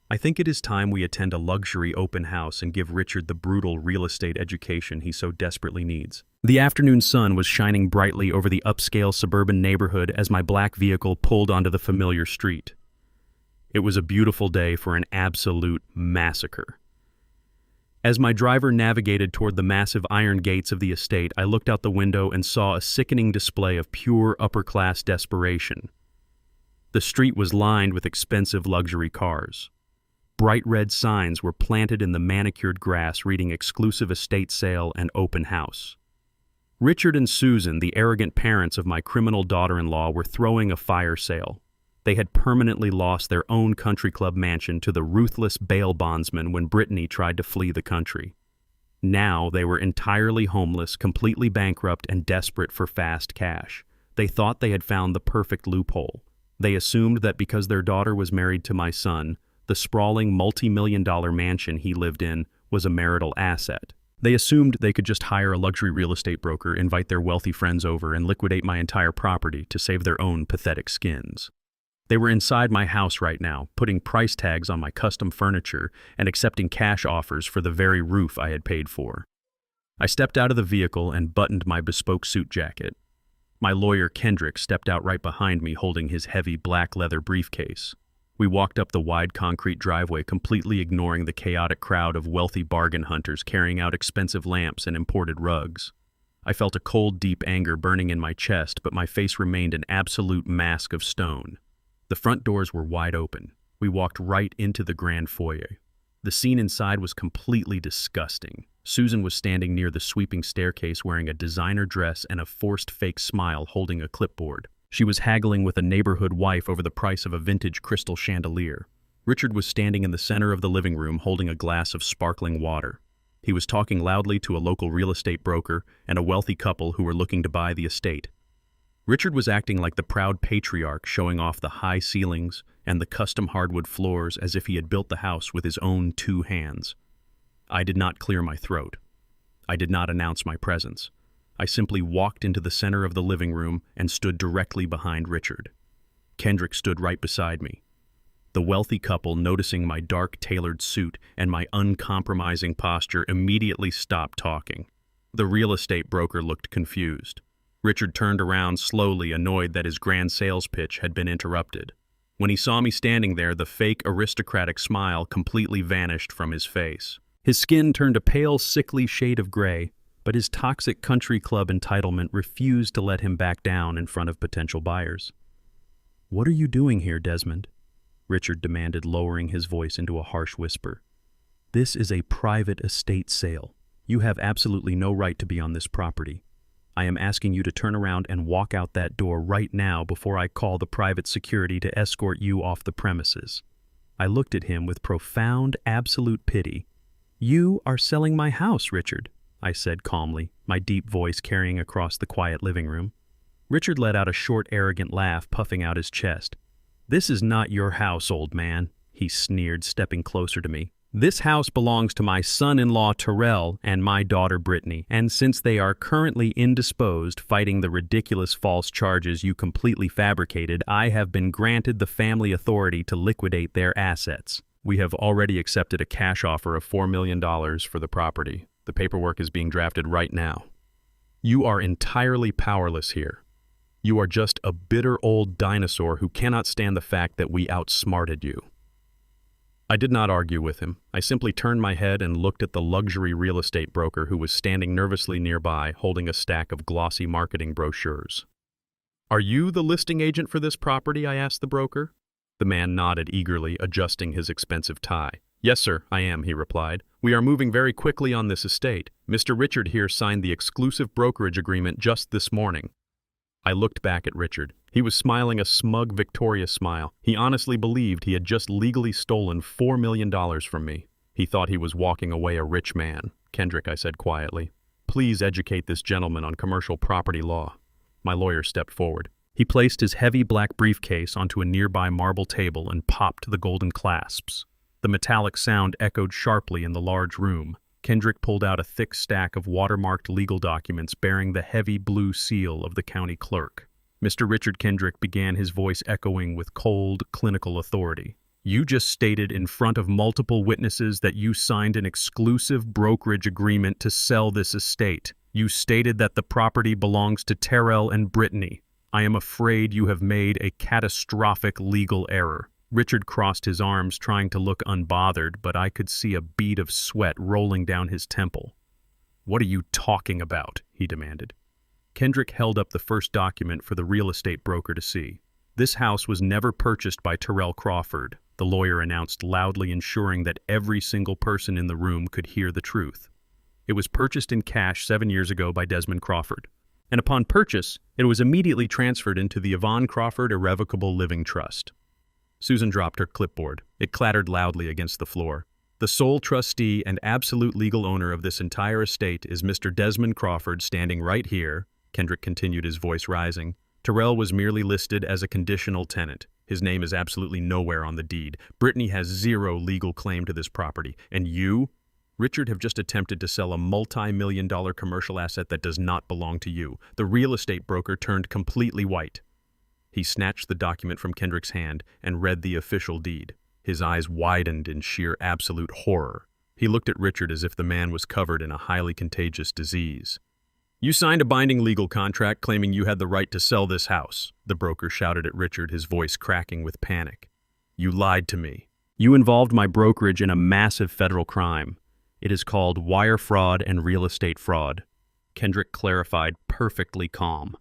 "I think it is time we attend a luxury open house and give Richard the brutal real estate education he so desperately needs." The afternoon sun was shining brightly over the upscale suburban neighborhood as my black vehicle pulled onto the familiar street. It was a beautiful day for an absolute massacre. As my driver navigated toward the massive iron gates of the estate, I looked out the window and saw a sickening display of pure upper-class desperation. The street was lined with expensive luxury cars. Bright red signs were planted in the manicured grass reading exclusive estate sale and open house. Richard and Susan, the arrogant parents of my criminal daughter-in-law, were throwing a fire sale. They had permanently lost their own country club mansion to the ruthless bail bondsman when Brittany tried to flee the country. Now they were entirely homeless, completely bankrupt, and desperate for fast cash. They thought they had found the perfect loophole. They assumed that because their daughter was married to my son, the sprawling multi-million-dollar mansion he lived in was a marital asset. They assumed they could just hire a luxury real estate broker, invite their wealthy friends over, and liquidate my entire property to save their own pathetic skins. They were inside my house right now, putting price tags on my custom furniture and accepting cash offers for the very roof I had paid for. I stepped out of the vehicle and buttoned my bespoke suit jacket. My lawyer, Kendrick, stepped out right behind me holding his heavy black leather briefcase. We walked up the wide concrete driveway, completely ignoring the chaotic crowd of wealthy bargain hunters carrying out expensive lamps and imported rugs. I felt a cold, deep anger burning in my chest, but my face remained an absolute mask of stone. The front doors were wide open. We walked right into the grand foyer. The scene inside was completely disgusting. Susan was standing near the sweeping staircase wearing a designer dress and a forced fake smile, holding a clipboard. She was haggling with a neighborhood wife over the price of a vintage crystal chandelier. Richard was standing in the center of the living room holding a glass of sparkling water. He was talking loudly to a local real estate broker and a wealthy couple who were looking to buy the estate. Richard was acting like the proud patriarch, showing off the high ceilings and the custom hardwood floors as if he had built the house with his own 2 hands. I did not clear my throat. I did not announce my presence. I simply walked into the center of the living room and stood directly behind Richard. Kendrick stood right beside me. The wealthy couple, noticing my dark tailored suit and my uncompromising posture, immediately stopped talking. The real estate broker looked confused. Richard turned around slowly, annoyed that his grand sales pitch had been interrupted. When he saw me standing there, the fake aristocratic smile completely vanished from his face. His skin turned a pale, sickly shade of gray, but his toxic country club entitlement refused to let him back down in front of potential buyers. "What are you doing here, Desmond?" Richard demanded, lowering his voice into a harsh whisper. "This is a private estate sale. You have absolutely no right to be on this property. I am asking you to turn around and walk out that door right now before I call the private security to escort you off the premises." I looked at him with profound, absolute pity. "You are selling my house, Richard," I said calmly, my deep voice carrying across the quiet living room. Richard let out a short, arrogant laugh, puffing out his chest. "This is not your house, old man," he sneered, stepping closer to me. "This house belongs to my son-in-law Terrell and my daughter Brittany, and since they are currently indisposed, fighting the ridiculous false charges you completely fabricated, I have been granted the family authority to liquidate their assets. We have already accepted a cash offer of $4 million for the property. The paperwork is being drafted right now. You are entirely powerless here. You are just a bitter old dinosaur who cannot stand the fact that we outsmarted you." I did not argue with him. I simply turned my head and looked at the luxury real estate broker who was standing nervously nearby, holding a stack of glossy marketing brochures. "Are you the listing agent for this property?" I asked the broker. The man nodded eagerly, adjusting his expensive tie. "Yes, sir, I am," he replied. "We are moving very quickly on this estate. Mr. Richard here signed the exclusive brokerage agreement just this morning." I looked back at Richard. He was smiling a smug, victorious smile. He honestly believed he had just legally stolen $4 million from me. He thought he was walking away a rich man. "Kendrick," I said quietly, "please educate this gentleman on commercial property law." My lawyer stepped forward. He placed his heavy black briefcase onto a nearby marble table and popped the golden clasps. The metallic sound echoed sharply in the large room. Kendrick pulled out a thick stack of watermarked legal documents bearing the heavy blue seal of the county clerk. Mr. Richard Kendrick began, his voice echoing with cold, clinical authority. "You just stated in front of multiple witnesses that you signed an exclusive brokerage agreement to sell this estate. You stated that the property belongs to Terrell and Brittany. I am afraid you have made a catastrophic legal error." Richard crossed his arms, trying to look unbothered, but I could see a bead of sweat rolling down his temple. "What are you talking about?" he demanded. Kendrick held up the first document for the real estate broker to see. "This house was never purchased by Terrell Crawford," the lawyer announced loudly, ensuring that every single person in the room could hear the truth. "It was purchased in cash 7 years ago by Desmond Crawford, and upon purchase, it was immediately transferred into the Yvonne Crawford Irrevocable Living Trust." Susan dropped her clipboard. It clattered loudly against the floor. "The sole trustee and absolute legal owner of this entire estate is Mr. Desmond Crawford, standing right here," Kendrick continued, his voice rising. "Terrell was merely listed as a conditional tenant. His name is absolutely nowhere on the deed. Brittany has zero legal claim to this property. And you, Richard, have just attempted to sell a multi-million-dollar commercial asset that does not belong to you." The real estate broker turned completely white. He snatched the document from Kendrick's hand and read the official deed. His eyes widened in sheer absolute horror. He looked at Richard as if the man was covered in a highly contagious disease. "You signed a binding legal contract claiming you had the right to sell this house," the broker shouted at Richard, his voice cracking with panic. "You lied to me. You involved my brokerage in a massive federal crime. It is called wire fraud and real estate fraud," Kendrick clarified, perfectly calm.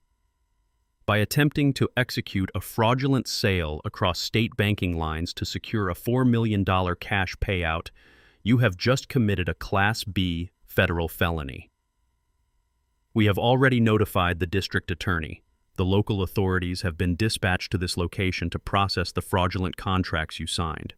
"By attempting to execute a fraudulent sale across state banking lines to secure a $4 million cash payout, you have just committed a Class B federal felony. We have already notified the district attorney. The local authorities have been dispatched to this location to process the fraudulent contracts you signed.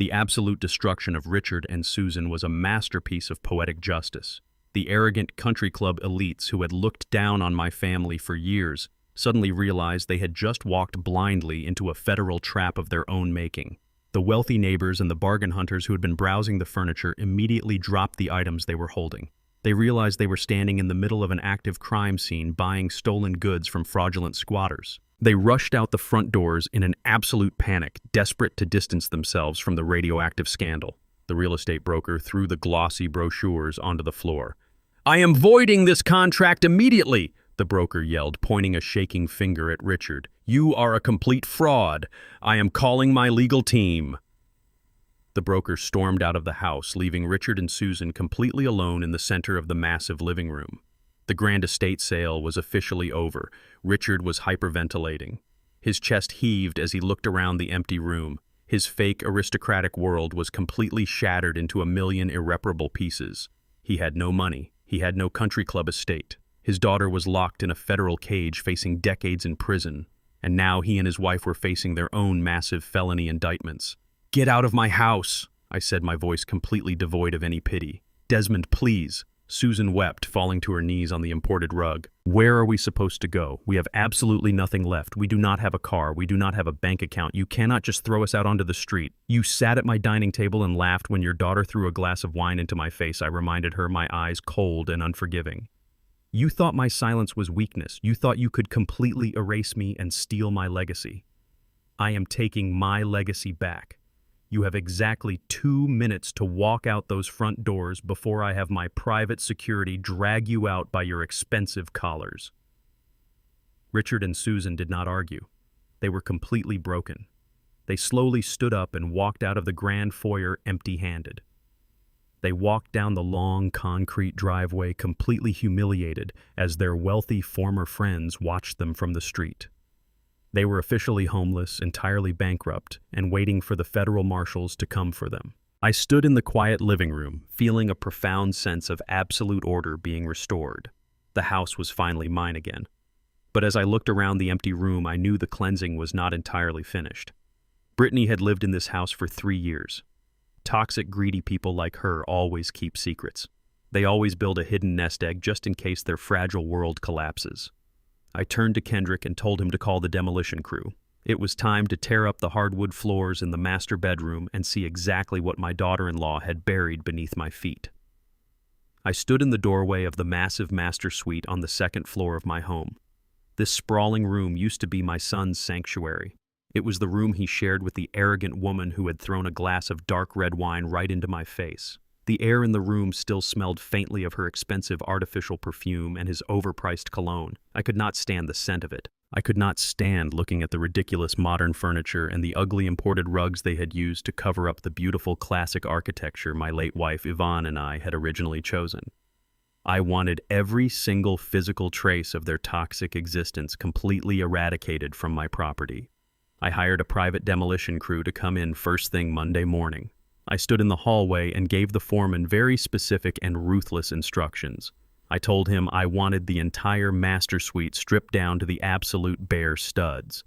The absolute destruction of Richard and Susan was a masterpiece of poetic justice. The arrogant country club elites who had looked down on my family for years suddenly realized they had just walked blindly into a federal trap of their own making. The wealthy neighbors and the bargain hunters who had been browsing the furniture immediately dropped the items they were holding. They realized they were standing in the middle of an active crime scene buying stolen goods from fraudulent squatters. They rushed out the front doors in an absolute panic, desperate to distance themselves from the radioactive scandal. The real estate broker threw the glossy brochures onto the floor. "I am voiding this contract immediately," the broker yelled, pointing a shaking finger at Richard. "You are a complete fraud. I am calling my legal team." The broker stormed out of the house, leaving Richard and Susan completely alone in the center of the massive living room. The grand estate sale was officially over. Richard was hyperventilating. His chest heaved as he looked around the empty room. His fake aristocratic world was completely shattered into a million irreparable pieces. He had no money. He had no country club estate. His daughter was locked in a federal cage facing decades in prison. And now he and his wife were facing their own massive felony indictments. "Get out of my house," I said, my voice completely devoid of any pity. "Desmond, please." Susan wept, falling to her knees on the imported rug. "Where are we supposed to go? We have absolutely nothing left. We do not have a car. We do not have a bank account. You cannot just throw us out onto the street. You sat at my dining table and laughed when your daughter threw a glass of wine into my face," I reminded her, my eyes cold and unforgiving. "You thought my silence was weakness. You thought you could completely erase me and steal my legacy. I am taking my legacy back. You have exactly 2 minutes to walk out those front doors before I have my private security drag you out by your expensive collars." Richard and Susan did not argue. They were completely broken. They slowly stood up and walked out of the grand foyer empty-handed. They walked down the long concrete driveway completely humiliated as their wealthy former friends watched them from the street. They were officially homeless, entirely bankrupt, and waiting for the federal marshals to come for them. I stood in the quiet living room, feeling a profound sense of absolute order being restored. The house was finally mine again. But as I looked around the empty room, I knew the cleansing was not entirely finished. Brittany had lived in this house for 3 years. Toxic, greedy people like her always keep secrets. They always build a hidden nest egg just in case their fragile world collapses. I turned to Kendrick and told him to call the demolition crew. It was time to tear up the hardwood floors in the master bedroom and see exactly what my daughter-in-law had buried beneath my feet. I stood in the doorway of the massive master suite on the 2nd floor of my home. This sprawling room used to be my son's sanctuary. It was the room he shared with the arrogant woman who had thrown a glass of dark red wine right into my face. The air in the room still smelled faintly of her expensive artificial perfume and his overpriced cologne. I could not stand the scent of it. I could not stand looking at the ridiculous modern furniture and the ugly imported rugs they had used to cover up the beautiful classic architecture my late wife Yvonne and I had originally chosen. I wanted every single physical trace of their toxic existence completely eradicated from my property. I hired a private demolition crew to come in first thing Monday morning. I stood in the hallway and gave the foreman very specific and ruthless instructions. I told him I wanted the entire master suite stripped down to the absolute bare studs.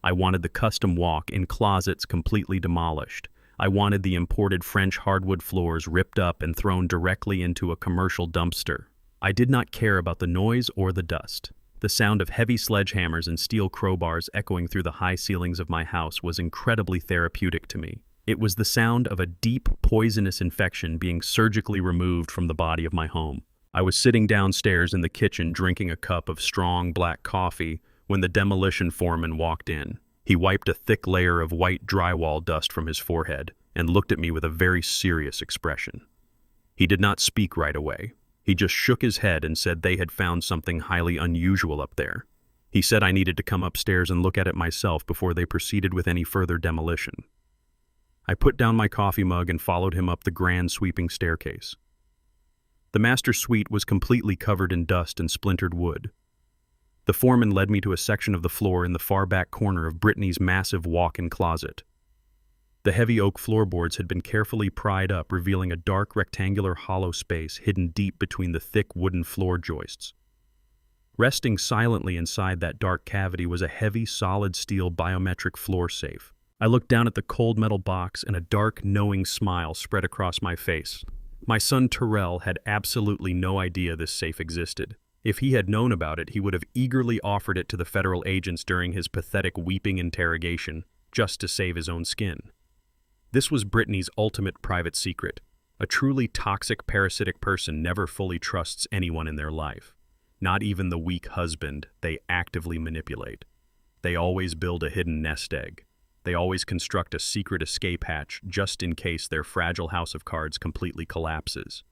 I wanted the custom walk-in closets completely demolished. I wanted the imported French hardwood floors ripped up and thrown directly into a commercial dumpster. I did not care about the noise or the dust. The sound of heavy sledgehammers and steel crowbars echoing through the high ceilings of my house was incredibly therapeutic to me. It was the sound of a deep, poisonous infection being surgically removed from the body of my home. I was sitting downstairs in the kitchen drinking a cup of strong black coffee when the demolition foreman walked in. He wiped a thick layer of white drywall dust from his forehead and looked at me with a very serious expression. He did not speak right away. He just shook his head and said they had found something highly unusual up there. He said I needed to come upstairs and look at it myself before they proceeded with any further demolition. I put down my coffee mug and followed him up the grand sweeping staircase. The master suite was completely covered in dust and splintered wood. The foreman led me to a section of the floor in the far back corner of Brittany's massive walk-in closet. The heavy oak floorboards had been carefully pried up, revealing a dark rectangular hollow space hidden deep between the thick wooden floor joists. Resting silently inside that dark cavity was a heavy solid steel biometric floor safe. I looked down at the cold metal box and a dark, knowing smile spread across my face. My son Terrell had absolutely no idea this safe existed. If he had known about it, he would have eagerly offered it to the federal agents during his pathetic weeping interrogation, just to save his own skin. This was Brittany's ultimate private secret. A truly toxic, parasitic person never fully trusts anyone in their life. Not even the weak husband they actively manipulate. They always build a hidden nest egg. They always construct a secret escape hatch just in case their fragile house of cards completely collapses.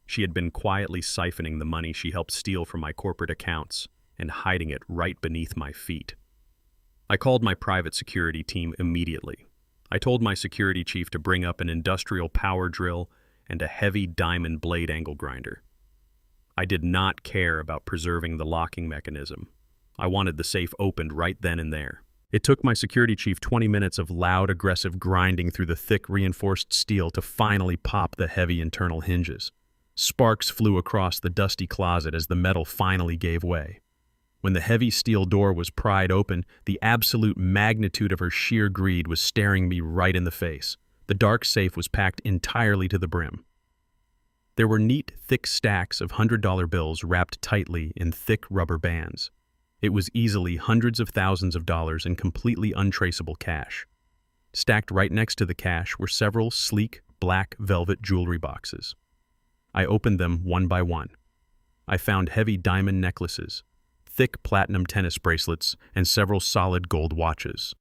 She had been quietly siphoning the money she helped steal from my corporate accounts and hiding it right beneath my feet. I called my private security team immediately. I told my security chief to bring up an industrial power drill and a heavy diamond blade angle grinder. I did not care about preserving the locking mechanism. I wanted the safe opened right then and there. It took my security chief 20 minutes of loud, aggressive grinding through the thick, reinforced steel to finally pop the heavy internal hinges. Sparks flew across the dusty closet as the metal finally gave way. When the heavy steel door was pried open, the absolute magnitude of her sheer greed was staring me right in the face. The dark safe was packed entirely to the brim. There were neat, thick stacks of $100 bills wrapped tightly in thick rubber bands. It was easily hundreds of thousands of dollars in completely untraceable cash. Stacked right next to the cash were several sleek, black velvet jewelry boxes. I opened them one by one. I found heavy diamond necklaces, thick platinum tennis bracelets, and several solid gold watches.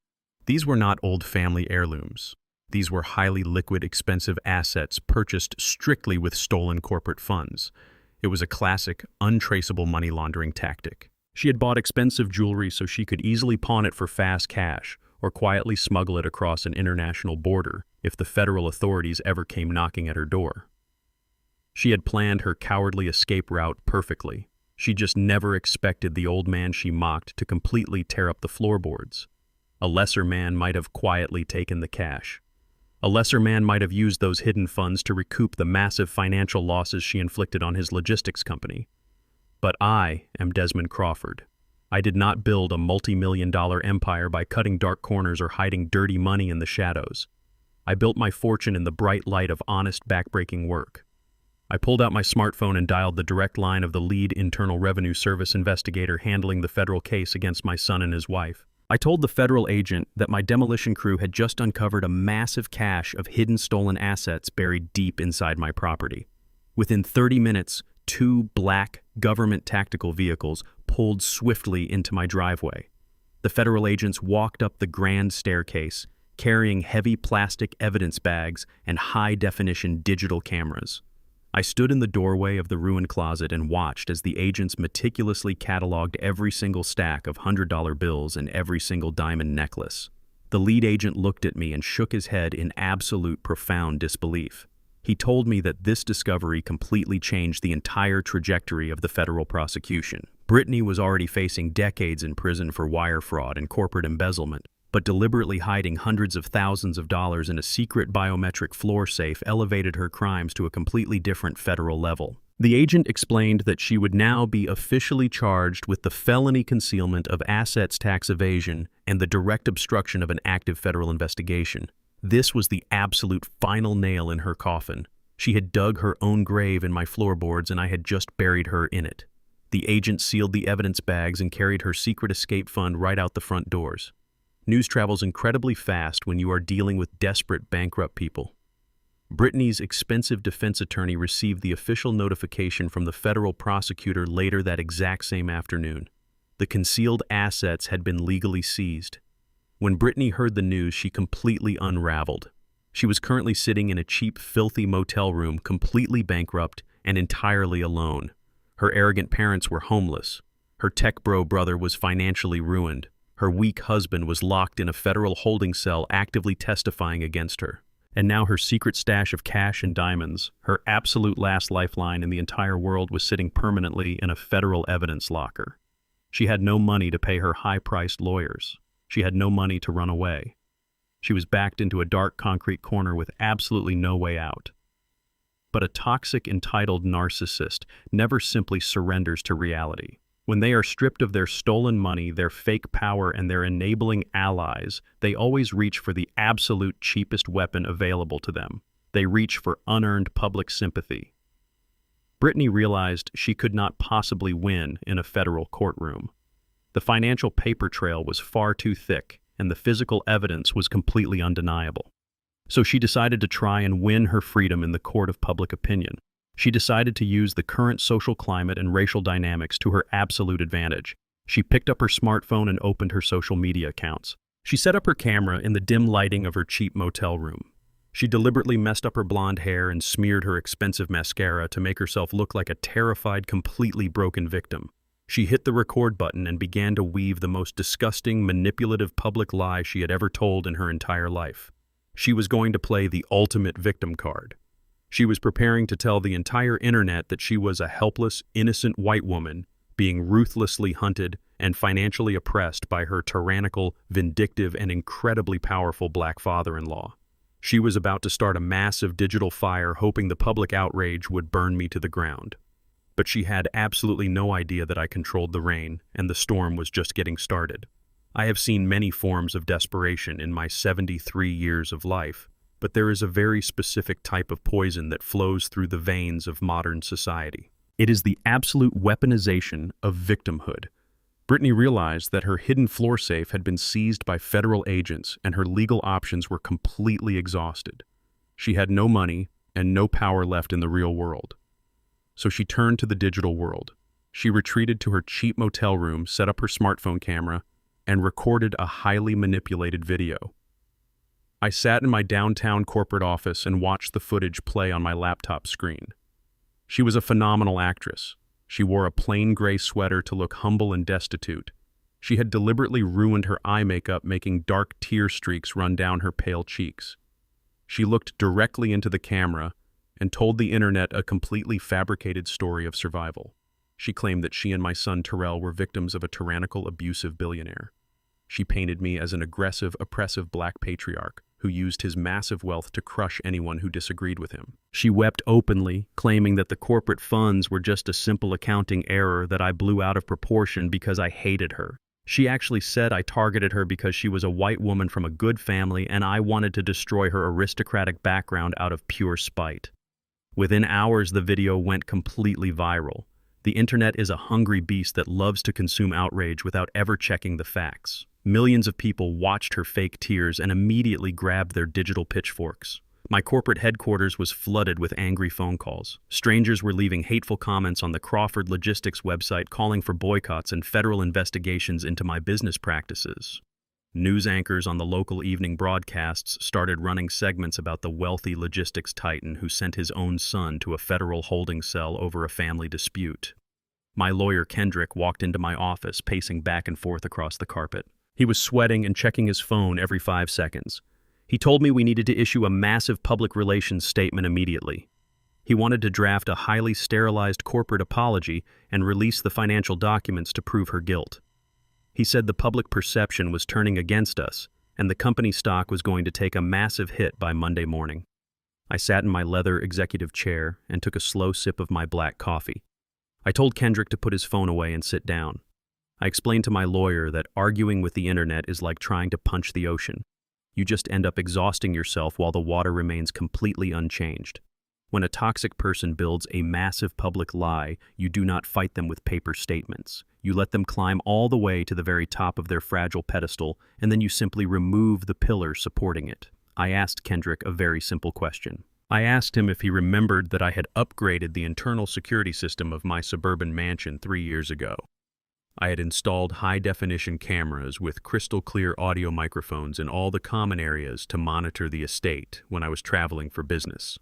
These were not old family heirlooms. These were highly liquid, expensive assets purchased strictly with stolen corporate funds. It was a classic, untraceable money laundering tactic. She had bought expensive jewelry so she could easily pawn it for fast cash or quietly smuggle it across an international border if the federal authorities ever came knocking at her door. She had planned her cowardly escape route perfectly. She just never expected the old man she mocked to completely tear up the floorboards. A lesser man might have quietly taken the cash. A lesser man might have used those hidden funds to recoup the massive financial losses she inflicted on his logistics company. But I am Desmond Crawford. I did not build a multi-million-dollar empire by cutting dark corners or hiding dirty money in the shadows. I built my fortune in the bright light of honest, backbreaking work. I pulled out my smartphone and dialed the direct line of the lead Internal Revenue Service investigator handling the federal case against my son and his wife. I told the federal agent that my demolition crew had just uncovered a massive cache of hidden stolen assets buried deep inside my property. Within 30 minutes, 2 black government tactical vehicles pulled swiftly into my driveway. The federal agents walked up the grand staircase, carrying heavy plastic evidence bags and high-definition digital cameras. I stood in the doorway of the ruined closet and watched as the agents meticulously cataloged every single stack of $100 bills and every single diamond necklace. The lead agent looked at me and shook his head in absolute profound disbelief. He told me that this discovery completely changed the entire trajectory of the federal prosecution. Brittany was already facing decades in prison for wire fraud and corporate embezzlement, but deliberately hiding hundreds of thousands of dollars in a secret biometric floor safe elevated her crimes to a completely different federal level. The agent explained that she would now be officially charged with the felony concealment of assets tax evasion and the direct obstruction of an active federal investigation. This was the absolute final nail in her coffin. She had dug her own grave in my floorboards and I had just buried her in it. The agent sealed the evidence bags and carried her secret escape fund right out the front doors. News travels incredibly fast when you are dealing with desperate, bankrupt people. Brittany's expensive defense attorney received the official notification from the federal prosecutor later that exact same afternoon. The concealed assets had been legally seized. When Brittany heard the news, she completely unraveled. She was currently sitting in a cheap, filthy motel room, completely bankrupt and entirely alone. Her arrogant parents were homeless. Her tech bro brother was financially ruined. Her weak husband was locked in a federal holding cell actively testifying against her. And now her secret stash of cash and diamonds, her absolute last lifeline in the entire world, was sitting permanently in a federal evidence locker. She had no money to pay her high-priced lawyers. She had no money to run away. She was backed into a dark concrete corner with absolutely no way out. But a toxic, entitled narcissist never simply surrenders to reality. When they are stripped of their stolen money, their fake power, and their enabling allies, they always reach for the absolute cheapest weapon available to them. They reach for unearned public sympathy. Brittany realized she could not possibly win in a federal courtroom. The financial paper trail was far too thick, and the physical evidence was completely undeniable. So she decided to try and win her freedom in the court of public opinion. She decided to use the current social climate and racial dynamics to her absolute advantage. She picked up her smartphone and opened her social media accounts. She set up her camera in the dim lighting of her cheap motel room. She deliberately messed up her blonde hair and smeared her expensive mascara to make herself look like a terrified, completely broken victim. She hit the record button and began to weave the most disgusting, manipulative public lie she had ever told in her entire life. She was going to play the ultimate victim card. She was preparing to tell the entire internet that she was a helpless, innocent white woman being ruthlessly hunted and financially oppressed by her tyrannical, vindictive, and incredibly powerful black father-in-law. She was about to start a massive digital fire, hoping the public outrage would burn me to the ground. But she had absolutely no idea that I controlled the rain, and the storm was just getting started. I have seen many forms of desperation in my 73 years of life, but there is a very specific type of poison that flows through the veins of modern society. It is the absolute weaponization of victimhood. Brittany realized that her hidden floor safe had been seized by federal agents and her legal options were completely exhausted. She had no money and no power left in the real world. So she turned to the digital world. She retreated to her cheap motel room, set up her smartphone camera, and recorded a highly manipulated video. I sat in my downtown corporate office and watched the footage play on my laptop screen. She was a phenomenal actress. She wore a plain gray sweater to look humble and destitute. She had deliberately ruined her eye makeup, making dark tear streaks run down her pale cheeks. She looked directly into the camera and told the internet a completely fabricated story of survival. She claimed that she and my son Terrell were victims of a tyrannical, abusive billionaire. She painted me as an aggressive, oppressive black patriarch who used his massive wealth to crush anyone who disagreed with him. She wept openly, claiming that the corporate funds were just a simple accounting error that I blew out of proportion because I hated her. She actually said I targeted her because she was a white woman from a good family and I wanted to destroy her aristocratic background out of pure spite. Within hours, the video went completely viral. The internet is a hungry beast that loves to consume outrage without ever checking the facts. Millions of people watched her fake tears and immediately grabbed their digital pitchforks. My corporate headquarters was flooded with angry phone calls. Strangers were leaving hateful comments on the Crawford Logistics website calling for boycotts and federal investigations into my business practices. News anchors on the local evening broadcasts started running segments about the wealthy logistics titan who sent his own son to a federal holding cell over a family dispute. My lawyer, Kendrick, walked into my office, pacing back and forth across the carpet. He was sweating and checking his phone every 5 seconds. He told me we needed to issue a massive public relations statement immediately. He wanted to draft a highly sterilized corporate apology and release the financial documents to prove her guilt. He said the public perception was turning against us, and the company stock was going to take a massive hit by Monday morning. I sat in my leather executive chair and took a slow sip of my black coffee. I told Kendrick to put his phone away and sit down. I explained to my lawyer that arguing with the internet is like trying to punch the ocean. You just end up exhausting yourself while the water remains completely unchanged. When a toxic person builds a massive public lie, you do not fight them with paper statements. You let them climb all the way to the very top of their fragile pedestal, and then you simply remove the pillar supporting it. I asked Kendrick a very simple question. I asked him if he remembered that I had upgraded the internal security system of my suburban mansion 3 years ago. I had installed high-definition cameras with crystal-clear audio microphones in all the common areas to monitor the estate when I was traveling for business.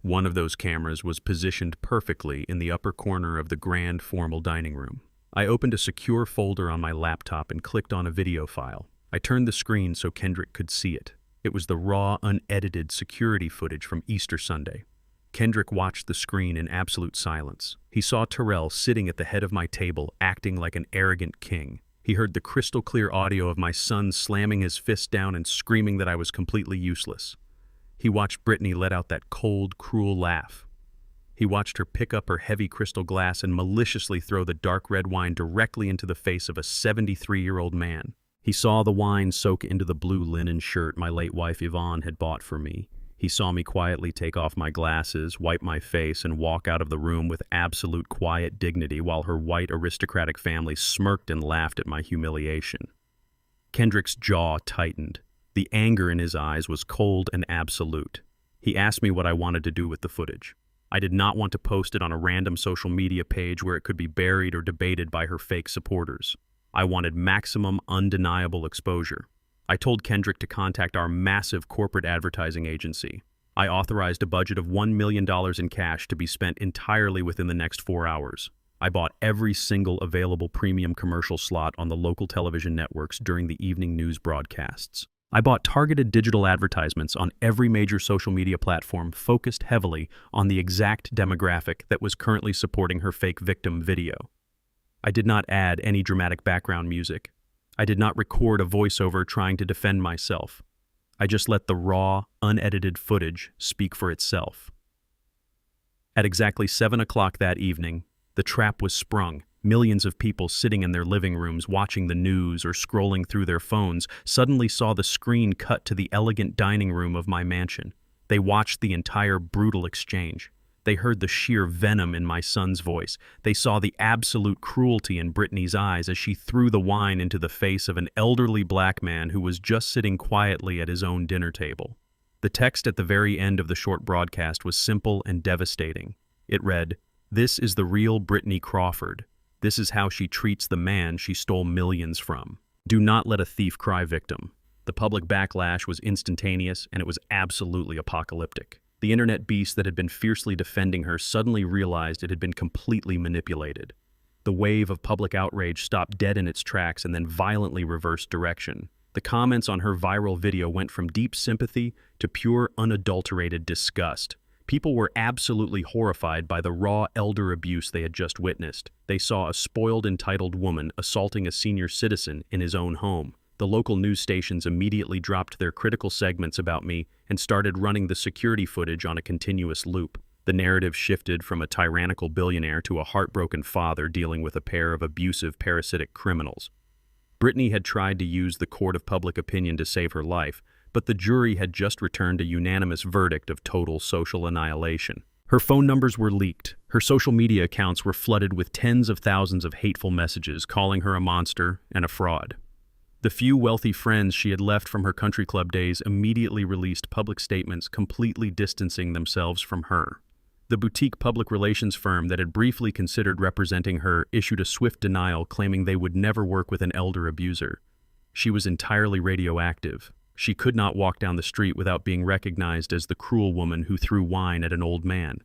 One of those cameras was positioned perfectly in the upper corner of the grand formal dining room. I opened a secure folder on my laptop and clicked on a video file. I turned the screen so Kendrick could see it. It was the raw, unedited security footage from Easter Sunday. Kendrick watched the screen in absolute silence. He saw Terrell sitting at the head of my table, acting like an arrogant king. He heard the crystal-clear audio of my son slamming his fist down and screaming that I was completely useless. He watched Brittany let out that cold, cruel laugh. He watched her pick up her heavy crystal glass and maliciously throw the dark red wine directly into the face of a 73-year-old man. He saw the wine soak into the blue linen shirt my late wife Yvonne had bought for me. He saw me quietly take off my glasses, wipe my face, and walk out of the room with absolute quiet dignity while her white aristocratic family smirked and laughed at my humiliation. Kendrick's jaw tightened. The anger in his eyes was cold and absolute. He asked me what I wanted to do with the footage. I did not want to post it on a random social media page where it could be buried or debated by her fake supporters. I wanted maximum undeniable exposure. I told Kendrick to contact our massive corporate advertising agency. I authorized a budget of $1 million in cash to be spent entirely within the next 4 hours. I bought every single available premium commercial slot on the local television networks during the evening news broadcasts. I bought targeted digital advertisements on every major social media platform focused heavily on the exact demographic that was currently supporting her fake victim video. I did not add any dramatic background music. I did not record a voiceover trying to defend myself. I just let the raw, unedited footage speak for itself. At exactly 7 o'clock that evening, the trap was sprung. Millions of people sitting in their living rooms watching the news or scrolling through their phones suddenly saw the screen cut to the elegant dining room of my mansion. They watched the entire brutal exchange. They heard the sheer venom in my son's voice. They saw the absolute cruelty in Brittany's eyes as she threw the wine into the face of an elderly black man who was just sitting quietly at his own dinner table. The text at the very end of the short broadcast was simple and devastating. It read, "This is the real Brittany Crawford. This is how she treats the man she stole millions from. Do not let a thief cry victim." The public backlash was instantaneous, and it was absolutely apocalyptic. The internet beast that had been fiercely defending her suddenly realized it had been completely manipulated. The wave of public outrage stopped dead in its tracks and then violently reversed direction. The comments on her viral video went from deep sympathy to pure, unadulterated disgust. People were absolutely horrified by the raw elder abuse they had just witnessed. They saw a spoiled, entitled woman assaulting a senior citizen in his own home. The local news stations immediately dropped their critical segments about me and started running the security footage on a continuous loop. The narrative shifted from a tyrannical billionaire to a heartbroken father dealing with a pair of abusive, parasitic criminals. Brittany had tried to use the court of public opinion to save her life, but the jury had just returned a unanimous verdict of total social annihilation. Her phone numbers were leaked. Her social media accounts were flooded with tens of thousands of hateful messages calling her a monster and a fraud. The few wealthy friends she had left from her country club days immediately released public statements completely distancing themselves from her. The boutique public relations firm that had briefly considered representing her issued a swift denial claiming they would never work with an elder abuser. She was entirely radioactive. She could not walk down the street without being recognized as the cruel woman who threw wine at an old man.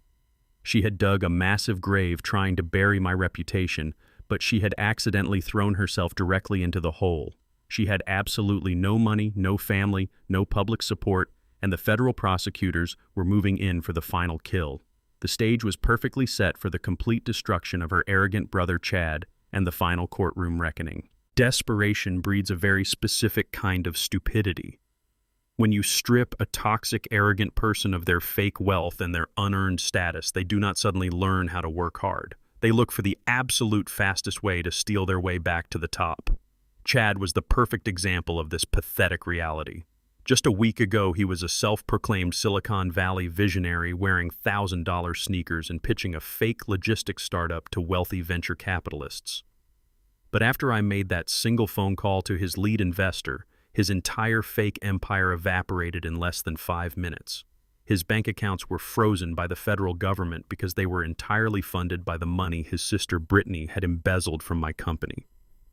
She had dug a massive grave trying to bury my reputation, but she had accidentally thrown herself directly into the hole. She had absolutely no money, no family, no public support, and the federal prosecutors were moving in for the final kill. The stage was perfectly set for the complete destruction of her arrogant brother Chad and the final courtroom reckoning. Desperation breeds a very specific kind of stupidity. When you strip a toxic, arrogant person of their fake wealth and their unearned status, they do not suddenly learn how to work hard. They look for the absolute fastest way to steal their way back to the top. Chad was the perfect example of this pathetic reality. Just a week ago, he was a self-proclaimed Silicon Valley visionary wearing $1,000 sneakers and pitching a fake logistics startup to wealthy venture capitalists. But after I made that single phone call to his lead investor, his entire fake empire evaporated in less than 5 minutes. His bank accounts were frozen by the federal government because they were entirely funded by the money his sister Brittany had embezzled from my company.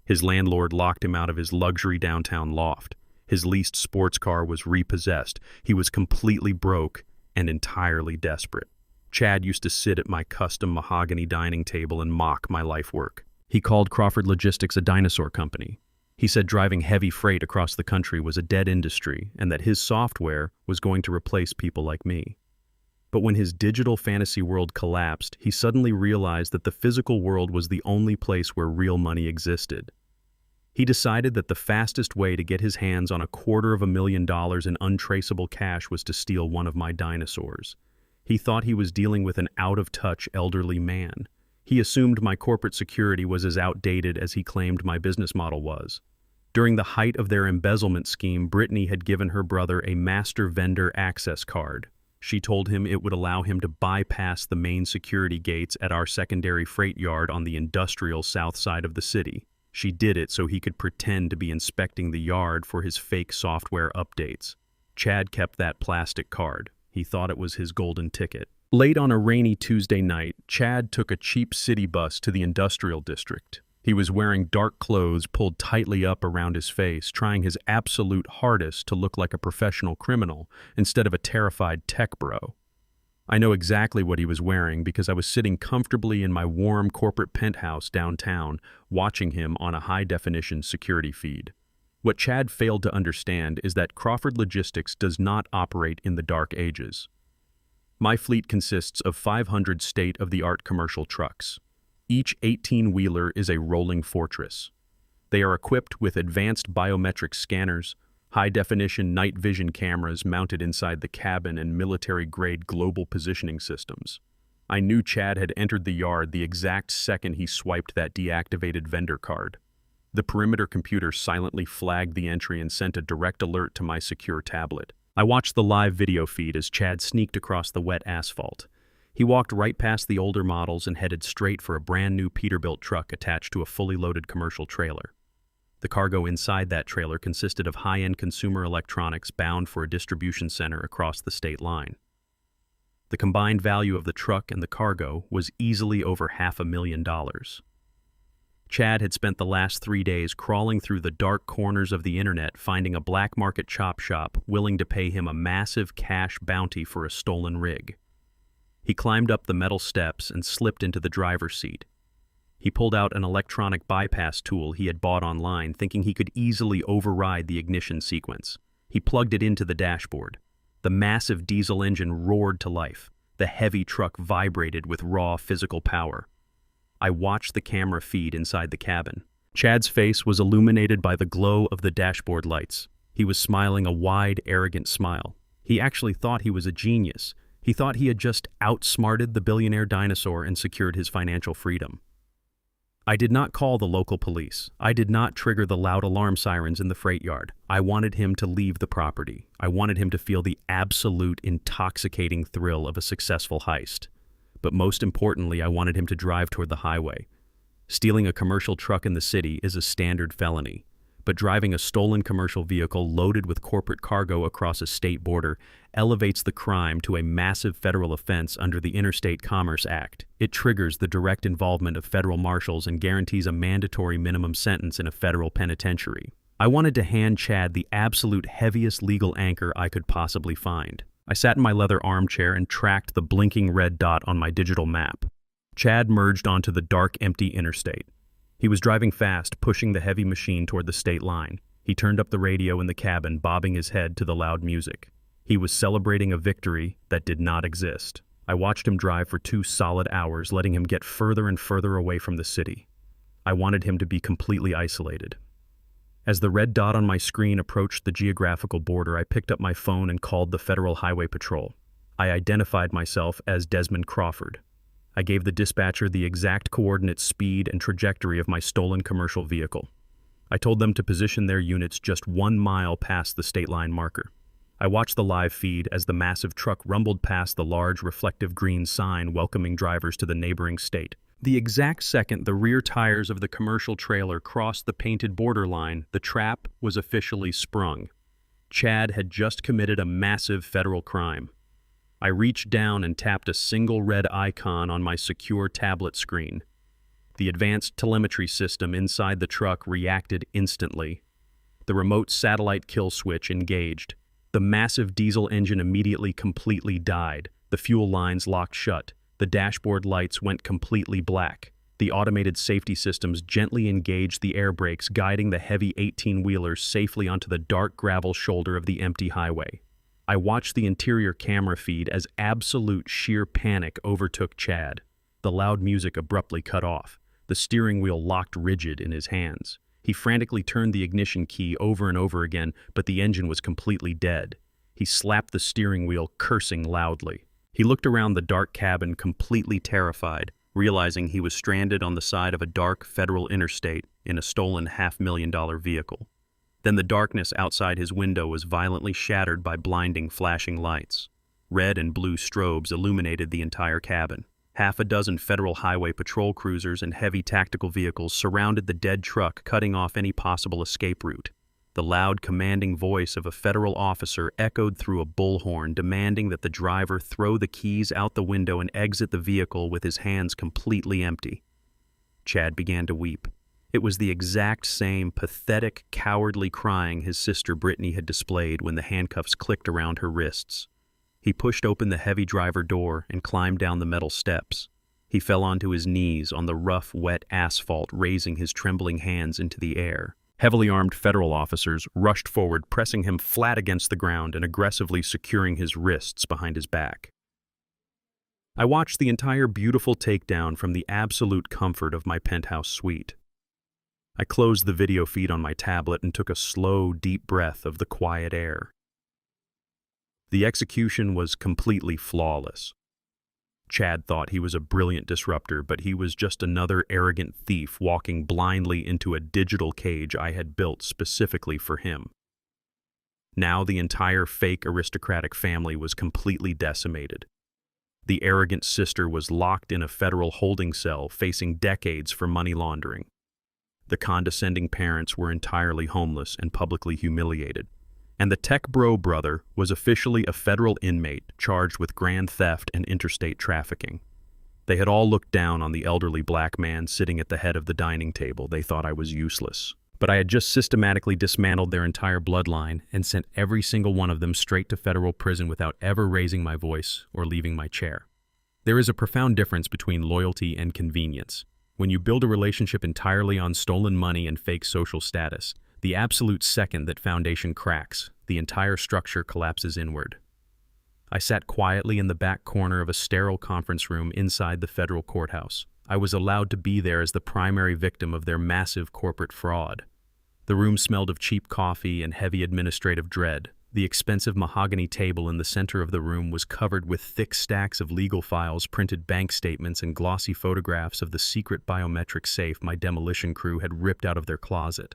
His landlord locked him out of his luxury downtown loft. His leased sports car was repossessed. He was completely broke and entirely desperate. Chad used to sit at my custom mahogany dining table and mock my life work. He called Crawford Logistics a dinosaur company. He said driving heavy freight across the country was a dead industry and that his software was going to replace people like me. But when his digital fantasy world collapsed, he suddenly realized that the physical world was the only place where real money existed. He decided that the fastest way to get his hands on $250,000 in untraceable cash was to steal one of my dinosaurs. He thought he was dealing with an out-of-touch elderly man. He assumed my corporate security was as outdated as he claimed my business model was. During the height of their embezzlement scheme, Brittany had given her brother a master vendor access card. She told him it would allow him to bypass the main security gates at our secondary freight yard on the industrial south side of the city. She did it so he could pretend to be inspecting the yard for his fake software updates. Chad kept that plastic card. He thought it was his golden ticket. Late on a rainy Tuesday night, Chad took a cheap city bus to the industrial district. He was wearing dark clothes pulled tightly up around his face, trying his absolute hardest to look like a professional criminal instead of a terrified tech bro. I know exactly what he was wearing because I was sitting comfortably in my warm corporate penthouse downtown, watching him on a high-definition security feed. What Chad failed to understand is that Crawford Logistics does not operate in the dark ages. My fleet consists of 500 state-of-the-art commercial trucks. Each 18-wheeler is a rolling fortress. They are equipped with advanced biometric scanners, high-definition night vision cameras mounted inside the cabin, and military-grade global positioning systems. I knew Chad had entered the yard the exact second he swiped that deactivated vendor card. The perimeter computer silently flagged the entry and sent a direct alert to my secure tablet. I watched the live video feed as Chad sneaked across the wet asphalt. He walked right past the older models and headed straight for a brand-new Peterbilt truck attached to a fully loaded commercial trailer. The cargo inside that trailer consisted of high-end consumer electronics bound for a distribution center across the state line. The combined value of the truck and the cargo was easily over $500,000. Chad had spent the last 3 days crawling through the dark corners of the internet, finding a black market chop shop willing to pay him a massive cash bounty for a stolen rig. He climbed up the metal steps and slipped into the driver's seat. He pulled out an electronic bypass tool he had bought online, thinking he could easily override the ignition sequence. He plugged it into the dashboard. The massive diesel engine roared to life. The heavy truck vibrated with raw physical power. I watched the camera feed inside the cabin. Chad's face was illuminated by the glow of the dashboard lights. He was smiling a wide, arrogant smile. He actually thought he was a genius. He thought he had just outsmarted the billionaire dinosaur and secured his financial freedom. I did not call the local police. I did not trigger the loud alarm sirens in the freight yard. I wanted him to leave the property. I wanted him to feel the absolute intoxicating thrill of a successful heist. But most importantly, I wanted him to drive toward the highway. Stealing a commercial truck in the city is a standard felony, but driving a stolen commercial vehicle loaded with corporate cargo across a state border elevates the crime to a massive federal offense under the Interstate Commerce Act. It triggers the direct involvement of federal marshals and guarantees a mandatory minimum sentence in a federal penitentiary. I wanted to hand Chad the absolute heaviest legal anchor I could possibly find. I sat in my leather armchair and tracked the blinking red dot on my digital map. Chad merged onto the dark, empty interstate. He was driving fast, pushing the heavy machine toward the state line. He turned up the radio in the cabin, bobbing his head to the loud music. He was celebrating a victory that did not exist. I watched him drive for 2 solid hours, letting him get further and further away from the city. I wanted him to be completely isolated. As the red dot on my screen approached the geographical border, I picked up my phone and called the Federal Highway Patrol. I identified myself as Desmond Crawford. I gave the dispatcher the exact coordinate, speed, and trajectory of my stolen commercial vehicle. I told them to position their units just 1 mile past the state line marker. I watched the live feed as the massive truck rumbled past the large reflective green sign welcoming drivers to the neighboring state. The exact second the rear tires of the commercial trailer crossed the painted borderline, the trap was officially sprung. Chad had just committed a massive federal crime. I reached down and tapped a single red icon on my secure tablet screen. The advanced telemetry system inside the truck reacted instantly. The remote satellite kill switch engaged. The massive diesel engine immediately completely died. The fuel lines locked shut. The dashboard lights went completely black. The automated safety systems gently engaged the air brakes, guiding the heavy 18-wheelers safely onto the dark gravel shoulder of the empty highway. I watched the interior camera feed as absolute sheer panic overtook Chad. The loud music abruptly cut off. The steering wheel locked rigid in his hands. He frantically turned the ignition key over and over again, but the engine was completely dead. He slapped the steering wheel, cursing loudly. He looked around the dark cabin completely terrified, realizing he was stranded on the side of a dark federal interstate in a stolen $500,000 vehicle. Then the darkness outside his window was violently shattered by blinding flashing lights. Red and blue strobes illuminated the entire cabin. Half a dozen federal highway patrol cruisers and heavy tactical vehicles surrounded the dead truck, cutting off any possible escape route. The loud, commanding voice of a federal officer echoed through a bullhorn, demanding that the driver throw the keys out the window and exit the vehicle with his hands completely empty. Chad began to weep. It was the exact same pathetic, cowardly crying his sister Brittany had displayed when the handcuffs clicked around her wrists. He pushed open the heavy driver door and climbed down the metal steps. He fell onto his knees on the rough, wet asphalt, raising his trembling hands into the air. Heavily armed federal officers rushed forward, pressing him flat against the ground and aggressively securing his wrists behind his back. I watched the entire beautiful takedown from the absolute comfort of my penthouse suite. I closed the video feed on my tablet and took a slow, deep breath of the quiet air. The execution was completely flawless. Chad thought he was a brilliant disruptor, but he was just another arrogant thief walking blindly into a digital cage I had built specifically for him. Now the entire fake aristocratic family was completely decimated. The arrogant sister was locked in a federal holding cell, facing decades for money laundering. The condescending parents were entirely homeless and publicly humiliated. And the tech bro brother was officially a federal inmate charged with grand theft and interstate trafficking. They had all looked down on the elderly black man sitting at the head of the dining table. They thought I was useless. But I had just systematically dismantled their entire bloodline and sent every single one of them straight to federal prison without ever raising my voice or leaving my chair. There is a profound difference between loyalty and convenience. When you build a relationship entirely on stolen money and fake social status, the absolute second that foundation cracks, the entire structure collapses inward. I sat quietly in the back corner of a sterile conference room inside the federal courthouse. I was allowed to be there as the primary victim of their massive corporate fraud. The room smelled of cheap coffee and heavy administrative dread. The expensive mahogany table in the center of the room was covered with thick stacks of legal files, printed bank statements, and glossy photographs of the secret biometric safe my demolition crew had ripped out of their closet.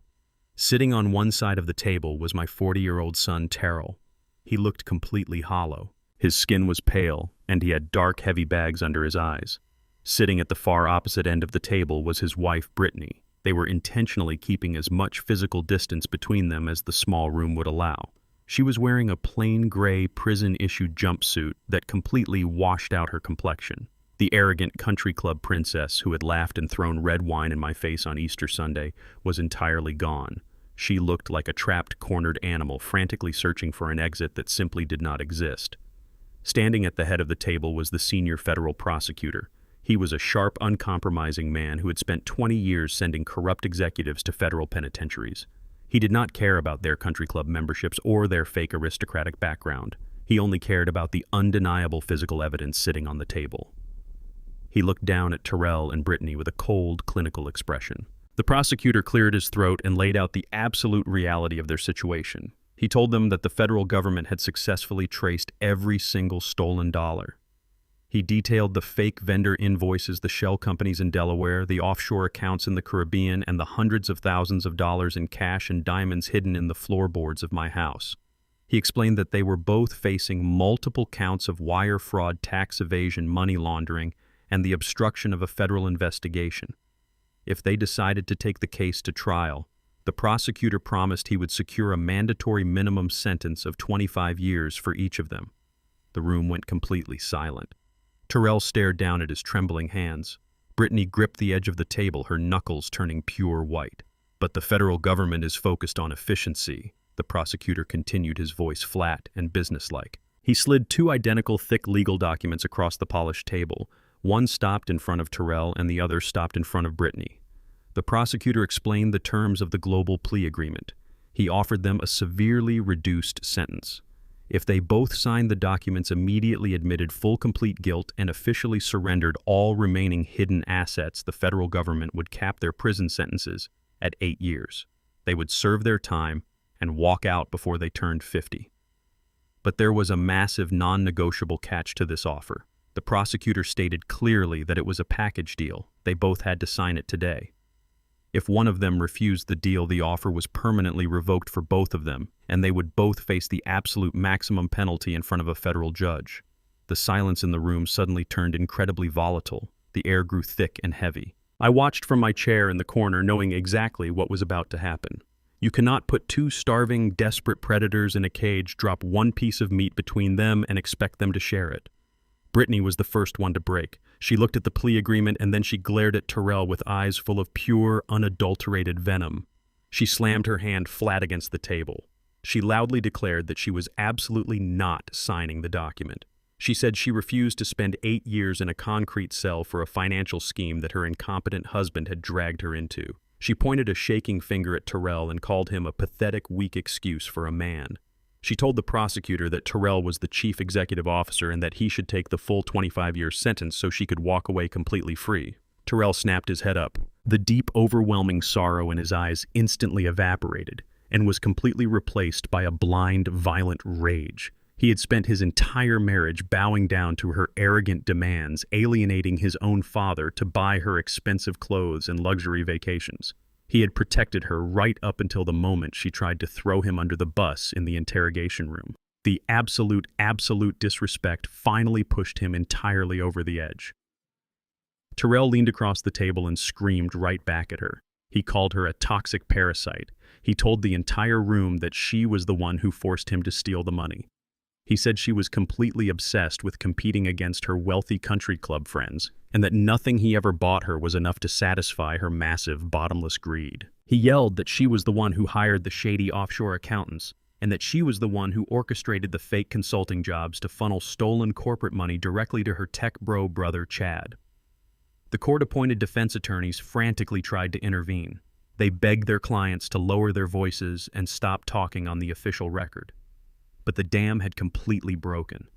Sitting on one side of the table was my 40-year-old son, Terrell. He looked completely hollow. His skin was pale, and he had dark, heavy bags under his eyes. Sitting at the far opposite end of the table was his wife, Brittany. They were intentionally keeping as much physical distance between them as the small room would allow. She was wearing a plain gray prison-issued jumpsuit that completely washed out her complexion. The arrogant country club princess who had laughed and thrown red wine in my face on Easter Sunday was entirely gone. She looked like a trapped, cornered animal frantically searching for an exit that simply did not exist. Standing at the head of the table was the senior federal prosecutor. He was a sharp, uncompromising man who had spent 20 years sending corrupt executives to federal penitentiaries. He did not care about their country club memberships or their fake aristocratic background. He only cared about the undeniable physical evidence sitting on the table. He looked down at Terrell and Brittany with a cold, clinical expression. The prosecutor cleared his throat and laid out the absolute reality of their situation. He told them that the federal government had successfully traced every single stolen dollar. He detailed the fake vendor invoices, the shell companies in Delaware, the offshore accounts in the Caribbean, and the hundreds of thousands of dollars in cash and diamonds hidden in the floorboards of my house. He explained that they were both facing multiple counts of wire fraud, tax evasion, money laundering, and the obstruction of a federal investigation. If they decided to take the case to trial, the prosecutor promised he would secure a mandatory minimum sentence of 25 years for each of them. The room went completely silent. Terrell stared down at his trembling hands. Brittany gripped the edge of the table, her knuckles turning pure white. But the federal government is focused on efficiency. The prosecutor continued, his voice flat and businesslike. He slid two identical thick legal documents across the polished table. One stopped in front of Terrell and the other stopped in front of Brittany. The prosecutor explained the terms of the global plea agreement. He offered them a severely reduced sentence. If they both signed the documents, immediately admitted full complete guilt, and officially surrendered all remaining hidden assets, the federal government would cap their prison sentences at 8 years. They would serve their time and walk out before they turned 50. But there was a massive non-negotiable catch to this offer. The prosecutor stated clearly that it was a package deal. They both had to sign it today. If one of them refused the deal, the offer was permanently revoked for both of them, and they would both face the absolute maximum penalty in front of a federal judge. The silence in the room suddenly turned incredibly volatile. The air grew thick and heavy. I watched from my chair in the corner, knowing exactly what was about to happen. You cannot put two starving, desperate predators in a cage, drop one piece of meat between them, and expect them to share it. Brittany was the first one to break. She looked at the plea agreement and then she glared at Terrell with eyes full of pure, unadulterated venom. She slammed her hand flat against the table. She loudly declared that she was absolutely not signing the document. She said she refused to spend 8 years in a concrete cell for a financial scheme that her incompetent husband had dragged her into. She pointed a shaking finger at Terrell and called him a pathetic, weak excuse for a man. She told the prosecutor that Terrell was the chief executive officer and that he should take the full 25-year sentence so she could walk away completely free. Terrell snapped his head up. The deep, overwhelming sorrow in his eyes instantly evaporated and was completely replaced by a blind, violent rage. He had spent his entire marriage bowing down to her arrogant demands, alienating his own father to buy her expensive clothes and luxury vacations. He had protected her right up until the moment she tried to throw him under the bus in the interrogation room. The absolute disrespect finally pushed him entirely over the edge. Terrell leaned across the table and screamed right back at her. He called her a toxic parasite. He told the entire room that she was the one who forced him to steal the money. He said she was completely obsessed with competing against her wealthy country club friends, and that nothing he ever bought her was enough to satisfy her massive, bottomless greed. He yelled that she was the one who hired the shady offshore accountants, and that she was the one who orchestrated the fake consulting jobs to funnel stolen corporate money directly to her tech bro brother Chad. The court-appointed defense attorneys frantically tried to intervene. They begged their clients to lower their voices and stop talking on the official record. But the dam had completely broken.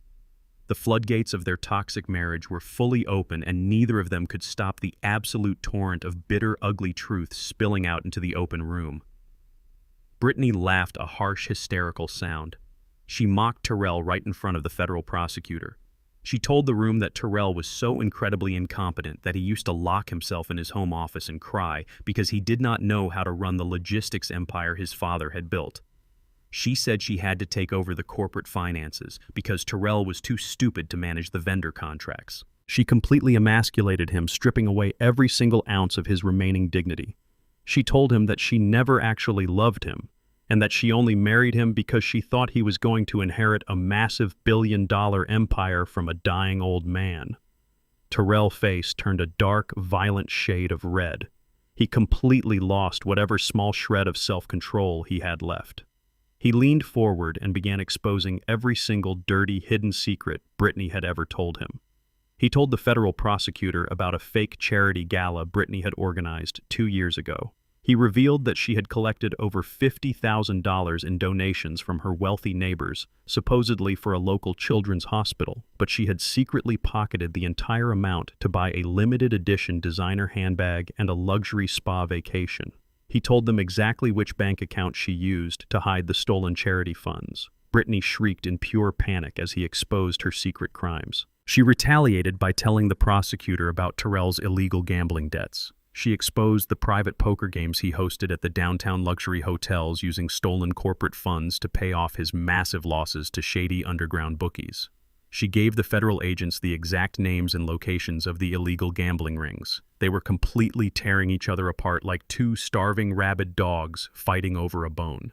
The floodgates of their toxic marriage were fully open, and neither of them could stop the absolute torrent of bitter, ugly truth spilling out into the open room. Brittany laughed a harsh, hysterical sound. She mocked Terrell right in front of the federal prosecutor. She told the room that Terrell was so incredibly incompetent that he used to lock himself in his home office and cry because he did not know how to run the logistics empire his father had built. She said she had to take over the corporate finances because Terrell was too stupid to manage the vendor contracts. She completely emasculated him, stripping away every single ounce of his remaining dignity. She told him that she never actually loved him, and that she only married him because she thought he was going to inherit a massive billion-dollar empire from a dying old man. Terrell's face turned a dark, violent shade of red. He completely lost whatever small shred of self-control he had left. He leaned forward and began exposing every single dirty, hidden secret Brittany had ever told him. He told the federal prosecutor about a fake charity gala Brittany had organized 2 years ago. He revealed that she had collected over $50,000 in donations from her wealthy neighbors, supposedly for a local children's hospital, but she had secretly pocketed the entire amount to buy a limited edition designer handbag and a luxury spa vacation. He told them exactly which bank account she used to hide the stolen charity funds. Brittany shrieked in pure panic as he exposed her secret crimes. She retaliated by telling the prosecutor about Terrell's illegal gambling debts. She exposed the private poker games he hosted at the downtown luxury hotels using stolen corporate funds to pay off his massive losses to shady underground bookies. She gave the federal agents the exact names and locations of the illegal gambling rings. They were completely tearing each other apart like two starving rabid dogs fighting over a bone.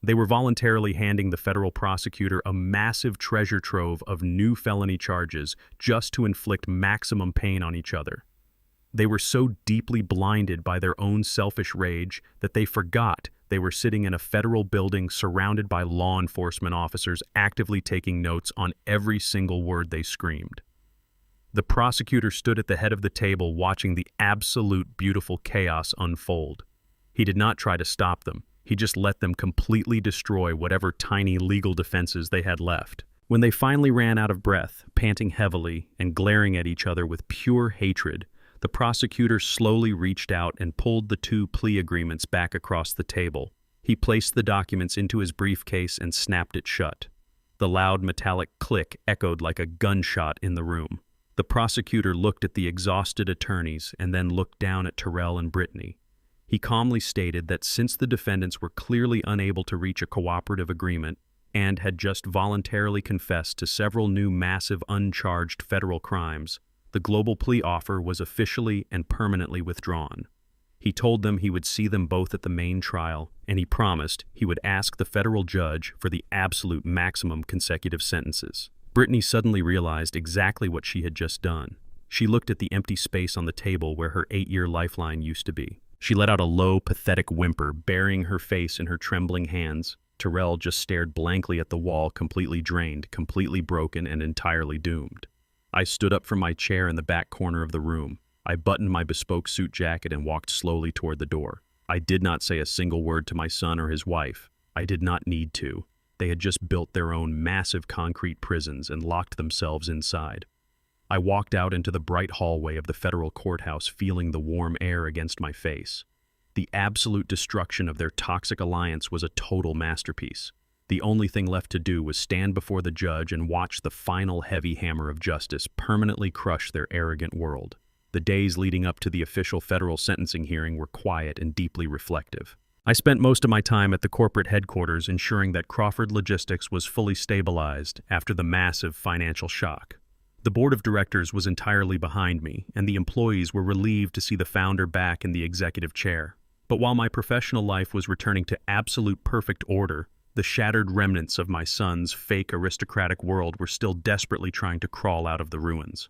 They were voluntarily handing the federal prosecutor a massive treasure trove of new felony charges just to inflict maximum pain on each other. They were so deeply blinded by their own selfish rage that they forgot they were sitting in a federal building surrounded by law enforcement officers actively taking notes on every single word they screamed. The prosecutor stood at the head of the table watching the absolute beautiful chaos unfold. He did not try to stop them. He just let them completely destroy whatever tiny legal defenses they had left. When they finally ran out of breath, panting heavily and glaring at each other with pure hatred, the prosecutor slowly reached out and pulled the 2 plea agreements back across the table. He placed the documents into his briefcase and snapped it shut. The loud metallic click echoed like a gunshot in the room. The prosecutor looked at the exhausted attorneys and then looked down at Terrell and Brittany. He calmly stated that since the defendants were clearly unable to reach a cooperative agreement and had just voluntarily confessed to several new massive uncharged federal crimes, the global plea offer was officially and permanently withdrawn. He told them he would see them both at the main trial, and he promised he would ask the federal judge for the absolute maximum consecutive sentences. Brittany suddenly realized exactly what she had just done. She looked at the empty space on the table where her 8-year lifeline used to be. She let out a low, pathetic whimper, burying her face in her trembling hands. Terrell just stared blankly at the wall, completely drained, completely broken, and entirely doomed. I stood up from my chair in the back corner of the room. I buttoned my bespoke suit jacket and walked slowly toward the door. I did not say a single word to my son or his wife. I did not need to. They had just built their own massive concrete prisons and locked themselves inside. I walked out into the bright hallway of the federal courthouse, feeling the warm air against my face. The absolute destruction of their toxic alliance was a total masterpiece. The only thing left to do was stand before the judge and watch the final heavy hammer of justice permanently crush their arrogant world. The days leading up to the official federal sentencing hearing were quiet and deeply reflective. I spent most of my time at the corporate headquarters ensuring that Crawford Logistics was fully stabilized after the massive financial shock. The board of directors was entirely behind me, and the employees were relieved to see the founder back in the executive chair. But while my professional life was returning to absolute perfect order, the shattered remnants of my son's fake aristocratic world were still desperately trying to crawl out of the ruins.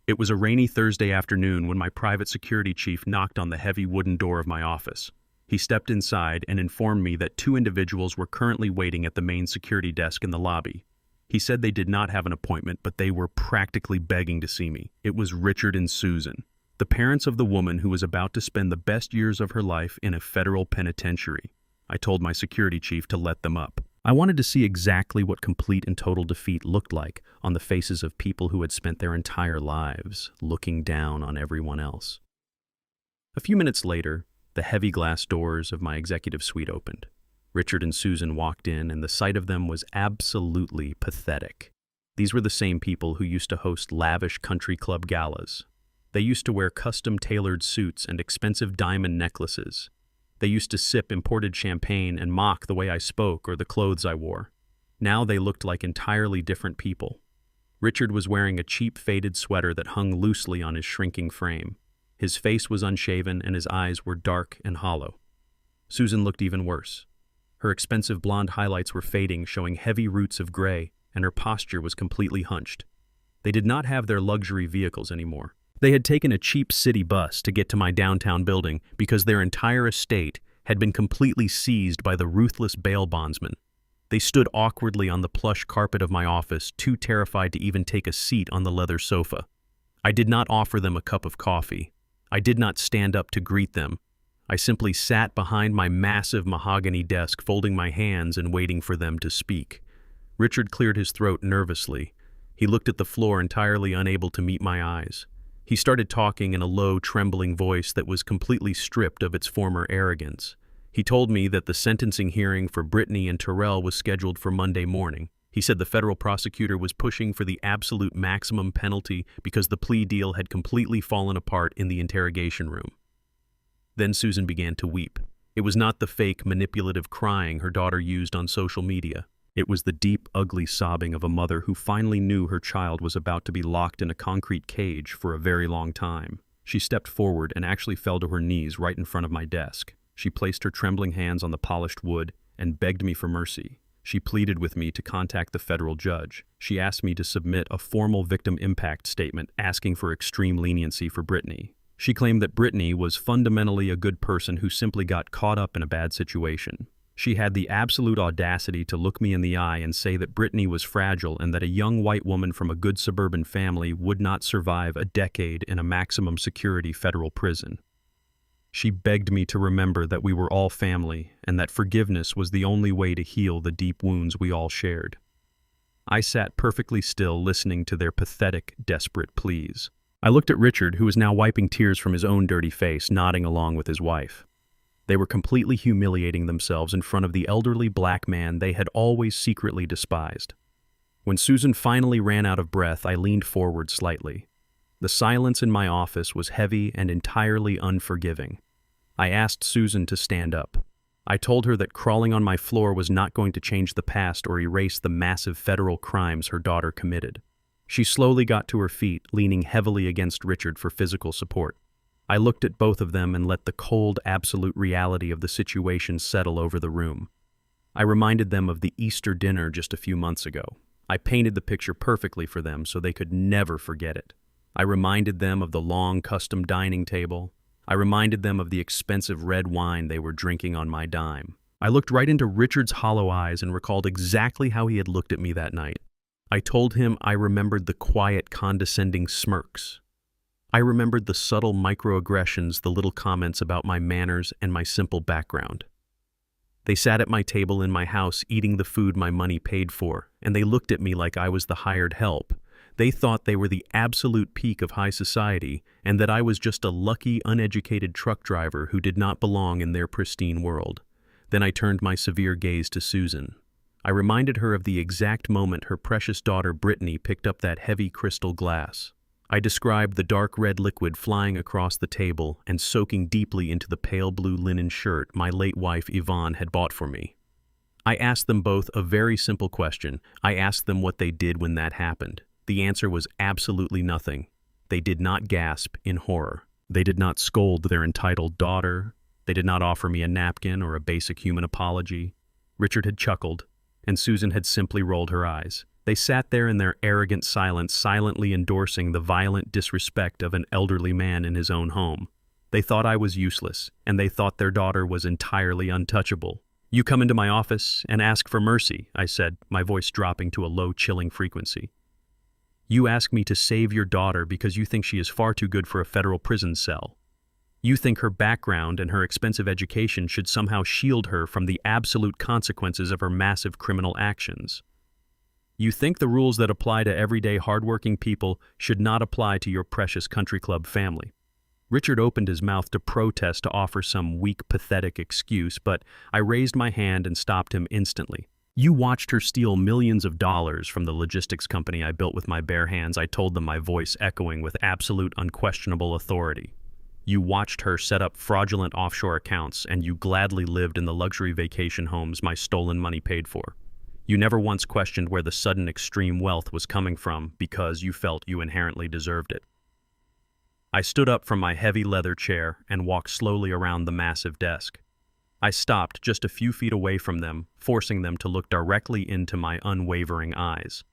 It was a rainy Thursday afternoon when my private security chief knocked on the heavy wooden door of my office. He stepped inside and informed me that 2 individuals were currently waiting at the main security desk in the lobby. He said they did not have an appointment, but they were practically begging to see me. It was Richard and Susan, the parents of the woman who was about to spend the best years of her life in a federal penitentiary. I told my security chief to let them up. I wanted to see exactly what complete and total defeat looked like on the faces of people who had spent their entire lives looking down on everyone else. A few minutes later, the heavy glass doors of my executive suite opened. Richard and Susan walked in, and the sight of them was absolutely pathetic. These were the same people who used to host lavish country club galas. They used to wear custom-tailored suits and expensive diamond necklaces. They used to sip imported champagne and mock the way I spoke or the clothes I wore. Now they looked like entirely different people. Richard was wearing a cheap faded sweater that hung loosely on his shrinking frame. His face was unshaven and his eyes were dark and hollow. Susan looked even worse. Her expensive blonde highlights were fading, showing heavy roots of gray, and her posture was completely hunched. They did not have their luxury vehicles anymore. They had taken a cheap city bus to get to my downtown building because their entire estate had been completely seized by the ruthless bail bondsman. They stood awkwardly on the plush carpet of my office, too terrified to even take a seat on the leather sofa. I did not offer them a cup of coffee. I did not stand up to greet them. I simply sat behind my massive mahogany desk, folding my hands and waiting for them to speak. Richard cleared his throat nervously. He looked at the floor, entirely unable to meet my eyes. He started talking in a low, trembling voice that was completely stripped of its former arrogance. He told me that the sentencing hearing for Brittany and Terrell was scheduled for Monday morning. He said the federal prosecutor was pushing for the absolute maximum penalty because the plea deal had completely fallen apart in the interrogation room. Then Susan began to weep. It was not the fake, manipulative crying her daughter used on social media. It was the deep, ugly sobbing of a mother who finally knew her child was about to be locked in a concrete cage for a very long time. She stepped forward and actually fell to her knees right in front of my desk. She placed her trembling hands on the polished wood and begged me for mercy. She pleaded with me to contact the federal judge. She asked me to submit a formal victim impact statement asking for extreme leniency for Brittany. She claimed that Brittany was fundamentally a good person who simply got caught up in a bad situation. She had the absolute audacity to look me in the eye and say that Brittany was fragile and that a young white woman from a good suburban family would not survive a decade in a maximum security federal prison. She begged me to remember that we were all family and that forgiveness was the only way to heal the deep wounds we all shared. I sat perfectly still, listening to their pathetic, desperate pleas. I looked at Richard, who was now wiping tears from his own dirty face, nodding along with his wife. They were completely humiliating themselves in front of the elderly black man they had always secretly despised. When Susan finally ran out of breath, I leaned forward slightly. The silence in my office was heavy and entirely unforgiving. I asked Susan to stand up. I told her that crawling on my floor was not going to change the past or erase the massive federal crimes her daughter committed. She slowly got to her feet, leaning heavily against Richard for physical support. I looked at both of them and let the cold, absolute reality of the situation settle over the room. I reminded them of the Easter dinner just a few months ago. I painted the picture perfectly for them so they could never forget it. I reminded them of the long custom dining table. I reminded them of the expensive red wine they were drinking on my dime. I looked right into Richard's hollow eyes and recalled exactly how he had looked at me that night. I told him I remembered the quiet, condescending smirks. I remembered the subtle microaggressions, the little comments about my manners and my simple background. They sat at my table in my house eating the food my money paid for, and they looked at me like I was the hired help. They thought they were the absolute peak of high society and that I was just a lucky, uneducated truck driver who did not belong in their pristine world. Then I turned my severe gaze to Susan. I reminded her of the exact moment her precious daughter Brittany picked up that heavy crystal glass. I described the dark red liquid flying across the table and soaking deeply into the pale blue linen shirt my late wife Yvonne had bought for me. I asked them both a very simple question. I asked them what they did when that happened. The answer was absolutely nothing. They did not gasp in horror. They did not scold their entitled daughter. They did not offer me a napkin or a basic human apology. Richard had chuckled, and Susan had simply rolled her eyes. They sat there in their arrogant silence, silently endorsing the violent disrespect of an elderly man in his own home. They thought I was useless, and they thought their daughter was entirely untouchable. "You come into my office and ask for mercy," I said, my voice dropping to a low, chilling frequency. "You ask me to save your daughter because you think she is far too good for a federal prison cell. You think her background and her expensive education should somehow shield her from the absolute consequences of her massive criminal actions. You think the rules that apply to everyday hardworking people should not apply to your precious country club family." Richard opened his mouth to protest, to offer some weak, pathetic excuse, but I raised my hand and stopped him instantly. "You watched her steal millions of dollars from the logistics company I built with my bare hands," I told them, my voice echoing with absolute, unquestionable authority. "You watched her set up fraudulent offshore accounts, and you gladly lived in the luxury vacation homes my stolen money paid for. You never once questioned where the sudden extreme wealth was coming from because you felt you inherently deserved it." I stood up from my heavy leather chair and walked slowly around the massive desk. I stopped just a few feet away from them, forcing them to look directly into my unwavering eyes.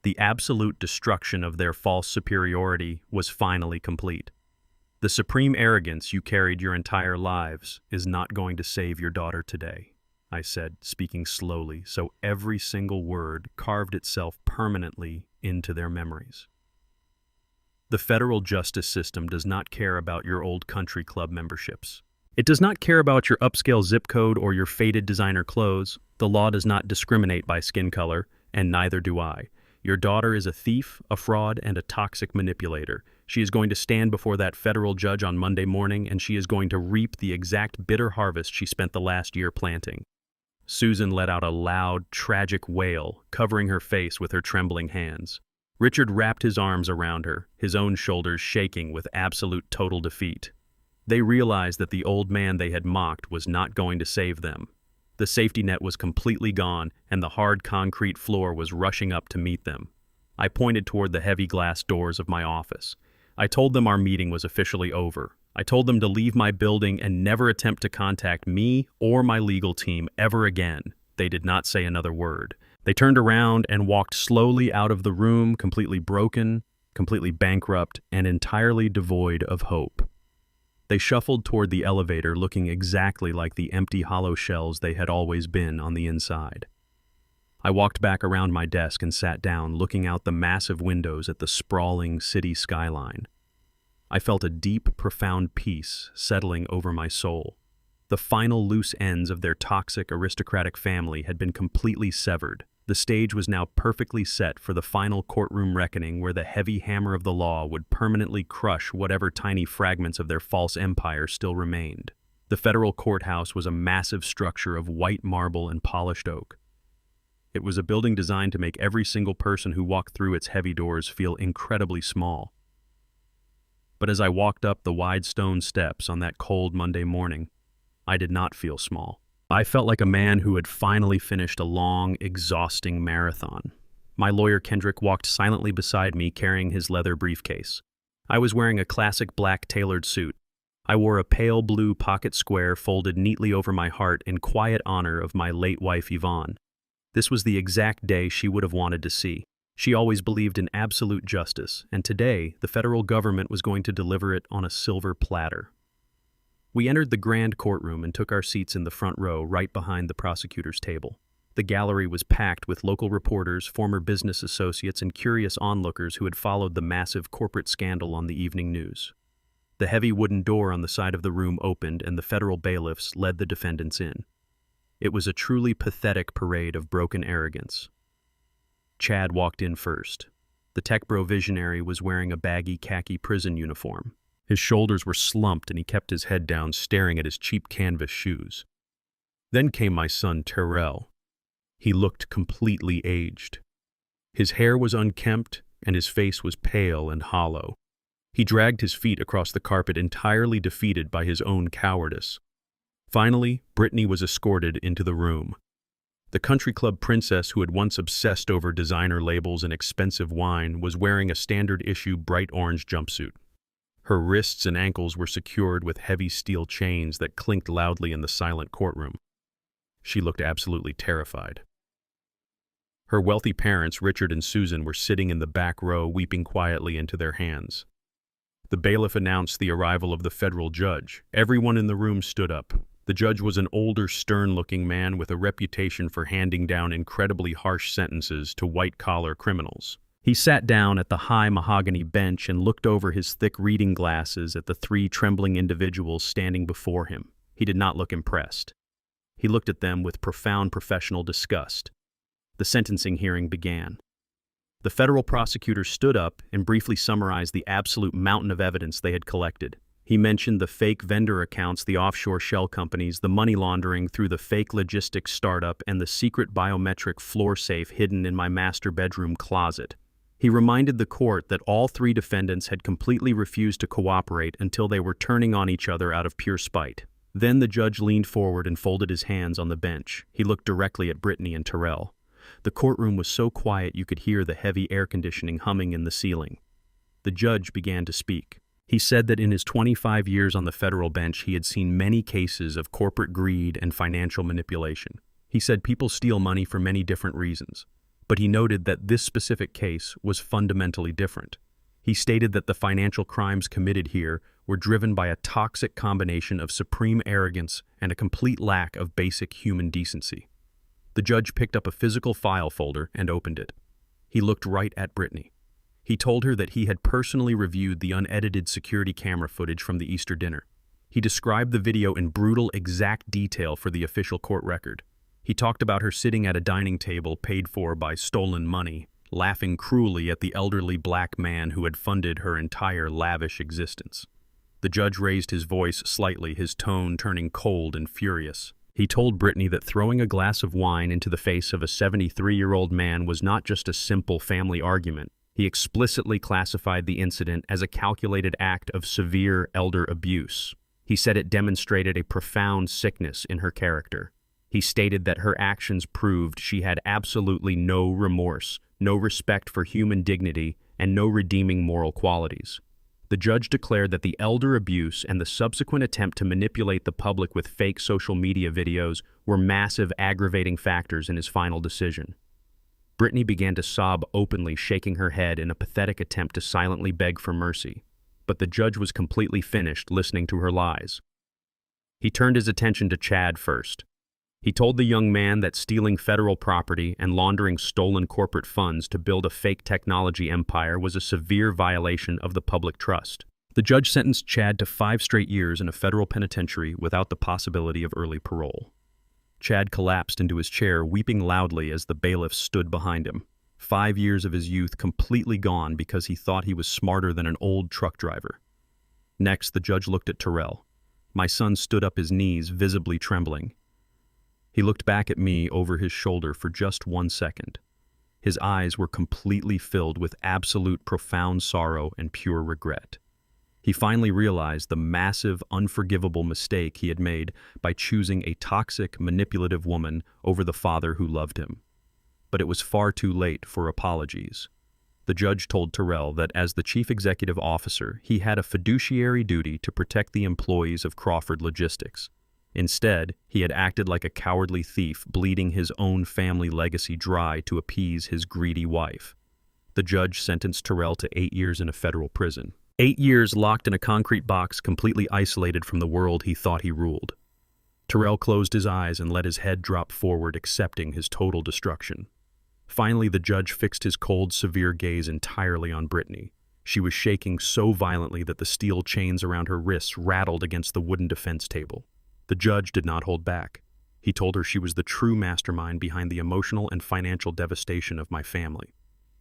The absolute destruction of their false superiority was finally complete. The supreme arrogance you carried your entire lives is not going to save your daughter today, I said, speaking slowly so every single word carved itself permanently into their memories. The federal justice system does not care about your old country club memberships. It does not care about your upscale zip code or your faded designer clothes. The law does not discriminate by skin color, and neither do I. Your daughter is a thief, a fraud, and a toxic manipulator. She is going to stand before that federal judge on Monday morning, and she is going to reap the exact bitter harvest she spent the last year planting. Susan let out a loud, tragic wail, covering her face with her trembling hands. Richard wrapped his arms around her, his own shoulders shaking with absolute total defeat. They realized that the old man they had mocked was not going to save them. The safety net was completely gone, and the hard concrete floor was rushing up to meet them. I pointed toward the heavy glass doors of my office. I told them our meeting was officially over. I told them to leave my building and never attempt to contact me or my legal team ever again. They did not say another word. They turned around and walked slowly out of the room, completely broken, completely bankrupt, and entirely devoid of hope. They shuffled toward the elevator, looking exactly like the empty hollow shells they had always been on the inside. I walked back around my desk and sat down, looking out the massive windows at the sprawling city skyline. I felt a deep, profound peace settling over my soul. The final loose ends of their toxic, aristocratic family had been completely severed. The stage was now perfectly set for the final courtroom reckoning, where the heavy hammer of the law would permanently crush whatever tiny fragments of their false empire still remained. The federal courthouse was a massive structure of white marble and polished oak. It was a building designed to make every single person who walked through its heavy doors feel incredibly small. But as I walked up the wide stone steps on that cold Monday morning, I did not feel small. I felt like a man who had finally finished a long, exhausting marathon. My lawyer Kendrick walked silently beside me carrying his leather briefcase. I was wearing a classic black tailored suit. I wore a pale blue pocket square folded neatly over my heart in quiet honor of my late wife Yvonne. This was the exact day she would have wanted to see. She always believed in absolute justice, and today the federal government was going to deliver it on a silver platter. We entered the grand courtroom and took our seats in the front row right behind the prosecutor's table. The gallery was packed with local reporters, former business associates, and curious onlookers who had followed the massive corporate scandal on the evening news. The heavy wooden door on the side of the room opened and the federal bailiffs led the defendants in. It was a truly pathetic parade of broken arrogance. Chad walked in first. The tech bro visionary was wearing a baggy khaki prison uniform. His shoulders were slumped and he kept his head down, staring at his cheap canvas shoes. Then came my son Terrell. He looked completely aged. His hair was unkempt and his face was pale and hollow. He dragged his feet across the carpet, entirely defeated by his own cowardice. Finally, Brittany was escorted into the room. The country club princess who had once obsessed over designer labels and expensive wine was wearing a standard-issue bright orange jumpsuit. Her wrists and ankles were secured with heavy steel chains that clinked loudly in the silent courtroom. She looked absolutely terrified. Her wealthy parents, Richard and Susan, were sitting in the back row, weeping quietly into their hands. The bailiff announced the arrival of the federal judge. Everyone in the room stood up. The judge was an older, stern-looking man with a reputation for handing down incredibly harsh sentences to white-collar criminals. He sat down at the high mahogany bench and looked over his thick reading glasses at the three trembling individuals standing before him. He did not look impressed. He looked at them with profound professional disgust. The sentencing hearing began. The federal prosecutor stood up and briefly summarized the absolute mountain of evidence they had collected. He mentioned the fake vendor accounts, the offshore shell companies, the money laundering through the fake logistics startup, and the secret biometric floor safe hidden in my master bedroom closet. He reminded the court that all three defendants had completely refused to cooperate until they were turning on each other out of pure spite. Then the judge leaned forward and folded his hands on the bench. He looked directly at Brittany and Terrell. The courtroom was so quiet you could hear the heavy air conditioning humming in the ceiling. The judge began to speak. He said that in his 25 years on the federal bench, he had seen many cases of corporate greed and financial manipulation. He said people steal money for many different reasons, but he noted that this specific case was fundamentally different. He stated that the financial crimes committed here were driven by a toxic combination of supreme arrogance and a complete lack of basic human decency. The judge picked up a physical file folder and opened it. He looked right at Brittany. He told her that he had personally reviewed the unedited security camera footage from the Easter dinner. He described the video in brutal, exact detail for the official court record. He talked about her sitting at a dining table paid for by stolen money, laughing cruelly at the elderly black man who had funded her entire lavish existence. The judge raised his voice slightly, his tone turning cold and furious. He told Brittany that throwing a glass of wine into the face of a 73-year-old man was not just a simple family argument. He explicitly classified the incident as a calculated act of severe elder abuse. He said it demonstrated a profound sickness in her character. He stated that her actions proved she had absolutely no remorse, no respect for human dignity, and no redeeming moral qualities. The judge declared that the elder abuse and the subsequent attempt to manipulate the public with fake social media videos were massive aggravating factors in his final decision. Brittany began to sob openly, shaking her head in a pathetic attempt to silently beg for mercy. But the judge was completely finished listening to her lies. He turned his attention to Chad first. He told the young man that stealing federal property and laundering stolen corporate funds to build a fake technology empire was a severe violation of the public trust. The judge sentenced Chad to 5 straight years in a federal penitentiary without the possibility of early parole. Chad collapsed into his chair, weeping loudly as the bailiff stood behind him. 5 years of his youth completely gone because he thought he was smarter than an old truck driver. Next, the judge looked at Terrell. My son stood up, his knees visibly trembling. He looked back at me over his shoulder for just 1 second. His eyes were completely filled with absolute profound sorrow and pure regret. He finally realized the massive, unforgivable mistake he had made by choosing a toxic, manipulative woman over the father who loved him. But it was far too late for apologies. The judge told Terrell that as the chief executive officer, he had a fiduciary duty to protect the employees of Crawford Logistics. Instead, he had acted like a cowardly thief, bleeding his own family legacy dry to appease his greedy wife. The judge sentenced Terrell to 8 years in a federal prison. 8 years locked in a concrete box, completely isolated from the world he thought he ruled. Terrell closed his eyes and let his head drop forward, accepting his total destruction. Finally, the judge fixed his cold, severe gaze entirely on Brittany. She was shaking so violently that the steel chains around her wrists rattled against the wooden defense table. The judge did not hold back. He told her she was the true mastermind behind the emotional and financial devastation of my family.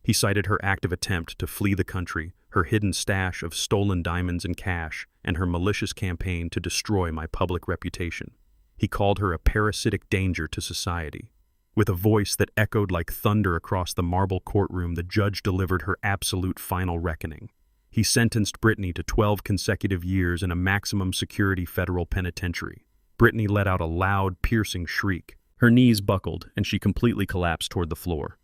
He cited her active attempt to flee the country, her hidden stash of stolen diamonds and cash, and her malicious campaign to destroy my public reputation. He called her a parasitic danger to society. With a voice that echoed like thunder across the marble courtroom, the judge delivered her absolute final reckoning. He sentenced Brittany to 12 consecutive years in a maximum security federal penitentiary. Brittany let out a loud, piercing shriek. Her knees buckled, and she completely collapsed toward the floor.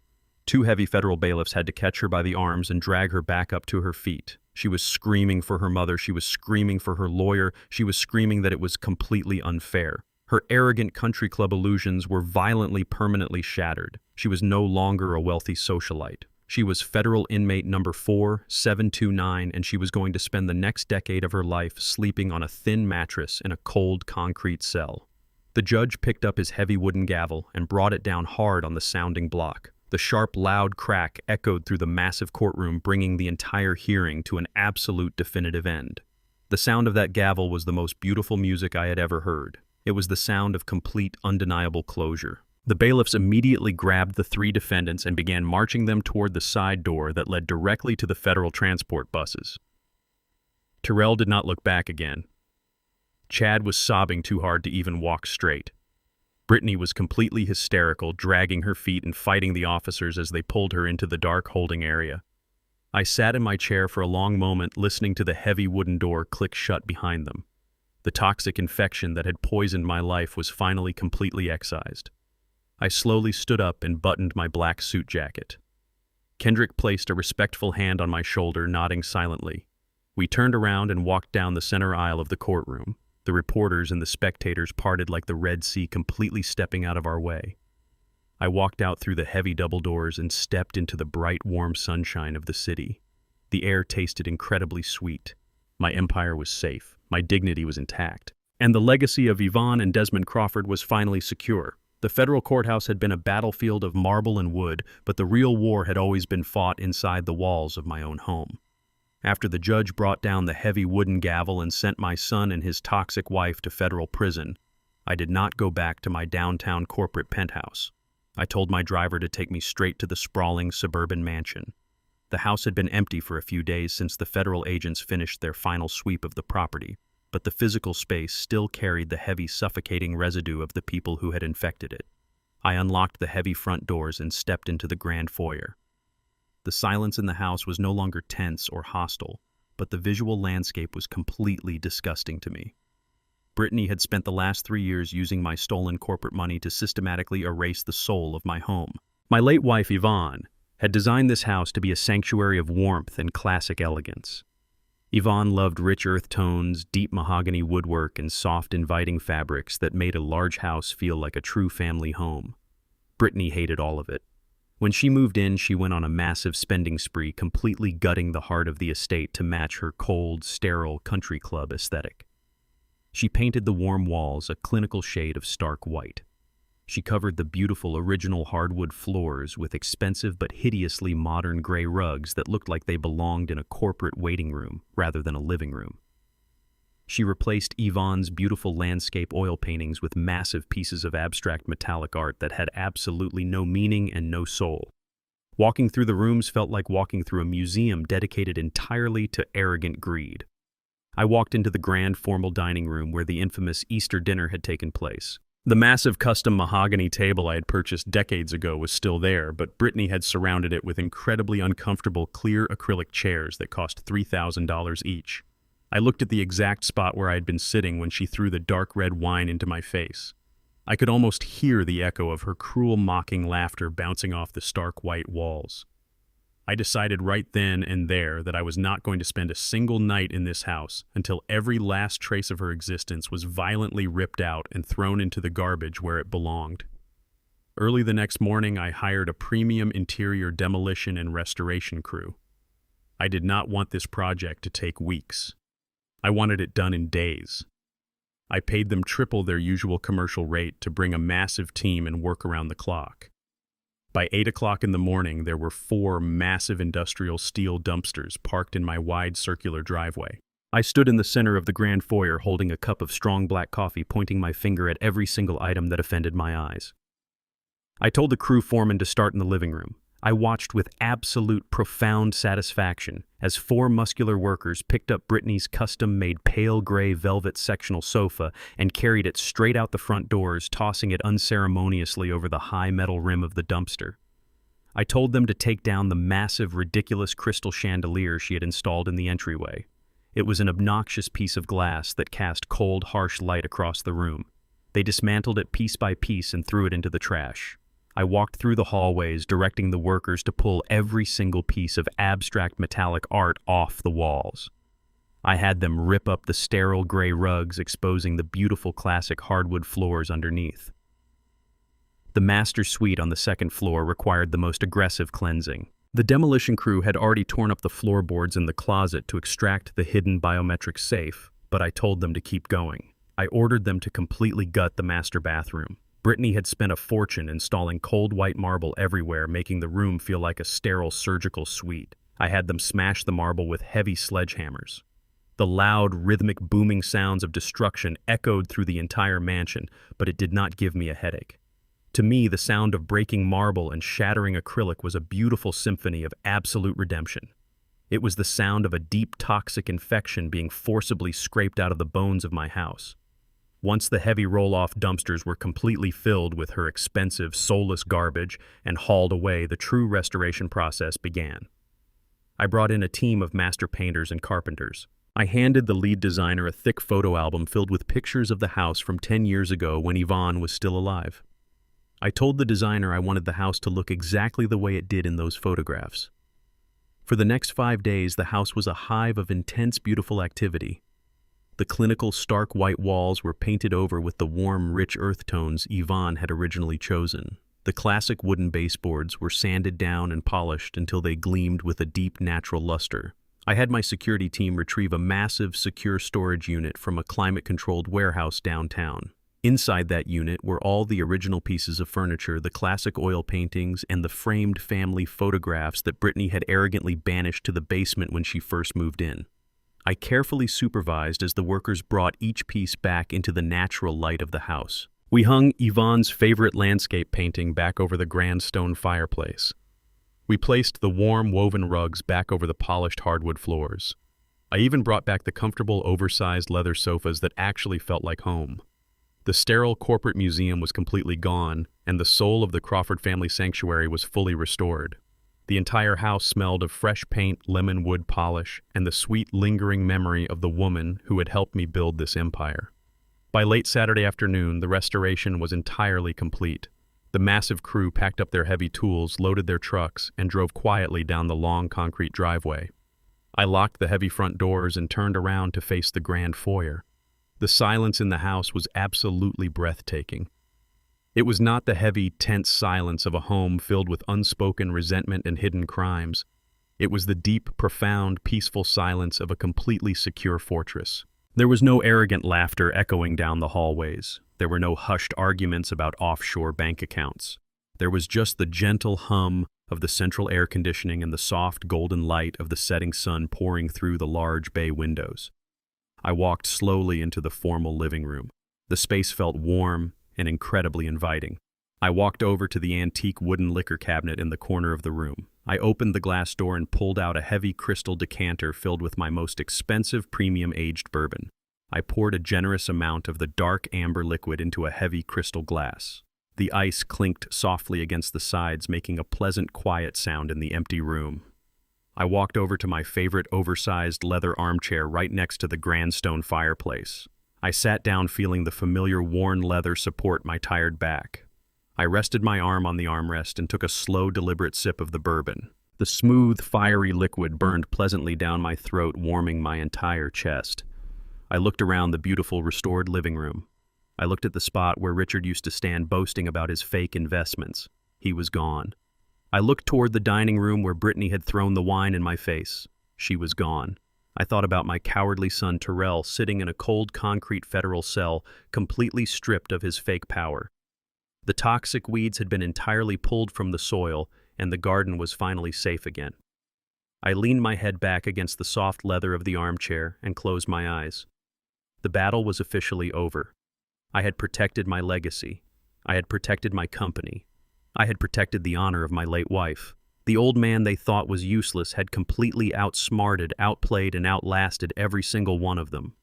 2 heavy federal bailiffs had to catch her by the arms and drag her back up to her feet. She was screaming for her mother. She was screaming for her lawyer. She was screaming that it was completely unfair. Her arrogant country club illusions were violently, permanently shattered. She was no longer a wealthy socialite. She was federal inmate number 4729, and she was going to spend the next decade of her life sleeping on a thin mattress in a cold concrete cell. The judge picked up his heavy wooden gavel and brought it down hard on the sounding block. The sharp, loud crack echoed through the massive courtroom, bringing the entire hearing to an absolute definitive end. The sound of that gavel was the most beautiful music I had ever heard. It was the sound of complete, undeniable closure. The bailiffs immediately grabbed the 3 defendants and began marching them toward the side door that led directly to the federal transport buses. Terrell did not look back again. Chad was sobbing too hard to even walk straight. Brittany was completely hysterical, dragging her feet and fighting the officers as they pulled her into the dark holding area. I sat in my chair for a long moment, listening to the heavy wooden door click shut behind them. The toxic infection that had poisoned my life was finally completely excised. I slowly stood up and buttoned my black suit jacket. Kendrick placed a respectful hand on my shoulder, nodding silently. We turned around and walked down the center aisle of the courtroom. The reporters and the spectators parted like the Red Sea, completely stepping out of our way. I walked out through the heavy double doors and stepped into the bright, warm sunshine of the city. The air tasted incredibly sweet. My empire was safe. My dignity was intact. And the legacy of Yvonne and Desmond Crawford was finally secure. The federal courthouse had been a battlefield of marble and wood, but the real war had always been fought inside the walls of my own home. After the judge brought down the heavy wooden gavel and sent my son and his toxic wife to federal prison, I did not go back to my downtown corporate penthouse. I told my driver to take me straight to the sprawling suburban mansion. The house had been empty for a few days since the federal agents finished their final sweep of the property, but the physical space still carried the heavy, suffocating residue of the people who had infected it. I unlocked the heavy front doors and stepped into the grand foyer. The silence in the house was no longer tense or hostile, but the visual landscape was completely disgusting to me. Brittany had spent the last 3 years using my stolen corporate money to systematically erase the soul of my home. My late wife, Yvonne, had designed this house to be a sanctuary of warmth and classic elegance. Yvonne loved rich earth tones, deep mahogany woodwork, and soft, inviting fabrics that made a large house feel like a true family home. Brittany hated all of it. When she moved in, she went on a massive spending spree, completely gutting the heart of the estate to match her cold, sterile country club aesthetic. She painted the warm walls a clinical shade of stark white. She covered the beautiful original hardwood floors with expensive but hideously modern gray rugs that looked like they belonged in a corporate waiting room rather than a living room. She replaced Yvonne's beautiful landscape oil paintings with massive pieces of abstract metallic art that had absolutely no meaning and no soul. Walking through the rooms felt like walking through a museum dedicated entirely to arrogant greed. I walked into the grand formal dining room where the infamous Easter dinner had taken place. The massive custom mahogany table I had purchased decades ago was still there, but Brittany had surrounded it with incredibly uncomfortable clear acrylic chairs that cost $3,000 each. I looked at the exact spot where I had been sitting when she threw the dark red wine into my face. I could almost hear the echo of her cruel, mocking laughter bouncing off the stark white walls. I decided right then and there that I was not going to spend a single night in this house until every last trace of her existence was violently ripped out and thrown into the garbage where it belonged. Early the next morning, I hired a premium interior demolition and restoration crew. I did not want this project to take weeks. I wanted it done in days. I paid them triple their usual commercial rate to bring a massive team and work around the clock. By 8 o'clock in the morning, there were 4 massive industrial steel dumpsters parked in my wide circular driveway. I stood in the center of the grand foyer holding a cup of strong black coffee, pointing my finger at every single item that offended my eyes. I told the crew foreman to start in the living room. I watched with absolute profound satisfaction as 4 muscular workers picked up Brittany's custom-made pale gray velvet sectional sofa and carried it straight out the front doors, tossing it unceremoniously over the high metal rim of the dumpster. I told them to take down the massive, ridiculous crystal chandelier she had installed in the entryway. It was an obnoxious piece of glass that cast cold, harsh light across the room. They dismantled it piece by piece and threw it into the trash. I walked through the hallways, directing the workers to pull every single piece of abstract metallic art off the walls. I had them rip up the sterile gray rugs, exposing the beautiful classic hardwood floors underneath. The master suite on the second floor required the most aggressive cleansing. The demolition crew had already torn up the floorboards in the closet to extract the hidden biometric safe, but I told them to keep going. I ordered them to completely gut the master bathroom. Brittany had spent a fortune installing cold white marble everywhere, making the room feel like a sterile surgical suite. I had them smash the marble with heavy sledgehammers. The loud, rhythmic booming sounds of destruction echoed through the entire mansion, but it did not give me a headache. To me, the sound of breaking marble and shattering acrylic was a beautiful symphony of absolute redemption. It was the sound of a deep toxic infection being forcibly scraped out of the bones of my house. Once the heavy roll-off dumpsters were completely filled with her expensive, soulless garbage and hauled away, the true restoration process began. I brought in a team of master painters and carpenters. I handed the lead designer a thick photo album filled with pictures of the house from 10 years ago when Yvonne was still alive. I told the designer I wanted the house to look exactly the way it did in those photographs. For the next 5 days, the house was a hive of intense, beautiful activity. The clinical, stark white walls were painted over with the warm, rich earth tones Yvonne had originally chosen. The classic wooden baseboards were sanded down and polished until they gleamed with a deep, natural luster. I had my security team retrieve a massive, secure storage unit from a climate-controlled warehouse downtown. Inside that unit were all the original pieces of furniture, the classic oil paintings, and the framed family photographs that Brittany had arrogantly banished to the basement when she first moved in. I carefully supervised as the workers brought each piece back into the natural light of the house. We hung Yvonne's favorite landscape painting back over the grand stone fireplace. We placed the warm woven rugs back over the polished hardwood floors. I even brought back the comfortable, oversized leather sofas that actually felt like home. The sterile corporate museum was completely gone, and the soul of the Crawford family sanctuary was fully restored. The entire house smelled of fresh paint, lemon wood polish, and the sweet, lingering memory of the woman who had helped me build this empire. By late Saturday afternoon, the restoration was entirely complete. The massive crew packed up their heavy tools, loaded their trucks, and drove quietly down the long concrete driveway. I locked the heavy front doors and turned around to face the grand foyer. The silence in the house was absolutely breathtaking. It was not the heavy, tense silence of a home filled with unspoken resentment and hidden crimes. It was the deep, profound, peaceful silence of a completely secure fortress. There was no arrogant laughter echoing down the hallways. There were no hushed arguments about offshore bank accounts. There was just the gentle hum of the central air conditioning and the soft, golden light of the setting sun pouring through the large bay windows. I walked slowly into the formal living room. The space felt warm and incredibly inviting. I walked over to the antique wooden liquor cabinet in the corner of the room. I opened the glass door and pulled out a heavy crystal decanter filled with my most expensive premium aged bourbon. I poured a generous amount of the dark amber liquid into a heavy crystal glass. The ice clinked softly against the sides, making a pleasant, quiet sound in the empty room. I walked over to my favorite oversized leather armchair right next to the grand stone fireplace. I sat down feeling the familiar worn leather support my tired back. I rested my arm on the armrest and took a slow, deliberate sip of the bourbon. The smooth, fiery liquid burned pleasantly down my throat, warming my entire chest. I looked around the beautiful, restored living room. I looked at the spot where Richard used to stand boasting about his fake investments. He was gone. I looked toward the dining room where Brittany had thrown the wine in my face. She was gone. I thought about my cowardly son Terrell sitting in a cold concrete federal cell, completely stripped of his fake power. The toxic weeds had been entirely pulled from the soil, and the garden was finally safe again. I leaned my head back against the soft leather of the armchair and closed my eyes. The battle was officially over. I had protected my legacy. I had protected my company. I had protected the honor of my late wife. The old man they thought was useless had completely outsmarted, outplayed, and outlasted every single one of them.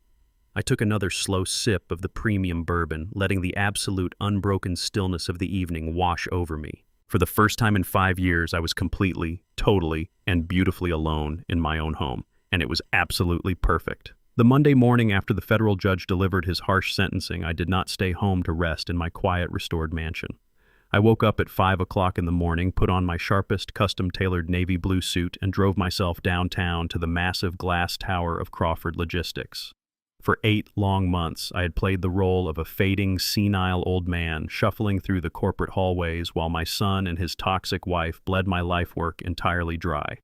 I took another slow sip of the premium bourbon, letting the absolute unbroken stillness of the evening wash over me. For the first time in 5 years, I was completely, totally, and beautifully alone in my own home, and it was absolutely perfect. The Monday morning after the federal judge delivered his harsh sentencing, I did not stay home to rest in my quiet, restored mansion. I woke up at 5 o'clock in the morning, put on my sharpest, custom-tailored navy blue suit, and drove myself downtown to the massive glass tower of Crawford Logistics. For 8 long months, I had played the role of a fading, senile old man, shuffling through the corporate hallways while my son and his toxic wife bled my life work entirely dry.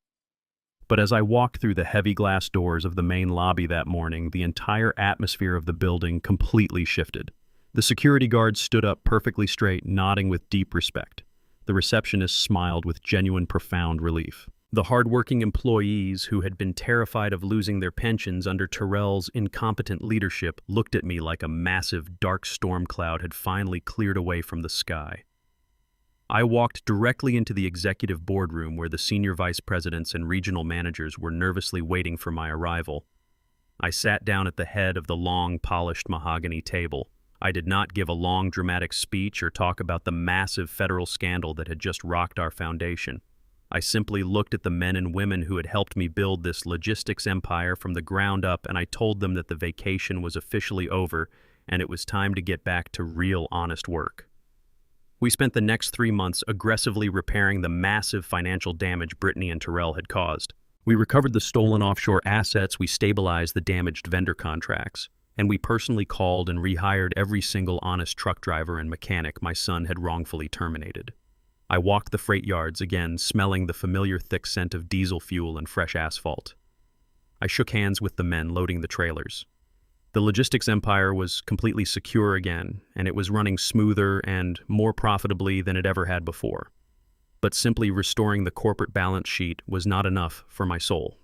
But as I walked through the heavy glass doors of the main lobby that morning, the entire atmosphere of the building completely shifted. The security guards stood up perfectly straight, nodding with deep respect. The receptionist smiled with genuine, profound relief. The hardworking employees who had been terrified of losing their pensions under Terrell's incompetent leadership looked at me like a massive, dark storm cloud had finally cleared away from the sky. I walked directly into the executive boardroom where the senior vice presidents and regional managers were nervously waiting for my arrival. I sat down at the head of the long, polished mahogany table. I did not give a long, dramatic speech or talk about the massive federal scandal that had just rocked our foundation. I simply looked at the men and women who had helped me build this logistics empire from the ground up, and I told them that the vacation was officially over and it was time to get back to real, honest work. We spent the next 3 months aggressively repairing the massive financial damage Brittany and Terrell had caused. We recovered the stolen offshore assets, we stabilized the damaged vendor contracts, and we personally called and rehired every single honest truck driver and mechanic my son had wrongfully terminated. I walked the freight yards again, smelling the familiar thick scent of diesel fuel and fresh asphalt. I shook hands with the men loading the trailers. The logistics empire was completely secure again, and it was running smoother and more profitably than it ever had before. But simply restoring the corporate balance sheet was not enough for my soul.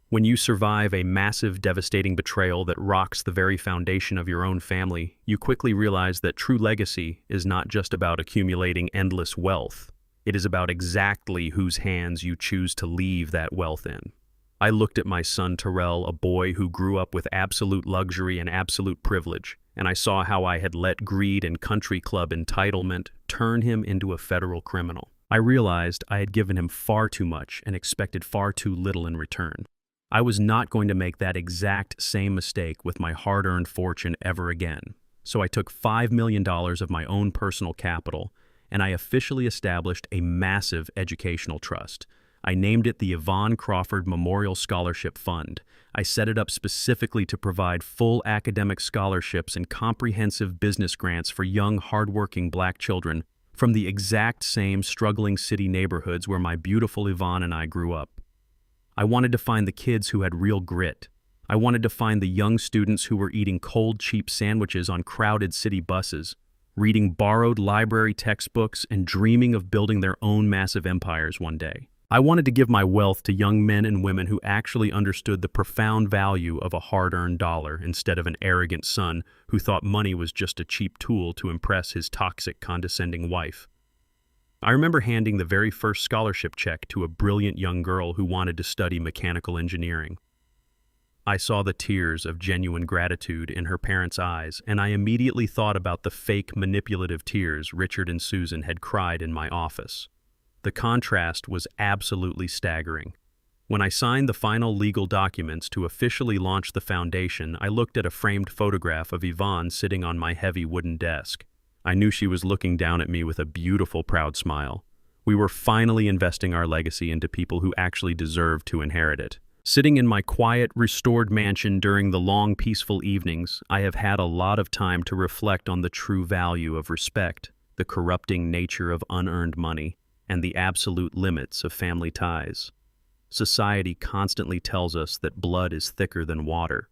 When you survive a massive, devastating betrayal that rocks the very foundation of your own family, you quickly realize that true legacy is not just about accumulating endless wealth. It is about exactly whose hands you choose to leave that wealth in. I looked at my son Terrell, a boy who grew up with absolute luxury and absolute privilege, and I saw how I had let greed and country club entitlement turn him into a federal criminal. I realized I had given him far too much and expected far too little in return. I was not going to make that exact same mistake with my hard-earned fortune ever again. So I took $5 million of my own personal capital, and I officially established a massive educational trust. I named it the Yvonne Crawford Memorial Scholarship Fund. I set it up specifically to provide full academic scholarships and comprehensive business grants for young, hardworking Black children from the exact same struggling city neighborhoods where my beautiful Yvonne and I grew up. I wanted to find the kids who had real grit. I wanted to find the young students who were eating cold, cheap sandwiches on crowded city buses, reading borrowed library textbooks, and dreaming of building their own massive empires one day. I wanted to give my wealth to young men and women who actually understood the profound value of a hard-earned dollar instead of an arrogant son who thought money was just a cheap tool to impress his toxic, condescending wife. I remember handing the very first scholarship check to a brilliant young girl who wanted to study mechanical engineering. I saw the tears of genuine gratitude in her parents' eyes, and I immediately thought about the fake, manipulative tears Richard and Susan had cried in my office. The contrast was absolutely staggering. When I signed the final legal documents to officially launch the foundation, I looked at a framed photograph of Yvonne sitting on my heavy wooden desk. I knew she was looking down at me with a beautiful, proud smile. We were finally investing our legacy into people who actually deserved to inherit it. Sitting in my quiet, restored mansion during the long, peaceful evenings, I have had a lot of time to reflect on the true value of respect, the corrupting nature of unearned money, and the absolute limits of family ties. Society constantly tells us that blood is thicker than water.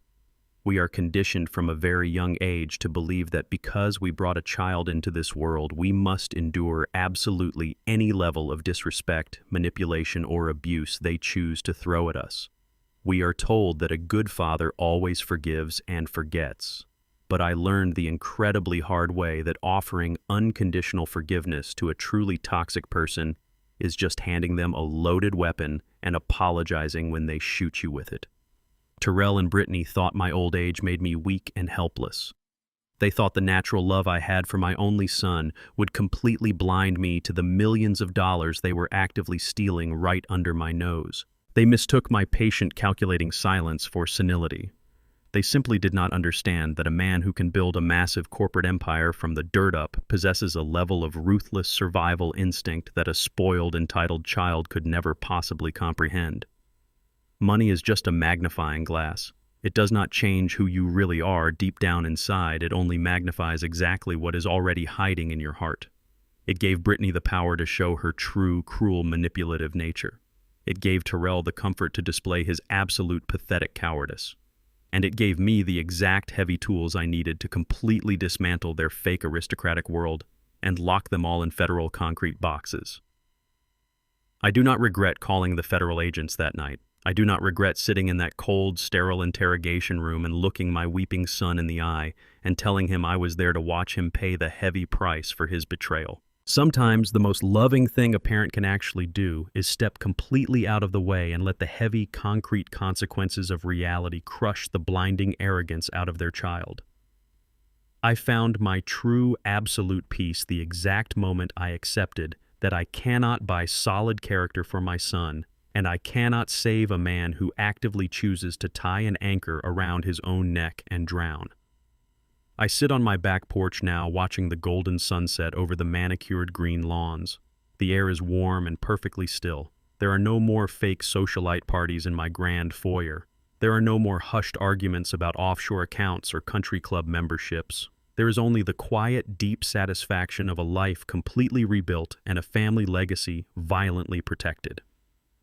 We are conditioned from a very young age to believe that because we brought a child into this world, we must endure absolutely any level of disrespect, manipulation, or abuse they choose to throw at us. We are told that a good father always forgives and forgets. But I learned the incredibly hard way that offering unconditional forgiveness to a truly toxic person is just handing them a loaded weapon and apologizing when they shoot you with it. Terrell and Brittany thought my old age made me weak and helpless. They thought the natural love I had for my only son would completely blind me to the millions of dollars they were actively stealing right under my nose. They mistook my patient, calculating silence for senility. They simply did not understand that a man who can build a massive corporate empire from the dirt up possesses a level of ruthless survival instinct that a spoiled, entitled child could never possibly comprehend. Money is just a magnifying glass. It does not change who you really are deep down inside. It only magnifies exactly what is already hiding in your heart. It gave Brittany the power to show her true, cruel, manipulative nature. It gave Terrell the comfort to display his absolute pathetic cowardice. And it gave me the exact heavy tools I needed to completely dismantle their fake aristocratic world and lock them all in federal concrete boxes. I do not regret calling the federal agents that night. I do not regret sitting in that cold, sterile interrogation room and looking my weeping son in the eye and telling him I was there to watch him pay the heavy price for his betrayal. Sometimes the most loving thing a parent can actually do is step completely out of the way and let the heavy, concrete consequences of reality crush the blinding arrogance out of their child. I found my true, absolute peace the exact moment I accepted that I cannot buy solid character for my son, and I cannot save a man who actively chooses to tie an anchor around his own neck and drown. I sit on my back porch now watching the golden sunset over the manicured green lawns. The air is warm and perfectly still. There are no more fake socialite parties in my grand foyer. There are no more hushed arguments about offshore accounts or country club memberships. There is only the quiet, deep satisfaction of a life completely rebuilt and a family legacy violently protected.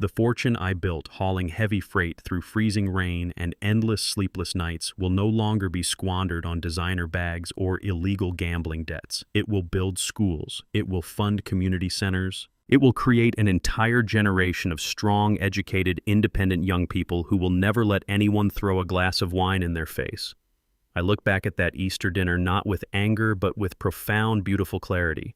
The fortune I built hauling heavy freight through freezing rain and endless sleepless nights will no longer be squandered on designer bags or illegal gambling debts. It will build schools. It will fund community centers. It will create an entire generation of strong, educated, independent young people who will never let anyone throw a glass of wine in their face. I look back at that Easter dinner not with anger but with profound, beautiful clarity.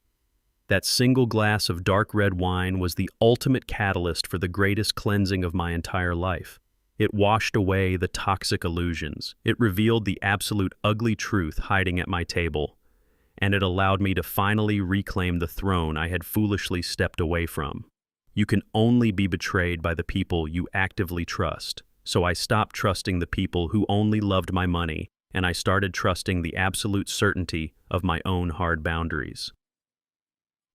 That single glass of dark red wine was the ultimate catalyst for the greatest cleansing of my entire life. It washed away the toxic illusions. It revealed the absolute ugly truth hiding at my table. And it allowed me to finally reclaim the throne I had foolishly stepped away from. You can only be betrayed by the people you actively trust. So I stopped trusting the people who only loved my money, and I started trusting the absolute certainty of my own hard boundaries.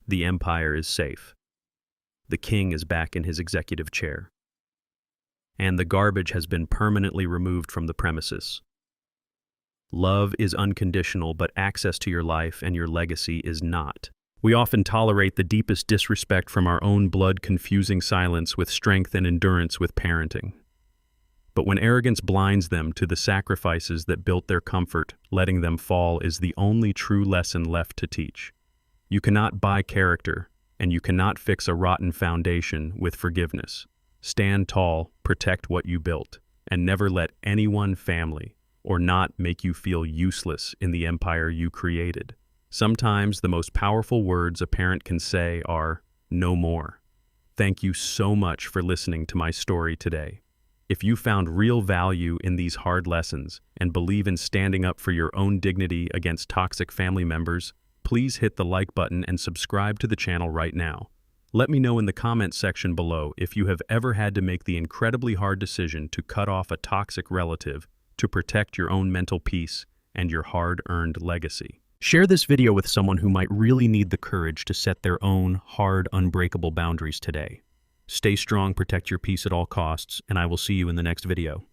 The empire is safe. The king is back in his executive chair. And the garbage has been permanently removed from the premises. Love is unconditional, but access to your life and your legacy is not. We often tolerate the deepest disrespect from our own blood, confusing silence with strength and endurance with parenting. But when arrogance blinds them to the sacrifices that built their comfort, letting them fall is the only true lesson left to teach. You cannot buy character, and you cannot fix a rotten foundation with forgiveness. Stand tall, protect what you built, and never let anyone, family, or not make you feel useless in the empire you created. Sometimes the most powerful words a parent can say are, "No more." Thank you so much for listening to my story today. If you found real value in these hard lessons and believe in standing up for your own dignity against toxic family members, please hit the like button and subscribe to the channel right now. Let me know in the comments section below if you have ever had to make the incredibly hard decision to cut off a toxic relative to protect your own mental peace and your hard-earned legacy. Share this video with someone who might really need the courage to set their own hard, unbreakable boundaries today. Stay strong, protect your peace at all costs, and I will see you in the next video.